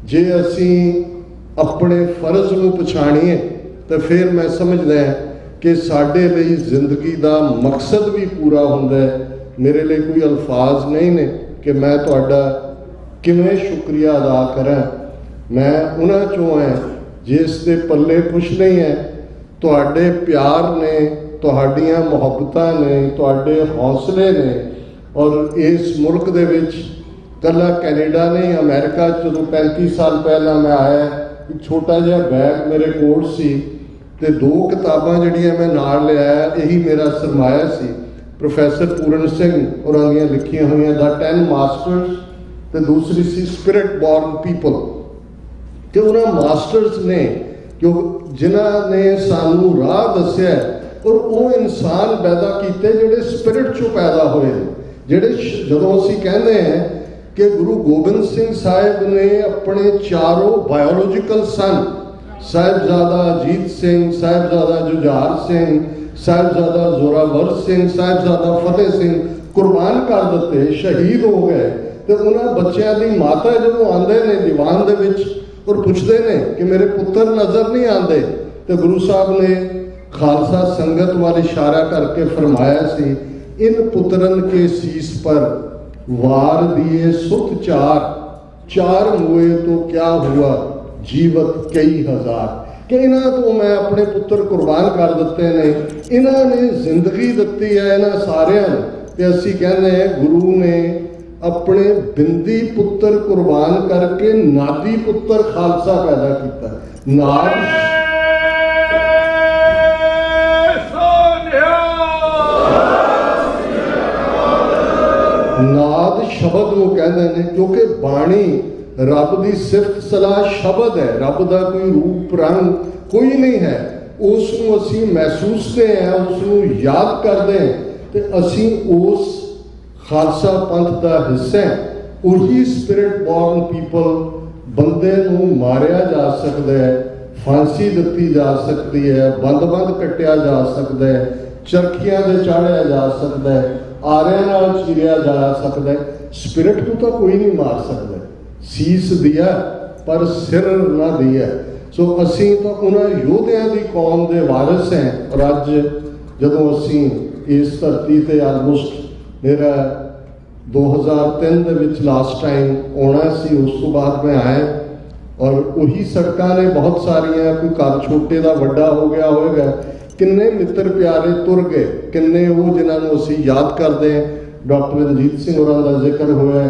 ਜੇ ਅਸੀਂ ਆਪਣੇ ਫਰਜ਼ ਨੂੰ ਪਛਾਣੀਏ ਤਾਂ ਫਿਰ ਮੈਂ ਸਮਝਦਾ ਕਿ ਸਾਡੇ ਲਈ ਜ਼ਿੰਦਗੀ ਦਾ ਮਕਸਦ ਵੀ ਪੂਰਾ ਹੁੰਦਾ ਹੈ। ਮੇਰੇ ਲਈ ਕੋਈ ਅਲਫਾਜ਼ ਨਹੀਂ ਨੇ ਕਿ ਮੈਂ ਤੁਹਾਡਾ ਕਿਵੇਂ ਸ਼ੁਕਰੀਆ ਅਦਾ ਕਰਾਂ। ਮੈਂ ਉਹਨਾਂ ਚੋਂ ਹੈ ਜਿਸ ਦੇ ਪੱਲੇ ਕੁਛ ਨਹੀਂ ਹੈ। ਤੁਹਾਡੇ ਪਿਆਰ ਨੇ, ਤੁਹਾਡੀਆਂ ਮੁਹੱਬਤਾਂ ਨੇ, ਤੁਹਾਡੇ ਹੌਸਲੇ ਨੇ। ਔਰ ਇਸ ਮੁਲਕ ਦੇ ਵਿੱਚ ਕੱਲਾ ਕੈਨੇਡਾ ਨਹੀਂ, ਅਮਰੀਕਾ 'ਚ ਜਦੋਂ 35 ਸਾਲ ਪਹਿਲਾਂ ਮੈਂ ਆਇਆ, ਇੱਕ ਛੋਟਾ ਜਿਹਾ ਬੈਗ ਮੇਰੇ ਕੋਲ ਸੀ ਤੇ 2 ਕਿਤਾਬਾਂ ਜਿਹੜੀਆਂ ਮੈਂ ਨਾਲ ਲਿਆਇਆ, ਇਹੀ ਮੇਰਾ ਸਰਮਾਇਆ ਸੀ। ਪ੍ਰੋਫੈਸਰ ਪੂਰਨ ਸਿੰਘ ਹੋਰਾਂ ਦੀਆਂ ਲਿਖੀਆਂ ਹੋਈਆਂ ਦਾ 10 ਮਾਸਟਰਸ ਤੇ ਦੂਸਰੀ ਸੀ ਸਪਿਰਿਟ ਬੋਰਨ ਪੀਪਲ। ਤੇ ਉਹਨਾਂ ਮਾਸਟਰਸ ਨੇ ਜੋ ਜਿਨ੍ਹਾਂ ਨੇ ਸਾਨੂੰ ਰਾਹ ਦੱਸਿਆ, ਔਰ ਉਹ ਇਨਸਾਨ ਪੈਦਾ ਕੀਤੇ ਜਿਹੜੇ ਸਪਿਰਿਟ 'ਚੋਂ ਪੈਦਾ ਹੋਏ ਨੇ। ਜਿਹੜੇ ਜਦੋਂ ਅਸੀਂ ਕਹਿੰਦੇ ਹਾਂ ਕਿ ਗੁਰੂ ਗੋਬਿੰਦ ਸਿੰਘ ਸਾਹਿਬ ਨੇ ਆਪਣੇ 4 ਬਾਇਓਲੋਜੀਕਲ ਸਨ, ਸਾਹਿਬਜ਼ਾਦਾ ਅਜੀਤ ਸਿੰਘ, ਸਾਹਿਬਜ਼ਾਦਾ ਜੁਝਾਰ ਸਿੰਘ, ਸਾਹਿਬਜ਼ਾਦਾ ਜ਼ੋਰਾਵਰ ਸਿੰਘ, ਸਾਹਿਬਜ਼ਾਦਾ ਫਤਿਹ ਸਿੰਘ ਕੁਰਬਾਨ ਕਰ ਦਿੱਤੇ, ਸ਼ਹੀਦ ਹੋ ਗਏ। ਤੇ ਉਹਨਾਂ ਬੱਚਿਆਂ ਦੀ ਮਾਤਾ ਜਦੋਂ ਆਉਂਦੇ ਨੇ ਦੀਵਾਨ ਦੇ ਵਿੱਚ ਔਰ ਪੁੱਛਦੇ ਨੇ ਕਿ ਮੇਰੇ ਪੁੱਤਰ ਨਜ਼ਰ ਨਹੀਂ ਆਉਂਦੇ, ਤੇ ਗੁਰੂ ਸਾਹਿਬ ਨੇ ਖਾਲਸਾ ਸੰਗਤ ਵੱਲ ਇਸ਼ਾਰਾ ਕਰਕੇ ਫਰਮਾਇਆ ਸੀ, ਇਨ ਪੁੱਤਰਨ ਕੇ ਸੀਸ ਪਰ ਵਾਰ ਦਿਏ ਸੁਤ ਚਾਰ ਮੋਏ ਤੋਂ ਕਿਆ ਹੁਆ ਜੀਵਤ ਕਈ ਹਜ਼ਾਰ। ਕਿ ਇਹਨਾਂ ਤੋਂ ਮੈਂ ਆਪਣੇ ਪੁੱਤਰ ਕੁਰਬਾਨ ਕਰ ਦਿੱਤੇ ਨੇ, ਇਹਨਾਂ ਨੇ ਜ਼ਿੰਦਗੀ ਦਿੱਤੀ ਹੈ ਇਹਨਾਂ ਸਾਰਿਆਂ ਨੂੰ। ਤੇ ਅਸੀਂ ਕਹਿੰਦੇ ਹਾਂ ਗੁਰੂ ਨੇ ਆਪਣੇ ਬਿੰਦੀ ਪੁੱਤਰ ਕੁਰਬਾਨ ਕਰਕੇ ਨਾਦੀ ਪੁੱਤਰ ਖਾਲਸਾ ਪੈਦਾ ਕੀਤਾ। ਨਾਦ ਸ਼ਬਦ ਨੂੰ ਕਹਿੰਦੇ ਨੇ ਕਿਉਂਕਿ ਬਾਣੀ ਰੱਬ ਦੀ ਸਿਫਤ ਸਲਾਹ ਸ਼ਬਦ ਹੈ। ਰੱਬ ਦਾ ਕੋਈ ਰੂਪ ਰੰਗ ਕੋਈ ਨਹੀਂ ਹੈ। ਉਸ ਨੂੰ ਅਸੀਂ ਮਹਿਸੂਸਦੇ ਹਾਂ, ਉਸ ਨੂੰ ਯਾਦ ਕਰਦੇ ਹਾਂ ਤੇ ਅਸੀਂ ਉਸ ਖਾਲਸਾ ਪੰਥ ਦਾ ਹਿੱਸਾ ਹੈ। ਉਹੀ ਸਪਿਰਿਟ ਬੋਰਨ ਪੀਪਲ। ਬੰਦੇ ਨੂੰ ਮਾਰਿਆ ਜਾ ਸਕਦਾ ਹੈ, ਫਾਂਸੀ ਦਿੱਤੀ ਜਾ ਸਕਦੀ ਹੈ, ਬੰਦ ਕੱਟਿਆ ਜਾ ਸਕਦਾ ਹੈ, ਚਰਖੀਆਂ ਦੇ ਚਾੜਿਆ ਜਾ ਸਕਦਾ ਹੈ, ਆਰਿਆਂ ਨਾਲ ਚੀਰਿਆ ਜਾ ਸਕਦਾ ਹੈ। ਸਪਿਰਿਟ ਨੂੰ ਤਾਂ ਕੋਈ ਨਹੀਂ ਮਾਰ ਸਕਦਾ। ਸੀਸ ਦਿਆ ਪਰ ਸਿਰ ਨਾ ਦਿਆ। ਸੋ ਅਸੀਂ ਤਾਂ ਉਹਨਾਂ ਯੋਧਿਆਂ ਦੀ ਕੌਮ ਦੇ ਵਾਰਿਸ ਹਾਂ। ਔਰ ਅੱਜ ਜਦੋਂ ਅਸੀਂ ਇਸ ਧਰਤੀ ਤੇ ਆਲਮੋਸਟ ਮੇਰਾ 2003 ਦੇ ਵਿੱਚ ਲਾਸਟ ਟਾਈਮ ਆਉਣਾ ਸੀ, ਉਸ ਤੋਂ ਬਾਅਦ ਮੈਂ ਆਇਆ। ਔਰ ਉਹੀ ਸੜਕਾਂ ਨੇ ਬਹੁਤ ਸਾਰੀਆਂ, ਕੋਈ ਘਰ ਛੋਟੇ ਦਾ ਵੱਡਾ ਹੋ ਗਿਆ ਹੋਵੇਗਾ, ਕਿੰਨੇ ਮਿੱਤਰ ਪਿਆਰੇ ਤੁਰ ਗਏ, ਕਿੰਨੇ ਉਹ ਜਿਨ੍ਹਾਂ ਨੂੰ ਅਸੀਂ ਯਾਦ ਕਰਦੇ ਹਾਂ। ਡਾਕਟਰ ਰਣਜੀਤ ਸਿੰਘ ਹੋਰਾਂ ਦਾ ਜ਼ਿਕਰ ਹੋਇਆ।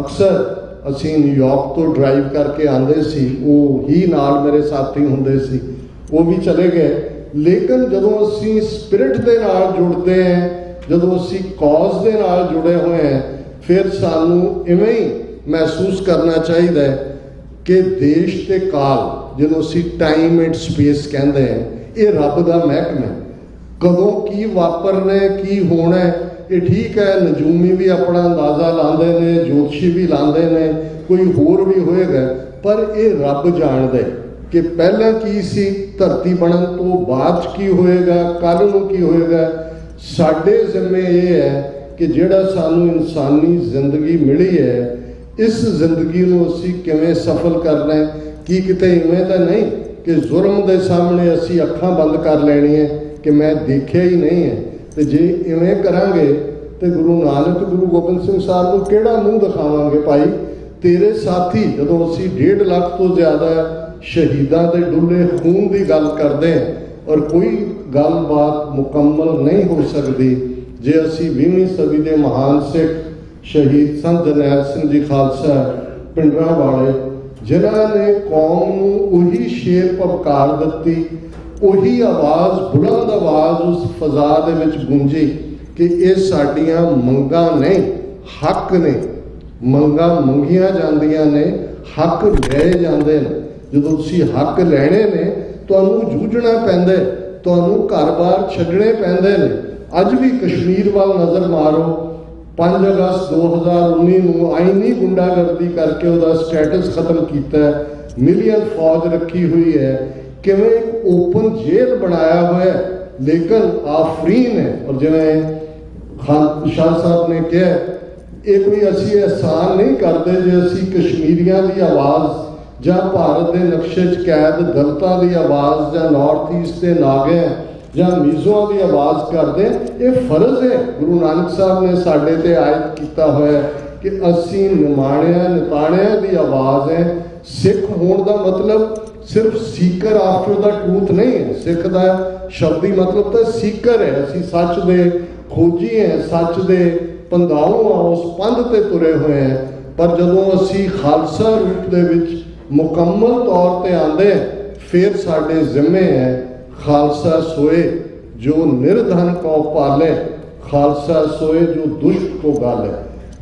ਅਕਸਰ ਅਸੀਂ ਨਿਊਯਾਰਕ ਤੋਂ ਡਰਾਈਵ ਕਰਕੇ ਆਉਂਦੇ ਸੀ, ਉਹ ਹੀ ਨਾਲ ਮੇਰੇ ਸਾਥੀ ਹੁੰਦੇ ਸੀ, ਉਹ ਵੀ ਚਲੇ ਗਏ। ਲੇਕਿਨ ਜਦੋਂ ਅਸੀਂ ਸਪਿਰਿਟ ਦੇ ਨਾਲ ਜੁੜਦੇ ਹਾਂ, ਜਦੋਂ ਅਸੀਂ ਕੌਜ਼ ਦੇ ਨਾਲ ਜੁੜੇ ਹੋਏ ਹਾਂ, ਫਿਰ ਸਾਨੂੰ ਇਵੇਂ ਹੀ ਮਹਿਸੂਸ ਕਰਨਾ ਚਾਹੀਦਾ ਹੈ ਕਿ ਦੇਸ਼ ਤੇ ਕਾਲ, ਜਿਹਨੂੰ ਅਸੀਂ ਟਾਈਮ ਐਂਡ ਸਪੇਸ ਕਹਿੰਦੇ ਹਾਂ, ਇਹ ਰੱਬ ਦਾ ਮਹਿਕਮਾ। ਕਦੋਂ ਕੀ ਵਾਪਰਨਾ, ਕੀ ਹੋਣਾ, ਇਹ ਠੀਕ ਹੈ। ਨਜੂਮੀ ਵੀ ਆਪਣਾ ਅੰਦਾਜ਼ਾ ਲਾਉਂਦੇ ਨੇ, ਜੋਤਸ਼ੀ ਵੀ ਲਾਉਂਦੇ ਨੇ, ਕੋਈ ਹੋਰ ਵੀ ਹੋਏਗਾ, ਪਰ ਇਹ ਰੱਬ ਜਾਣਦਾ ਕਿ ਪਹਿਲਾਂ ਕੀ ਸੀ, ਧਰਤੀ ਬਣਨ ਤੋਂ ਬਾਅਦ 'ਚ ਕੀ ਹੋਏਗਾ, ਕੱਲ੍ਹ ਨੂੰ ਕੀ ਹੋਏਗਾ। ਸਾਡੇ ਜ਼ਿੰਮੇ ਇਹ ਹੈ ਕਿ ਜਿਹੜਾ ਸਾਨੂੰ ਇਨਸਾਨੀ ਜ਼ਿੰਦਗੀ ਮਿਲੀ ਹੈ, ਇਸ ਜ਼ਿੰਦਗੀ ਨੂੰ ਅਸੀਂ ਕਿਵੇਂ ਸਫਲ ਕਰਨਾ ਹੈ। ਕੀ ਕਿਤੇ ਇਵੇਂ ਤਾਂ ਨਹੀਂ ਕਿ ਜ਼ੁਲਮ ਦੇ ਸਾਹਮਣੇ ਅਸੀਂ ਅੱਖਾਂ ਬੰਦ ਕਰ ਲੈਣੀਆਂ ਕਿ ਮੈਂ ਦੇਖਿਆ ਹੀ ਨਹੀਂ ਹੈ। ਤੇ ਜੇ ਇਵੇਂ ਕਰਾਂਗੇ ਤੇ ਗੁਰੂ ਨਾਨਕ, ਗੁਰੂ ਗੋਬਿੰਦ ਸਿੰਘ ਸਾਹਿਬ ਨੂੰ ਕਿਹੜਾ ਮੂੰਹ ਦਿਖਾਵਾਂਗੇ। ਭਾਈ ਤੇਰੇ ਸਾਥੀ, ਜਦੋਂ ਅਸੀਂ 1.5 ਲੱਖ ਤੋਂ ਜ਼ਿਆਦਾ शहीदां दे डुੱਲੇ खून की गल करते हैं और कोई गलबात मुकम्मल नहीं हो सकती जे असी 20वीं सदी के महान सिख शहीद संत जरनैल सिंह जी खालसा पिंडरां वाले जिन्हां ने कौम नूं उही शेर पवकार दित्ती, उही आवाज़ बुलंद आवाज़ उस फजा दे विच गूंजी कि ये साडियां मंगां नहीं हक ने। मंगां मंगियां जांदियां ने, हक लए जांदे ने। जदों तुसीं हक लैणे ने तुहानूं जूझना पैंदा, तुहानूं घर-बार छड्डणे पैंदे ने। अज भी कश्मीर वाल नज़र मारो, 5 अगस्त 2019 ਨੂੰ आईनी गुंडागर्दी करके उसका स्टेटस खत्म किया, मिलियन फौज रखी हुई है, किवें एक ओपन जेल बनाया हुआ है लेकिन आफरीन है। और जिवें खान शाह साहब ने कहा, ये कोई असी एहसान नहीं करते जे असी कश्मीरियों की आवाज़ ਜਾਂ भारत के नक्शे कैद दलितों की आवाज़ ਜਾਂ नॉर्थ ईस्ट के नागे ਜਾਂ मीज़ों की आवाज़ करते। ये फर्ज है गुरु नानक साहब ने साडे ते आयत किया हुआ कि असी निमाणिया निताणिया की आवाज़ है। सिख होने का मतलब सिर्फ सीकर आफ्टर द ट्रूथ नहीं है। सिख का शब्दी मतलब तो सीकर है, असी सच दे खोजी हैं, सच दे पंधाऊ आ, उस पंध ते तुरे हुए हैं। पर जदों असी खालसा रूप दे विच मुकम्मल तौर पर आते फिर साढ़े जिम्मे है खालसा सोए जो निर्धन को पाले, खालसा सोए जो दुष्ट को गाले।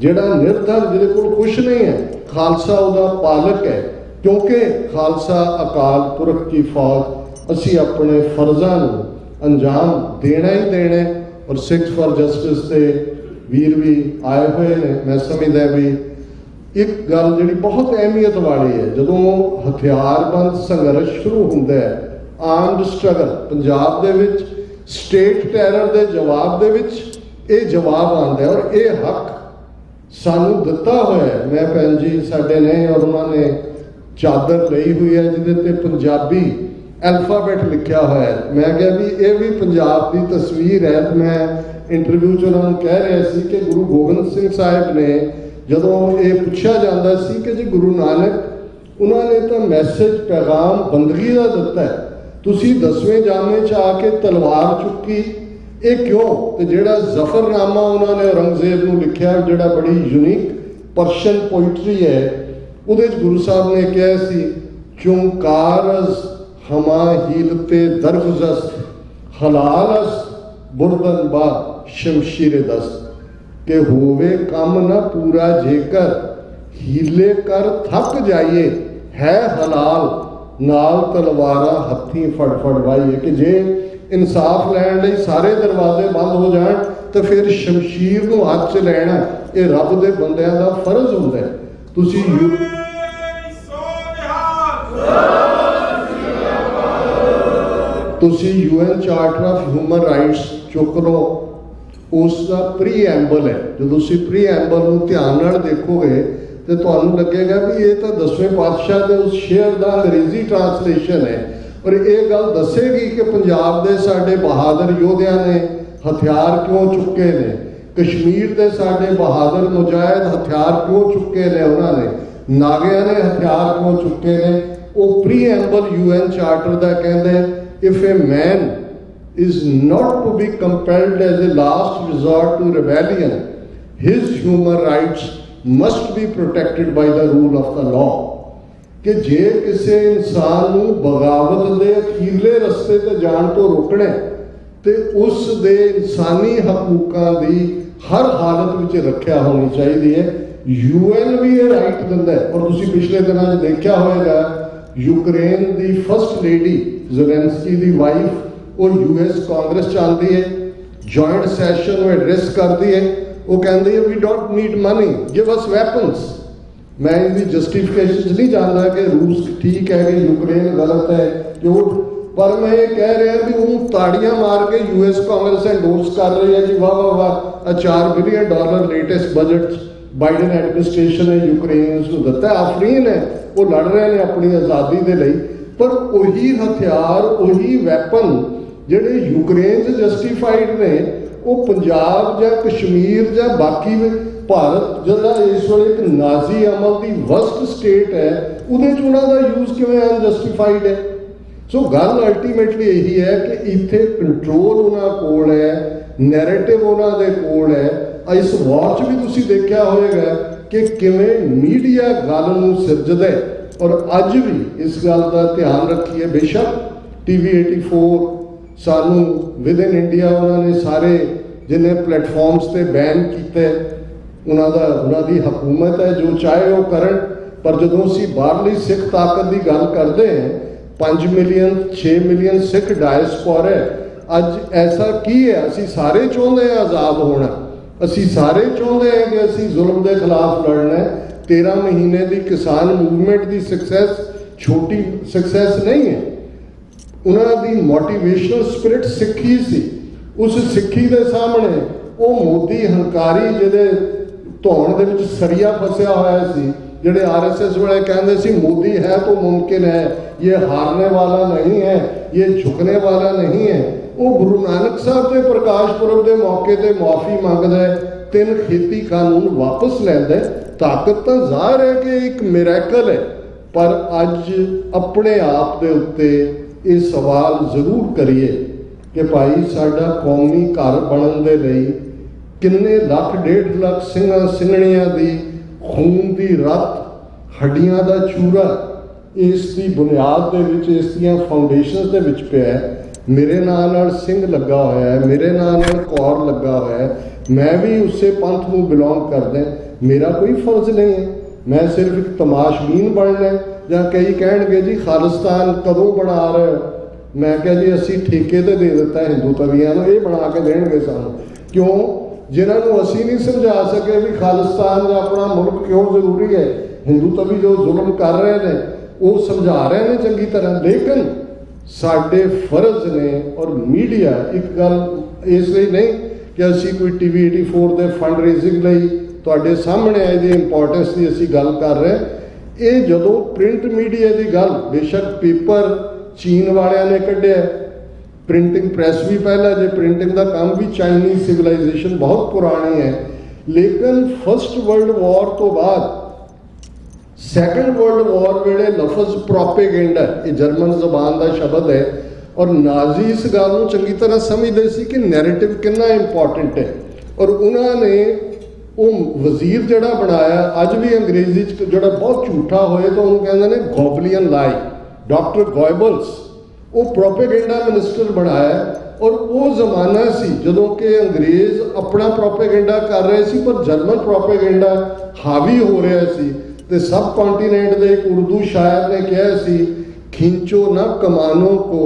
जिहड़ा निर्धन जिहदे कोल कुछ नहीं है, खालसा उहदा पालक है, क्योंकि खालसा अकाल पुरख की फौज। असी अपने फर्जां नूं अंजाम देना ही देना। और सिक्स फॉर जस्टिस के वीर भी आए हुए ने। मैं समझदा भी एक गल जी बहुत अहमियत वाली है, जदों हथियारबंद संघर्ष शुरू होंदा है, armed struggle Punjab they which state terror के जवाब दे विच ये जवाब आंदा है और ये हक सानू दिता हुआ है। मैं भैन जी साडे ने और उन्होंने चादर लई हुई है जिहदे ते पंजाबी अल्फाबेट लिखा हुआ है। मैं कहा भी ये भी पंजाब की तस्वीर है। तो मैं इंटरव्यू च उन्होंने कह रहा सी कि गुरु गोबिंद सिंह साहिब ने जदों ये पूछा जाता सी कि जी गुरु नानक उन्होंने तो मैसेज पैगाम बंदगी का दिता है, तुसी 10वें जामे च आके तलवार चुकी, ये क्यों? तो जिहड़ा जफरनामा उन्होंने औरंगजेब नूं लिखिया, जिहड़ा बड़ी यूनिक पर्शियन पोइट्री है, उहदे च गुरु साहब ने कहा सी चुंकारज हमा हीलते दरगुजस्त हलालस बुरदन बा शमशीर दस्त के होवे कम न पूरा जेकर हीले कर थक जाइए है हलाल नाल तलवारा हथी फड़ वाइए। कि जे इंसाफ लैण लई सारे दरवाजे बंद हो जाए तो फिर शमशीर नूं हाथ च लैना ये रब दे बंदियां दा फर्ज हुंदा है। तुसीं UN charter of human rights चुक लो, उसका प्रीएम्बल है। जो तुम प्रीएम्बल को ध्यान नाल देखोगे तो तुहानूं लगेगा भी ये तो 10वें पातशाह के उस शेर का अंग्रेजी ट्रांसलेशन है। और ये गल दसेगी कि पंजाब के साडे बहादुर योद्धियां ने हथियार क्यों चुके ने, कश्मीर के साडे बहादुर मुजाहिद हथियार क्यों चुके ने, उन्होंने नागिया ने हथियार क्यों चुके ने। वो प्रीएम्बल UN चार्टर का कहते if a man is not to be compelled as a last resort to rebellion, his human rights must be protected by the rule of the law। कि जे किसी इंसान नूं बगावत दे अखीरले रस्ते ते जाण तो रोकना ते उस दे इंसानी हकूकां दी हर हालत विच रखिया होनी चाहिए है। UN भी ये राइट दिंदा है। और तुसीं पिछले दिनों च देखिया होएगा Ukraine the first lady Zelensky the wife वो US कांग्रेस चलती है, जॉइंट सैशन में एड्रेस करती है, वो कहती है we don't need money give us weapons. मैं इनकी जस्टिफिकेशन नहीं जानता कि रूस ठीक है कि यूक्रेन गलत है क्यों, पर मैं ये कह रहा भी वो ताड़ियां मार के US कांग्रेस एंडोर्स कर रही है कि वाह वाह वाह $4 billion latest budget Biden administration ने यूक्रेन को दिता है। आफरीन है वो लड़ रहे हैं अपनी आज़ादी के लिए, पर वही हथियार वही वैपन ਜਿਹੜੇ यूक्रेन से जस्टिफाइड ने वो पंजाब या कश्मीर या बाकी भारत जिहड़ा इस वेले एक नाजी अमल की वर्स्ट स्टेट है ਉਹਦੇ 'ਚ ਉਹਨਾਂ ਦਾ ਯੂਜ਼ ਕਿਵੇਂ ਅਨਜਸਟੀਫਾਈਡ ਹੈ। ਸੋ ਗੱਲ ਅਲਟੀਮੇਟਲੀ ਇਹੀ ਹੈ ਕਿ ਇੱਥੇ ਕੰਟਰੋਲ ਉਹਨਾਂ ਕੋਲ ਹੈ, ਨੈਰੇਟਿਵ ਉਹਨਾਂ ਦੇ ਕੋਲ ਹੈ। ਇਸ ਵਾਰ 'ਚ ਵੀ ਤੁਸੀਂ ਦੇਖਿਆ ਹੋਵੇਗਾ ਕਿ ਕਿਵੇਂ ਮੀਡੀਆ ਗੱਲ ਨੂੰ ਸਿਰਜਦਾ ਔਰ ਅੱਜ ਵੀ ਇਸ ਗੱਲ ਦਾ ਧਿਆਨ ਰੱਖੀਏ। ਬੇਸ਼ੱਕ TV 84 ਸਾਨੂੰ ਵਿਦਨ ਇੰਡੀਆ ਉਹਨਾਂ ਨੇ ਸਾਰੇ ਜਿੰਨੇ ਪਲੇਟਫਾਰਮਸ ਤੇ ਬੈਨ ਕੀਤੇ, ਉਹਨਾਂ ਦੀ ਹਕੂਮਤ ਹੈ, ਜੋ ਚਾਹੇ ਉਹ ਕਰਨ। ਪਰ ਜਦੋਂ ਅਸੀਂ ਬਾਹਰਲੀ ਸਿੱਖ ਤਾਕਤ ਦੀ ਗੱਲ ਕਰਦੇ ਹਾਂ, 5 ਮਿਲੀਅਨ 6 ਮਿਲੀਅਨ ਸਿੱਖ ਡਾਇਸਪੋਰਾ ਹੈ। ਅੱਜ ਐਸਾ ਕੀ ਹੈ? ਅਸੀਂ ਸਾਰੇ ਚਾਹੁੰਦੇ ਹਾਂ ਆਜ਼ਾਦ ਹੋਣਾ, ਅਸੀਂ ਸਾਰੇ ਚਾਹੁੰਦੇ ਹਾਂ ਕਿ ਅਸੀਂ ਜ਼ੁਲਮ ਦੇ ਖਿਲਾਫ ਲੜਨਾ ਹੈ। 13 ਮਹੀਨੇ ਦੀ ਕਿਸਾਨ ਮੂਵਮੈਂਟ ਦੀ ਸਕਸੈਸ ਛੋਟੀ ਸਕਸੈਸ ਨਹੀਂ ਹੈ। ਉਹਨਾਂ ਦੀ ਮੋਟੀਵੇਸ਼ਨਲ ਸਪਿਰਿਟ ਸਿੱਖੀ ਸੀ। ਉਸ ਸਿੱਖੀ ਦੇ ਸਾਹਮਣੇ ਉਹ ਮੋਦੀ ਹੰਕਾਰੀ ਜਿਹਦੇ ਧੌਣ ਦੇ ਵਿੱਚ ਸਰੀਆ ਫਸਿਆ ਹੋਇਆ ਸੀ, ਜਿਹੜੇ RSS ਵਾਲੇ ਕਹਿੰਦੇ ਸੀ ਮੋਦੀ ਹੈ ਤਾਂ ਮੁਮਕਿਨ ਹੈ, ਇਹ ਹਾਰਨੇ ਵਾਲਾ ਨਹੀਂ ਹੈ, ਇਹ ਝੁਕਨੇ ਵਾਲਾ ਨਹੀਂ ਹੈ। ਉਹ ਗੁਰੂ ਨਾਨਕ ਸਾਹਿਬ ਦੇ ਪ੍ਰਕਾਸ਼ ਪੁਰਬ ਦੇ ਮੌਕੇ ਤੇ ਮਾਫੀ ਮੰਗਦਾ ਹੈ, 3 ਖੇਤੀ ਕਾਨੂੰਨ ਵਾਪਸ ਲੈਂਦਾ ਹੈ। ਤਾਕਤ ਤਾਂ ਜ਼ਾਹਰ ਹੈ ਕਿ ਇੱਕ ਮਿਰੈਕਲ ਹੈ, ਪਰ ਅੱਜ ਆਪਣੇ ਆਪ ਦੇ ਉੱਤੇ ਇਹ ਸਵਾਲ ਜ਼ਰੂਰ ਕਰੀਏ ਕਿ ਭਾਈ ਸਾਡਾ ਕੌਮੀ ਘਰ ਬਣਨ ਦੇ ਲਈ ਕਿੰਨੇ ਲੱਖ 1.5 ਲੱਖ ਸਿੰਘਾਂ ਸਿੰਘਣੀਆਂ ਦੀ ਖੂਨ ਦੀ ਰੱਤ, ਹੱਡੀਆਂ ਦਾ ਚੂਰਾ ਇਸ ਦੀ ਬੁਨਿਆਦ ਦੇ ਵਿੱਚ, ਇਸ ਦੀਆਂ ਫਾਊਂਡੇਸ਼ਨਸ ਦੇ ਵਿੱਚ ਪਿਆ ਹੈ। ਮੇਰੇ ਨਾਲ ਸਿੰਘ ਲੱਗਾ ਹੋਇਆ ਹੈ, ਮੇਰੇ ਨਾਲ ਕੌਰ ਲੱਗਾ ਹੋਇਆ ਹੈ। ਮੈਂ ਵੀ ਉਸੇ ਪੰਥ ਨੂੰ ਬਿਲੋਂਗ ਕਰਦਾ। ਮੇਰਾ ਕੋਈ ਫਰਜ਼ ਨਹੀਂ ਹੈ, ਮੈਂ ਸਿਰਫ ਇੱਕ ਤਮਾਸ਼ਬੀਨ ਬਣਨਾ। ਜਾਂ ਕਈ ਕਹਿਣਗੇ ਜੀ ਖਾਲਿਸਤਾਨ ਕਦੋਂ ਬਣਾ ਰਹੇ? ਮੈਂ ਕਿਹਾ ਜੀ ਅਸੀਂ ਠੇਕੇ ਤੇ ਦੇ ਦਿੱਤਾ ਹਿੰਦੂ ਤਵੀਆਂ ਨੂੰ, ਇਹ ਬਣਾ ਕੇ ਦੇਣਗੇ ਸਾਨੂੰ। ਕਿਉਂ? ਜਿਨ੍ਹਾਂ ਨੂੰ ਅਸੀਂ ਨਹੀਂ ਸਮਝਾ ਸਕੇ ਵੀ ਖਾਲਿਸਤਾਨ ਦਾ ਆਪਣਾ ਮੁਲਕ ਕਿਉਂ ਜ਼ਰੂਰੀ ਹੈ। ਹਿੰਦੂ ਤਵੀ ਜੋ ਜ਼ੁਲਮ ਕਰ ਰਹੇ ਨੇ ਉਹ ਸਮਝਾ ਰਹੇ ਨੇ ਚੰਗੀ ਤਰ੍ਹਾਂ, ਲੇਕਿਨ ਸਾਡੇ ਫਰਜ਼ ਨੇ। ਔਰ ਮੀਡੀਆ ਇੱਕ ਗੱਲ ਇਸ ਲਈ ਨਹੀਂ ਕਿ ਅਸੀਂ ਕੋਈ TV 84 ਦੇ ਫੰਡ ਰੇਜ਼ਿੰਗ ਲਈ ਤੁਹਾਡੇ ਸਾਹਮਣੇ ਇਹਦੀ ਇੰਪੋਰਟੈਂਸ ਦੀ ਅਸੀਂ ਗੱਲ ਕਰ ਰਹੇ। ਇਹ ਜਦੋਂ ਪ੍ਰਿੰਟ ਮੀਡੀਆ ਦੀ ਗੱਲ, ਬੇਸ਼ੱਕ ਪੇਪਰ ਚੀਨ ਵਾਲਿਆਂ ਨੇ ਕੱਢਿਆ, ਪ੍ਰਿੰਟਿੰਗ ਪ੍ਰੈਸ ਵੀ ਪਹਿਲਾਂ, ਜੇ ਪ੍ਰਿੰਟਿੰਗ ਦਾ ਕੰਮ ਵੀ ਚਾਈਨੀਜ਼ ਸਿਵਲਾਈਜੇਸ਼ਨ ਬਹੁਤ ਪੁਰਾਣੀ ਹੈ। ਲੇਕਿਨ ਫਸਟ ਵਰਲਡ ਵਾਰ ਤੋਂ ਬਾਅਦ ਸੈਕੰਡ ਵਰਲਡ ਵਾਰ ਵੇਲੇ ਲਫ਼ਜ਼ ਪ੍ਰੋਪੇਗੈਂਡਾ, ਇਹ ਜਰਮਨ ਜ਼ਬਾਨ ਦਾ ਸ਼ਬਦ ਹੈ, ਔਰ ਨਾਜ਼ੀ ਇਸ ਗੱਲ ਨੂੰ ਚੰਗੀ ਤਰ੍ਹਾਂ ਸਮਝਦੇ ਸੀ ਕਿ ਨੈਰੇਟਿਵ ਕਿੰਨਾ ਇੰਪੋਰਟੈਂਟ ਹੈ। ਔਰ ਉਹਨਾਂ ਨੇ ਉਹ ਵਜ਼ੀਰ ਜਿਹੜਾ ਬਣਾਇਆ, ਅੱਜ ਵੀ ਅੰਗਰੇਜ਼ੀ 'ਚ ਜਿਹੜਾ ਬਹੁਤ ਝੂਠਾ ਹੋਏ ਤਾਂ ਉਹਨੂੰ ਕਹਿੰਦੇ ਨੇ ਗੋਬਲੀਅਨ ਲਾਈ, ਡਾਕਟਰ ਗੋਇਬਲਸ, ਉਹ ਪ੍ਰੋਪੇਗੈਂਡਾ ਮਿਨਿਸਟਰ ਬਣਾਇਆ। ਔਰ ਉਹ ਜ਼ਮਾਨਾ ਸੀ ਜਦੋਂ ਕਿ ਅੰਗਰੇਜ਼ ਆਪਣਾ ਪ੍ਰੋਪੇਗੈਂਡਾ ਕਰ ਰਹੇ ਸੀ, ਪਰ ਜਰਮਨ ਪ੍ਰੋਪੇਗੈਂਡਾ ਹਾਵੀ ਹੋ ਰਿਹਾ ਸੀ। ਤੇ ਸਬ ਕੌਂਟੀਨੈਂਟ ਦੇ ਇੱਕ ਉਰਦੂ ਸ਼ਾਇਰ ਨੇ ਕਿਹਾ ਸੀ, ਖਿੰਚੋ ਨਾ ਕਮਾਨੋਂ ਕੋ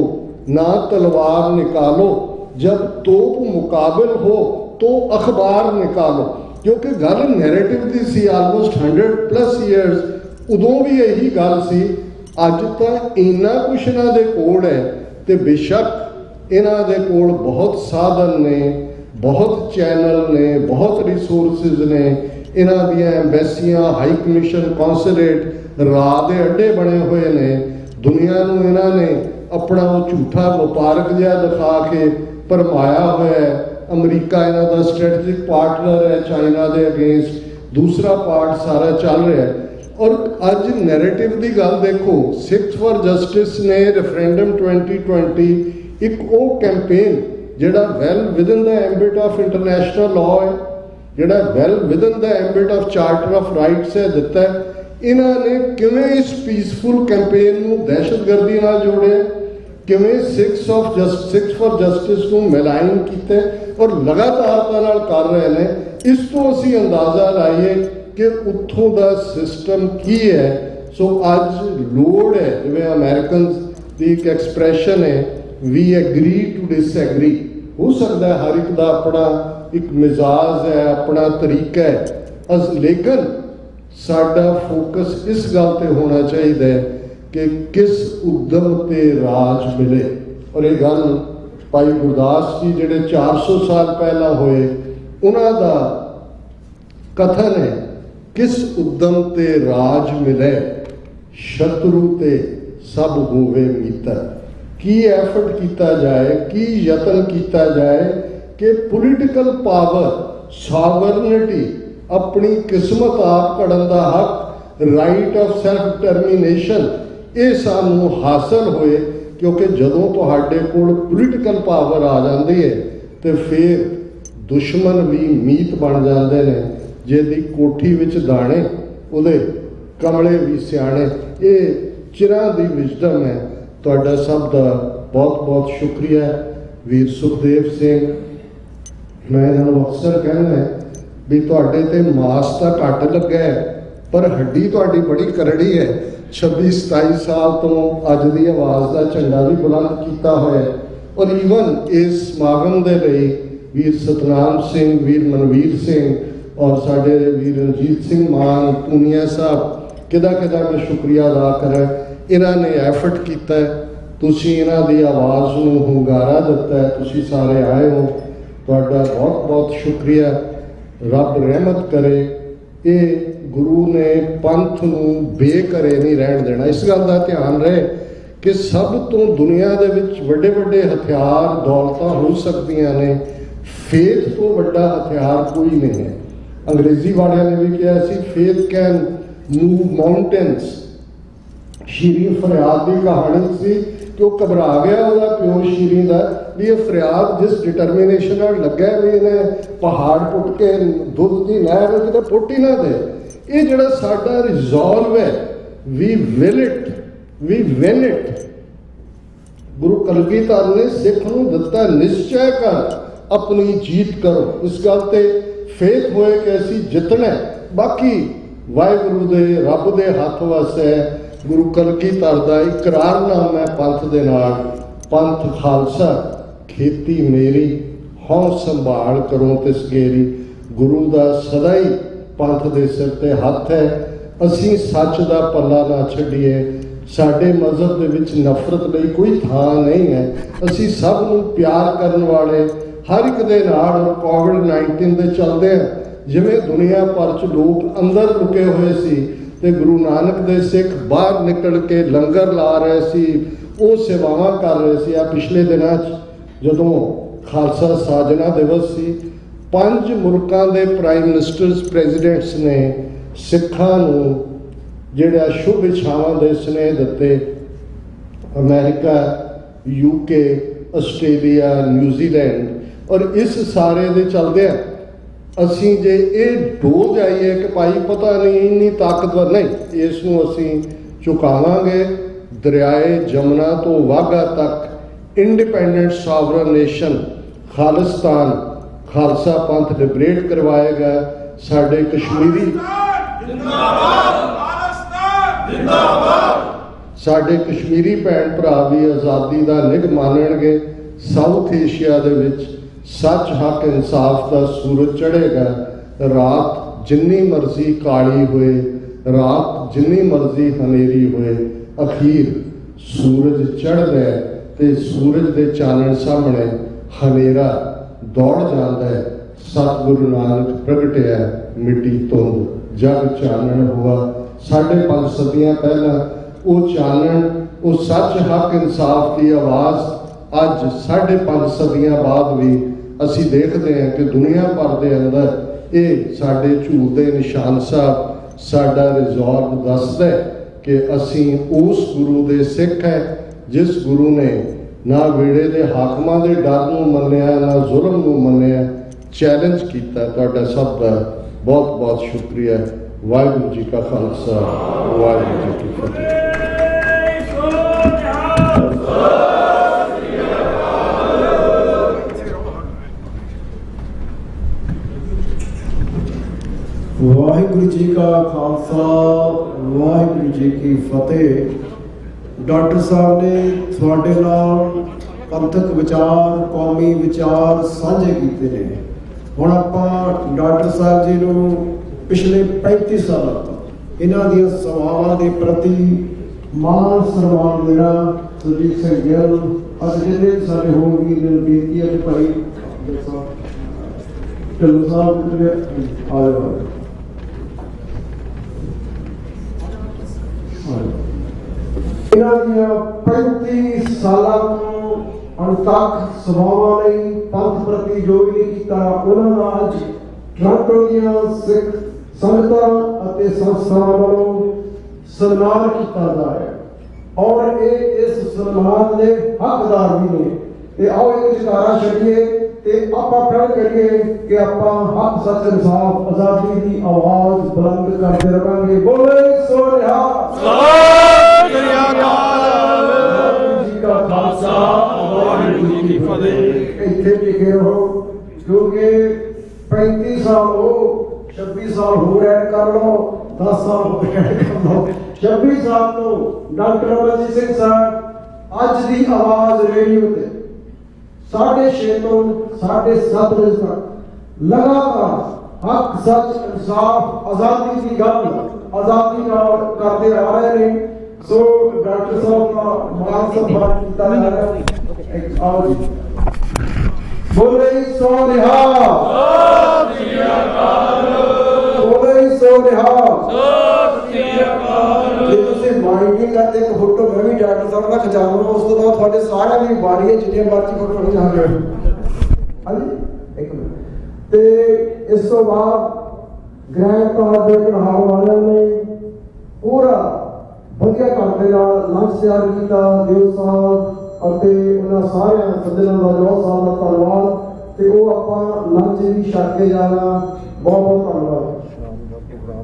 ਨਾ ਤਲਵਾਰ ਨਿਕਾਲੋ, ਜਬ ਤੋਪ ਮੁਕਾਬਲ ਹੋ तो अखबार निकालो। क्योंकि गल नैरेटिव की सी, आलमोस्ट 100+ ईयर्स उदों भी यही गल सी। अज तो इन्ना कुछ इन्हां दे कोल है, तो बेशक इन्हां दे कोल बहुत साधन ने, बहुत चैनल ने, बहुत रिसोर्सिज ने, इन्हां दियां एम्बैसियां, हाई कमीशन, कौंसलेट, राह दे अड्डे बने हुए ने। दुनिया नूं इन्हां ने अपना वो झूठा वपारक जिहा दिखा के भरमाया होया है। अमरीका इन्हां दा स्ट्रैटेजिक पार्टनर है चाइना दे अगेंस्ट, दूसरा पार्ट सारा चल रहा है। और अज नैरेटिव की गल देखो, सिक्स फॉर जस्टिस ने रेफरेंडम 2020 एक वो कैंपेन जिहड़ा well within the ambit of international law है, जिहड़ा well within the ambit of charter of rights है दिता है। इन्हां ने किवें इस पीसफुल कैंपेन नूं दहशतगर्दी नाल जोड़िया, किवें सिक्स फॉर जस्टिस को मिलाइन किया और लगातारता नाल कर रहे हैं। इस तो असी अंदाज़ा लाइए कि उत्थों का सिस्टम की है। सो अज लोड़ है, जिवें अमेरिकन की एक एक्सप्रैशन है, वी एग्री टू डिसएग्री। हो सकता है हर एक का अपना एक मिजाज है, अपना तरीका है, लेकिन साडा फोकस इस गल ते होना चाहिए कि किस उद्यम ते राज मिले। और ये गल भाई गुरदास जी जिहड़े 400 साल पहला होए, उन्हां दा कथन है, किस उद्यम ते राज मिले, शत्रु ते सब होवे मित्र। की एफर्ट किया जाए, की यतन किया जाए कि पोलिटिकल पावर, सॉवरनिटी, अपनी किस्मत आप घड़न दा हक ਰਾਈਟ ਆਫ ਸੈਲਫ ਡਿਟਰਮੀਨੇਸ਼ਨ ਇਹ ਸਾਨੂੰ ਹਾਸਲ ਹੋਏ, ਕਿਉਂਕਿ ਜਦੋਂ ਤੁਹਾਡੇ ਕੋਲ ਪੋਲੀਟੀਕਲ ਪਾਵਰ ਆ ਜਾਂਦੀ ਹੈ ਤੇ ਫਿਰ ਦੁਸ਼ਮਣ ਵੀ ਮੀਤ ਬਣ ਜਾਂਦੇ ਨੇ। ਜਿਹਦੀ ਕੋਠੀ ਵਿੱਚ ਦਾਣੇ ਉਹਦੇ ਕਮਲੇ ਵੀ ਸਿਆਣੇ। ਇਹ ਚਿਰਾਂ ਦੀ ਵਿਜ਼ਡਮ ਹੈ। ਤੁਹਾਡਾ ਸਭ ਦਾ ਬਹੁਤ ਬਹੁਤ ਸ਼ੁਕਰੀਆ। ਵੀਰ ਸੁਖਦੇਵ ਸਿੰਘ, ਮੈਂ ਇਹਨਾਂ ਨੂੰ ਅਕਸਰ ਕਹਿੰਦਾ ਵੀ ਤੁਹਾਡੇ ਤੇ ਮਾਸ ਤਾਂ ਘੱਟ ਲੱਗਾ ਹੈ, ਪਰ ਹੱਡੀ ਤੁਹਾਡੀ ਬੜੀ ਕਰੜੀ ਹੈ। 26-27 ਸਾਲ ਤੋਂ ਅੱਜ ਦੀ ਆਵਾਜ਼ ਦਾ ਝੰਡਾ ਵੀ ਬੁਲੰਦ ਕੀਤਾ ਹੋਇਆ ਹੈ। ਔਰ ਈਵਨ ਇਸ ਸਮਾਗਮ ਦੇ ਲਈ ਵੀਰ ਸਤਨਾਮ ਸਿੰਘ, ਵੀਰ ਮਨਵੀਰ ਸਿੰਘ ਔਰ ਸਾਡੇ ਵੀਰ ਰਣਜੀਤ ਸਿੰਘ ਮਾਨ ਪੂਨੀਆ ਸਾਹਿਬ, ਕਿਹਦਾ ਮੈਂ ਸ਼ੁਕਰੀਆ ਅਦਾ ਕਰਾਂ। ਇਹਨਾਂ ਨੇ ਐਫਰਟ ਕੀਤਾ ਹੈ, ਤੁਸੀਂ ਇਹਨਾਂ ਦੀ ਆਵਾਜ਼ ਨੂੰ ਹੁੰਗਾਰਾ ਦਿੱਤਾ ਹੈ, ਤੁਸੀਂ ਸਾਰੇ ਆਏ ਹੋ, ਤੁਹਾਡਾ ਬਹੁਤ ਬਹੁਤ ਸ਼ੁਕਰੀਆ। ਰੱਬ ਰਹਿਮਤ ਕਰੇ, ਇਹ ਗੁਰੂ ਨੇ ਪੰਥ ਨੂੰ ਬੇਘਰੇ ਨਹੀਂ ਰਹਿਣ ਦੇਣਾ। ਇਸ ਗੱਲ ਦਾ ਧਿਆਨ ਰਹੇ ਕਿ ਸਭ ਤੋਂ ਦੁਨੀਆ ਦੇ ਵਿੱਚ ਵੱਡੇ ਵੱਡੇ ਹਥਿਆਰ ਦੌਲਤਾਂ ਹੋ ਸਕਦੀਆਂ ਨੇ, ਫੇਥ ਤੋਂ ਵੱਡਾ ਹਥਿਆਰ ਕੋਈ ਨਹੀਂ ਹੈ। ਅੰਗਰੇਜ਼ੀ ਵਾਲਿਆਂ ਨੇ ਵੀ ਕਿਹਾ ਸੀ faith can move mountains. Shirin Farhad ਦੀ ਕਹਾਣੀ ਸੀ ਕਿ ਉਹ ਘਬਰਾ ਗਿਆ, ਉਹਦਾ ਪਿਓ ਸ਼ੀਰੀਂ ਦਾ, ਵੀ ਇਹ ਫਰਿਆਦ ਜਿਸ ਡਿਟਰਮੀਨੇਸ਼ਨ ਨਾਲ ਲੱਗਾ ਵੀ ਇਹਨੇ ਪਹਾੜ ਪੁੱਟ ਕੇ ਦੁੱਧ ਦੀ ਨਹਿਰ ਕਿਤੇ ਪੁੱਟ ਹੀ ਨਾ ਦੇ। ਇਹ ਜਿਹੜਾ ਸਾਡਾ ਰਿਜ਼ੋਲਵ ਹੈ, we will it, we win it. Guru Kalgidhar ਨੇ ਸਿੱਖ ਨੂੰ ਦਿੱਤਾ ਨਿਸ਼ਚੈ ਕਰ ਆਪਣੀ ਜੀਤ ਕਰੋ। ਇਸ ਗੱਲ ਤੇ ਫੇਥ ਹੋਏ ਕਿ ਅਸੀਂ ਜਿੱਤਣਾ। ਬਾਕੀ ਵਾਹਿਗੁਰੂ ਦੇ ਰੱਬ ਦੇ ਹੱਥ ਵਸ ਹੈ। ਗੁਰੂ ਕਲਗੀਧਰ ਦਾ ਇਕਰਾਰਨਾਮਾ ਹੈ ਪੰਥ ਦੇ ਨਾਲ, ਪੰਥ ਖਾਲਸਾ ਖੇਤੀ ਮੇਰੀ, ਹਉ ਸੰਭਾਲ ਕਰੋ ਤਿਸਗੇਰੀ। ਗੁਰੂ ਦਾ ਸਦਾ ਹੀ ਪੰਥ ਦੇ ਸਿਰ ਤੇ ਹੱਥ ਹੈ। ਅਸੀਂ ਸੱਚ ਦਾ ਪੱਲਾ ਨਾ ਛੱਡੀਏ। ਸਾਡੇ ਮਜ਼ਹਬ ਦੇ ਵਿੱਚ ਨਫ਼ਰਤ ਲਈ ਕੋਈ ਥਾਂ ਨਹੀਂ ਹੈ। ਅਸੀਂ ਸਭ ਨੂੰ ਪਿਆਰ ਕਰਨ ਵਾਲੇ, ਹਰ ਇੱਕ ਦੇ ਨਾਲ। ਕੋਵਿਡ-19 ਦੇ ਚੱਲਦੇ ਆ, ਜਿਵੇਂ ਦੁਨੀਆ ਭਰ 'ਚ ਲੋਕ ਅੰਦਰ ਲੁਕੇ ਹੋਏ ਸੀ ਤੇ ਗੁਰੂ ਨਾਨਕ ਦੇ ਸਿੱਖ ਬਾਹਰ ਨਿਕਲ ਕੇ ਲੰਗਰ ਲਾ ਰਹੇ ਸੀ, ਉਹ ਸੇਵਾਵਾਂ ਕਰ ਰਹੇ ਸੀ। ਆ ਪਿਛਲੇ ਦਿਨਾਂ 'ਚ ਜਦੋਂ ਖਾਲਸਾ ਸਾਜਨਾ ਦਿਵਸ ਸੀ, 5 ਮੁਲਕਾਂ ਦੇ ਪ੍ਰਾਈਮ ਮਿਨਿਸਟਰਸ, ਪ੍ਰੈਜ਼ੀਡੈਂਟਸ ਨੇ ਸਿੱਖਾਂ ਨੂੰ ਜਿਹੜਾ ਸ਼ੁਭ ਇੱਛਾਵਾਂ ਦੇ ਸੁਨੇਹੇ ਦਿੱਤੇ। America, UK, Australia, New Zealand. ਔਰ ਇਸ ਸਾਰੇ ਦੇ ਚੱਲਦੇ ਆ ਅਸੀਂ ਜੇ ਇਹ ਡੋ ਜਾਈਏ ਕਿ ਭਾਈ ਪਤਾ ਨਹੀਂ ਇੰਨੀ ਤਾਕਤਵਰ ਨਹੀਂ, ਇਸ ਨੂੰ ਅਸੀਂ ਝੁਕਾਵਾਂਗੇ। ਦਰਿਆਏ ਜਮਨਾ ਤੋਂ ਵਾਘਾ ਤੱਕ ਇੰਡੀਪੈਂਡੈਂਟ ਸਾਵਰਨ ਨੇਸ਼ਨ ਖਾਲਿਸਤਾਨ, ਖਾਲਸਾ ਪੰਥ ਲਿਬਰੇਟ ਕਰਵਾਏਗਾ। ਸਾਡੇ ਕਸ਼ਮੀਰੀ ਸਾਡੇ ਕਸ਼ਮੀਰੀ ਭੈਣ ਭਰਾ ਵੀ ਆਜ਼ਾਦੀ ਦਾ ਨਿੱਘ ਮਾਣਨਗੇ। ਸਾਊਥ ਏਸ਼ੀਆ ਦੇ ਵਿੱਚ ਸੱਚ, ਹੱਕ, ਇਨਸਾਫ ਦਾ ਸੂਰਜ ਚੜ੍ਹੇਗਾ। ਰਾਤ ਜਿੰਨੀ ਮਰਜ਼ੀ ਕਾਲੀ ਹੋਏ, ਰਾਤ ਜਿੰਨੀ ਮਰਜ਼ੀ ਹਨੇਰੀ ਹੋਏ, ਅਖੀਰ ਸੂਰਜ ਚੜ੍ਹਦਾ ਹੈ ਤੇ ਸੂਰਜ ਦੇ ਚਾਨਣ ਸਾਹਮਣੇ ਹਨੇਰਾ ਦੌੜ ਜਾਂਦਾ ਹੈ। ਸਤਿਗੁਰੂ ਨਾਨਕ ਪ੍ਰਗਟਿਆ ਮਿੱਟੀ ਧੁੰਦ ਜਗ ਚਾਨਣ ਹੁਆ। 5.5 ਸਦੀਆਂ ਪਹਿਲਾਂ ਉਹ ਚਾਨਣ, ਉਹ ਸੱਚ, ਹੱਕ, ਇਨਸਾਫ ਦੀ ਆਵਾਜ਼ ਅੱਜ 5.5 ਸਦੀਆਂ ਬਾਅਦ ਵੀ ਅਸੀਂ ਦੇਖਦੇ ਹਾਂ ਕਿ ਦੁਨੀਆ ਭਰ ਦੇ ਅੰਦਰ ਇਹ ਸਾਡੇ ਝੂਲਦੇ ਨਿਸ਼ਾਨ ਸਾਹਿਬ, ਸਾਡਾ ਰਿਜ਼ੋਲਵ ਦੱਸਦਾ ਕਿ ਅਸੀਂ ਉਸ ਗੁਰੂ ਦੇ ਸਿੱਖ ਹੈ ਜਿਸ ਗੁਰੂ ਨੇ ਨਾ ਵੇੜੇ ਦੇ ਹਾਕਮਾਂ ਦੇ ਡਰ ਨੂੰ ਮੰਨਿਆ, ਨਾ ਜ਼ੁਲਮ ਨੂੰ ਮੰਨਿਆ, ਚੈਲੰਜ ਕੀਤਾ। ਤੁਹਾਡਾ ਸਭ ਦਾ ਬਹੁਤ ਬਹੁਤ ਸ਼ੁਕਰੀਆ। ਵਾਹਿਗੁਰੂ ਜੀ ਕਾ ਖਾਲਸਾ, ਵਾਹਿਗੁਰੂ ਜੀ ਕੀ ਫਤਿਹ। ਵਾਹਿਗੁਰੂ ਜੀ ਕਾ ਖਾਲਸਾ, ਵਾਹਿਗੁਰੂ ਜੀ ਕੀ ਫਤਿਹ। ਡਾਕਟਰ ਸਾਹਿਬ ਨੇ ਤੁਹਾਡੇ ਨਾਲ ਪੰਥਕ ਵਿਚਾਰ, ਕੌਮੀ ਵਿਚਾਰ ਸਾਂਝੇ ਕੀਤੇ ਨੇ। ਹੁਣ ਆਪਾਂ ਡਾਕਟਰ ਸਾਹਿਬ ਜੀ ਨੂੰ ਪਿਛਲੇ 35 ਸਾਲਾਂ ਤੋਂ ਇਹਨਾਂ ਦੀਆਂ ਸੇਵਾਵਾਂ ਦੇ ਪ੍ਰਤੀ ਮਾਣ ਸਨਮਾਨ ਦੇਣਾ। ਸੁਰਜੀਤ ਸਿੰਘ ਗਿੱਲ ਅੱਜ ਜਿਹੜੇ ਸਾਡੇ ਹੋਣਗੇ ਬੇਨਤੀ ਹੈ ਭਾਈ ਢਿੱਲੋਂ ਸਾਹਿਬ ਆਏ ਇਹਨਾਂ ਦੀਆਂ 35 ਸਾਲਾਂ ਤੋਂ ਹੁਣ ਤੱਕ ਸੇਵਾਵਾਂ ਲਈ ਪੰਥ ਪ੍ਰਤੀ ਜੋ ਵੀ ਕੀਤਾ, ਉਹਨਾਂ ਦਾ ਅੱਜ ਟੋਰਾਂਟੋ ਦੀਆਂ ਸਿੱਖ ਸੰਗਤਾਂ ਅਤੇ ਸੰਸਥਾਵਾਂ ਵੱਲੋਂ ਸਨਮਾਨ ਕੀਤਾ ਜਾ ਰਿਹਾ ਔਰ ਇਹ ਇਸ ਸਨਮਾਨ ਦੇ ਹੱਕਦਾਰ ਵੀ ਨੇ। ਤੇ ਆਓ ਇੱਕ ਜਕਾਰਾ ਛੱਡੀਏ ਤੇ ਆਪਾਂ ਪ੍ਰਣ ਕਰੀਏ ਕਿ ਆਪਾਂ ਹੱਕ ਸੱਚ ਇਨਸਾਫ ਆਜ਼ਾਦੀ ਦੀ ਆਵਾਜ਼ ਬੁਲੰਦ ਕਰਦੇ ਰਹਾਂਗੇ। ਬੋਲੇ ਸੋ ਨਿਹਾਲ। ਸਤਿ ਸ੍ਰੀ ਅਕਾਲ। ਵਾਹਿਗੁਰੂ ਜੀ ਕਾ ਖਾਲਸਾ ਵਾਹਿਗੁਰੂ ਜੀ ਕੀ ਫਤਿਹ। ਇੱਥੇ ਟਿਕੇ ਰਹੋ ਕਿਉਂਕਿ 35 ਸਾਲ ਹੋ 26 ਸਾਲ ਹੋਰ ਐਡ ਕਰ ਲਓ, 10 ਸਾਲ ਹੋਰ ਐਡ ਕਰ ਲਓ। 26 ਸਾਲ ਤੋਂ ਡਾਕਟਰ ਅਮਰਜੀਤ ਸਿੰਘ ਸਾਹਿਬ ਅੱਜ ਦੀ ਆਵਾਜ਼ ਰੇਡੀਓ ਤੇ 6:30 ਤੋਂ 7:30 ਵਜੇ ਤੱਕ ਲਗਾਤਾਰ ਹੱਕ ਸੱਚ ਇਨਸਾਫ ਆਜ਼ਾਦੀ ਦੀ ਗੱਲ ਆਜ਼ਾਦੀ ਨਾਲ ਕਰਦੇ ਆ ਰਹੇ ਨੇ। ਸੋ ਡਾਕਟਰ ਸਾਹਿਬ ਦਾ ਮਾਨ ਸਨਮਾਨ ਕੀਤਾ ਜਾ ਰਿਹਾ। ਆਓ ਜੀ ਬੋਲੇ ਸੋ ਨਿਹਾਲ। ਸਤਿ ਸ੍ਰੀ ਅਕਾਲ। ਬੋਲੇ ਸੋ ਨਿਹਾਲ। ਸਤਿ ਸ੍ਰੀ ਅਕਾਲ। ਜੇ ਤੁਸੀਂ ਮਾਈਂਡ ਨਹੀਂ ਕਰਦੇ ਇੱਕ ਫੋਟੋ ਮੈਂ ਵੀ ਡਾਕਟਰ ਸਾਹਿਬ ਦਾ ਖਿਚਾ ਲਵਾਂ, ਉਸ ਤੋਂ ਬਾਅਦ ਤੁਹਾਡੇ ਸਾਰਿਆਂ ਦੀ ਵਾਰੀ ਹੈ, ਜਿੰਨੀਆਂ ਮਰਜ਼ੀ ਫੋਟੋ ਖਿਚਾ ਲਓ। ਹਾਂਜੀ ਇੱਕ ਮਿੰਟ। ਤੇ ਇਸ ਤੋਂ ਬਾਅਦ ਗ੍ਰੈਂਡ ਪਾਸ ਦੇ ਪੜਾਉਣ ਵਾਲਿਆਂ ਨੇ ਪੂਰਾ ਵਧੀਆ ਢੰਗ ਦੇ ਨਾਲ ਲੰਚ ਤਿਆਰ ਕੀਤਾ। ਦਿਓ ਸਾਹਿਬ ਅਤੇ ਉਹਨਾਂ ਸਾਰਿਆਂ ਸੱਜਣਾਂ ਦਾ ਜੋ ਸਾਹਿਬ ਦਾ ਧੰਨਵਾਦ। ਤੇ ਉਹ ਆਪਾਂ ਲੰਚ ਵੀ ਛਕ ਕੇ ਜਾਣਾ। ਬਹੁਤ ਬਹੁਤ ਧੰਨਵਾਦ।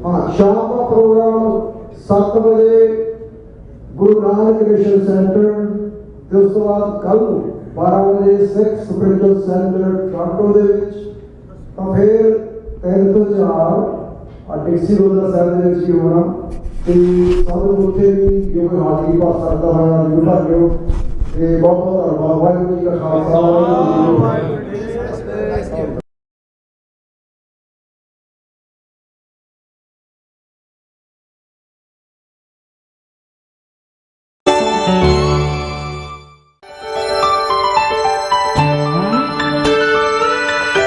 ਹਾਂ, ਸ਼ਾਮ ਦਾ ਪ੍ਰੋਗਰਾਮ 7 ਵਜੇ ਗੁਰੂ ਨਾਨਕ ਮਿਸ਼ਨ ਸੈਂਟਰ ਤੇ ਉਸ ਤੋਂ ਬਾਅਦ ਕੱਲ ਨੂੰ 12 ਵਜੇ ਸਿੱਖ ਸਪਿਰਿਚੁਅਲ ਸੈਂਟਰ ਟੋਰਾਂਟੋ ਦੇ ਵਿੱਚ। ਤਾਂ ਫਿਰ 3 ਤੋਂ 4 ਡਿਕਸੀ ਰੋਜ਼ਾ ਸਾਹਿਬ ਦੇ ਵਿੱਚ ਹੀ ਹੋਣਾ। ਤੇ ਸਾਨੂੰ ਉੱਥੇ ਵੀ ਜੇ ਕੋਈ ਹਾਜ਼ਰੀ ਪਾ ਸਕਦਾ ਹੋਇਆ ਜ਼ਰੂਰ ਭਰ ਲਿਓ। ਤੇ ਬਹੁਤ ਬਹੁਤ ਧੰਨਵਾਦ। ਵਾਹਿਗੁਰੂ ਜੀ ਕਾ ਖਾਲਸਾ ਵਾਹਿਗੁਰੂ ਜੀ ਕੀ ਫਤਿਹ।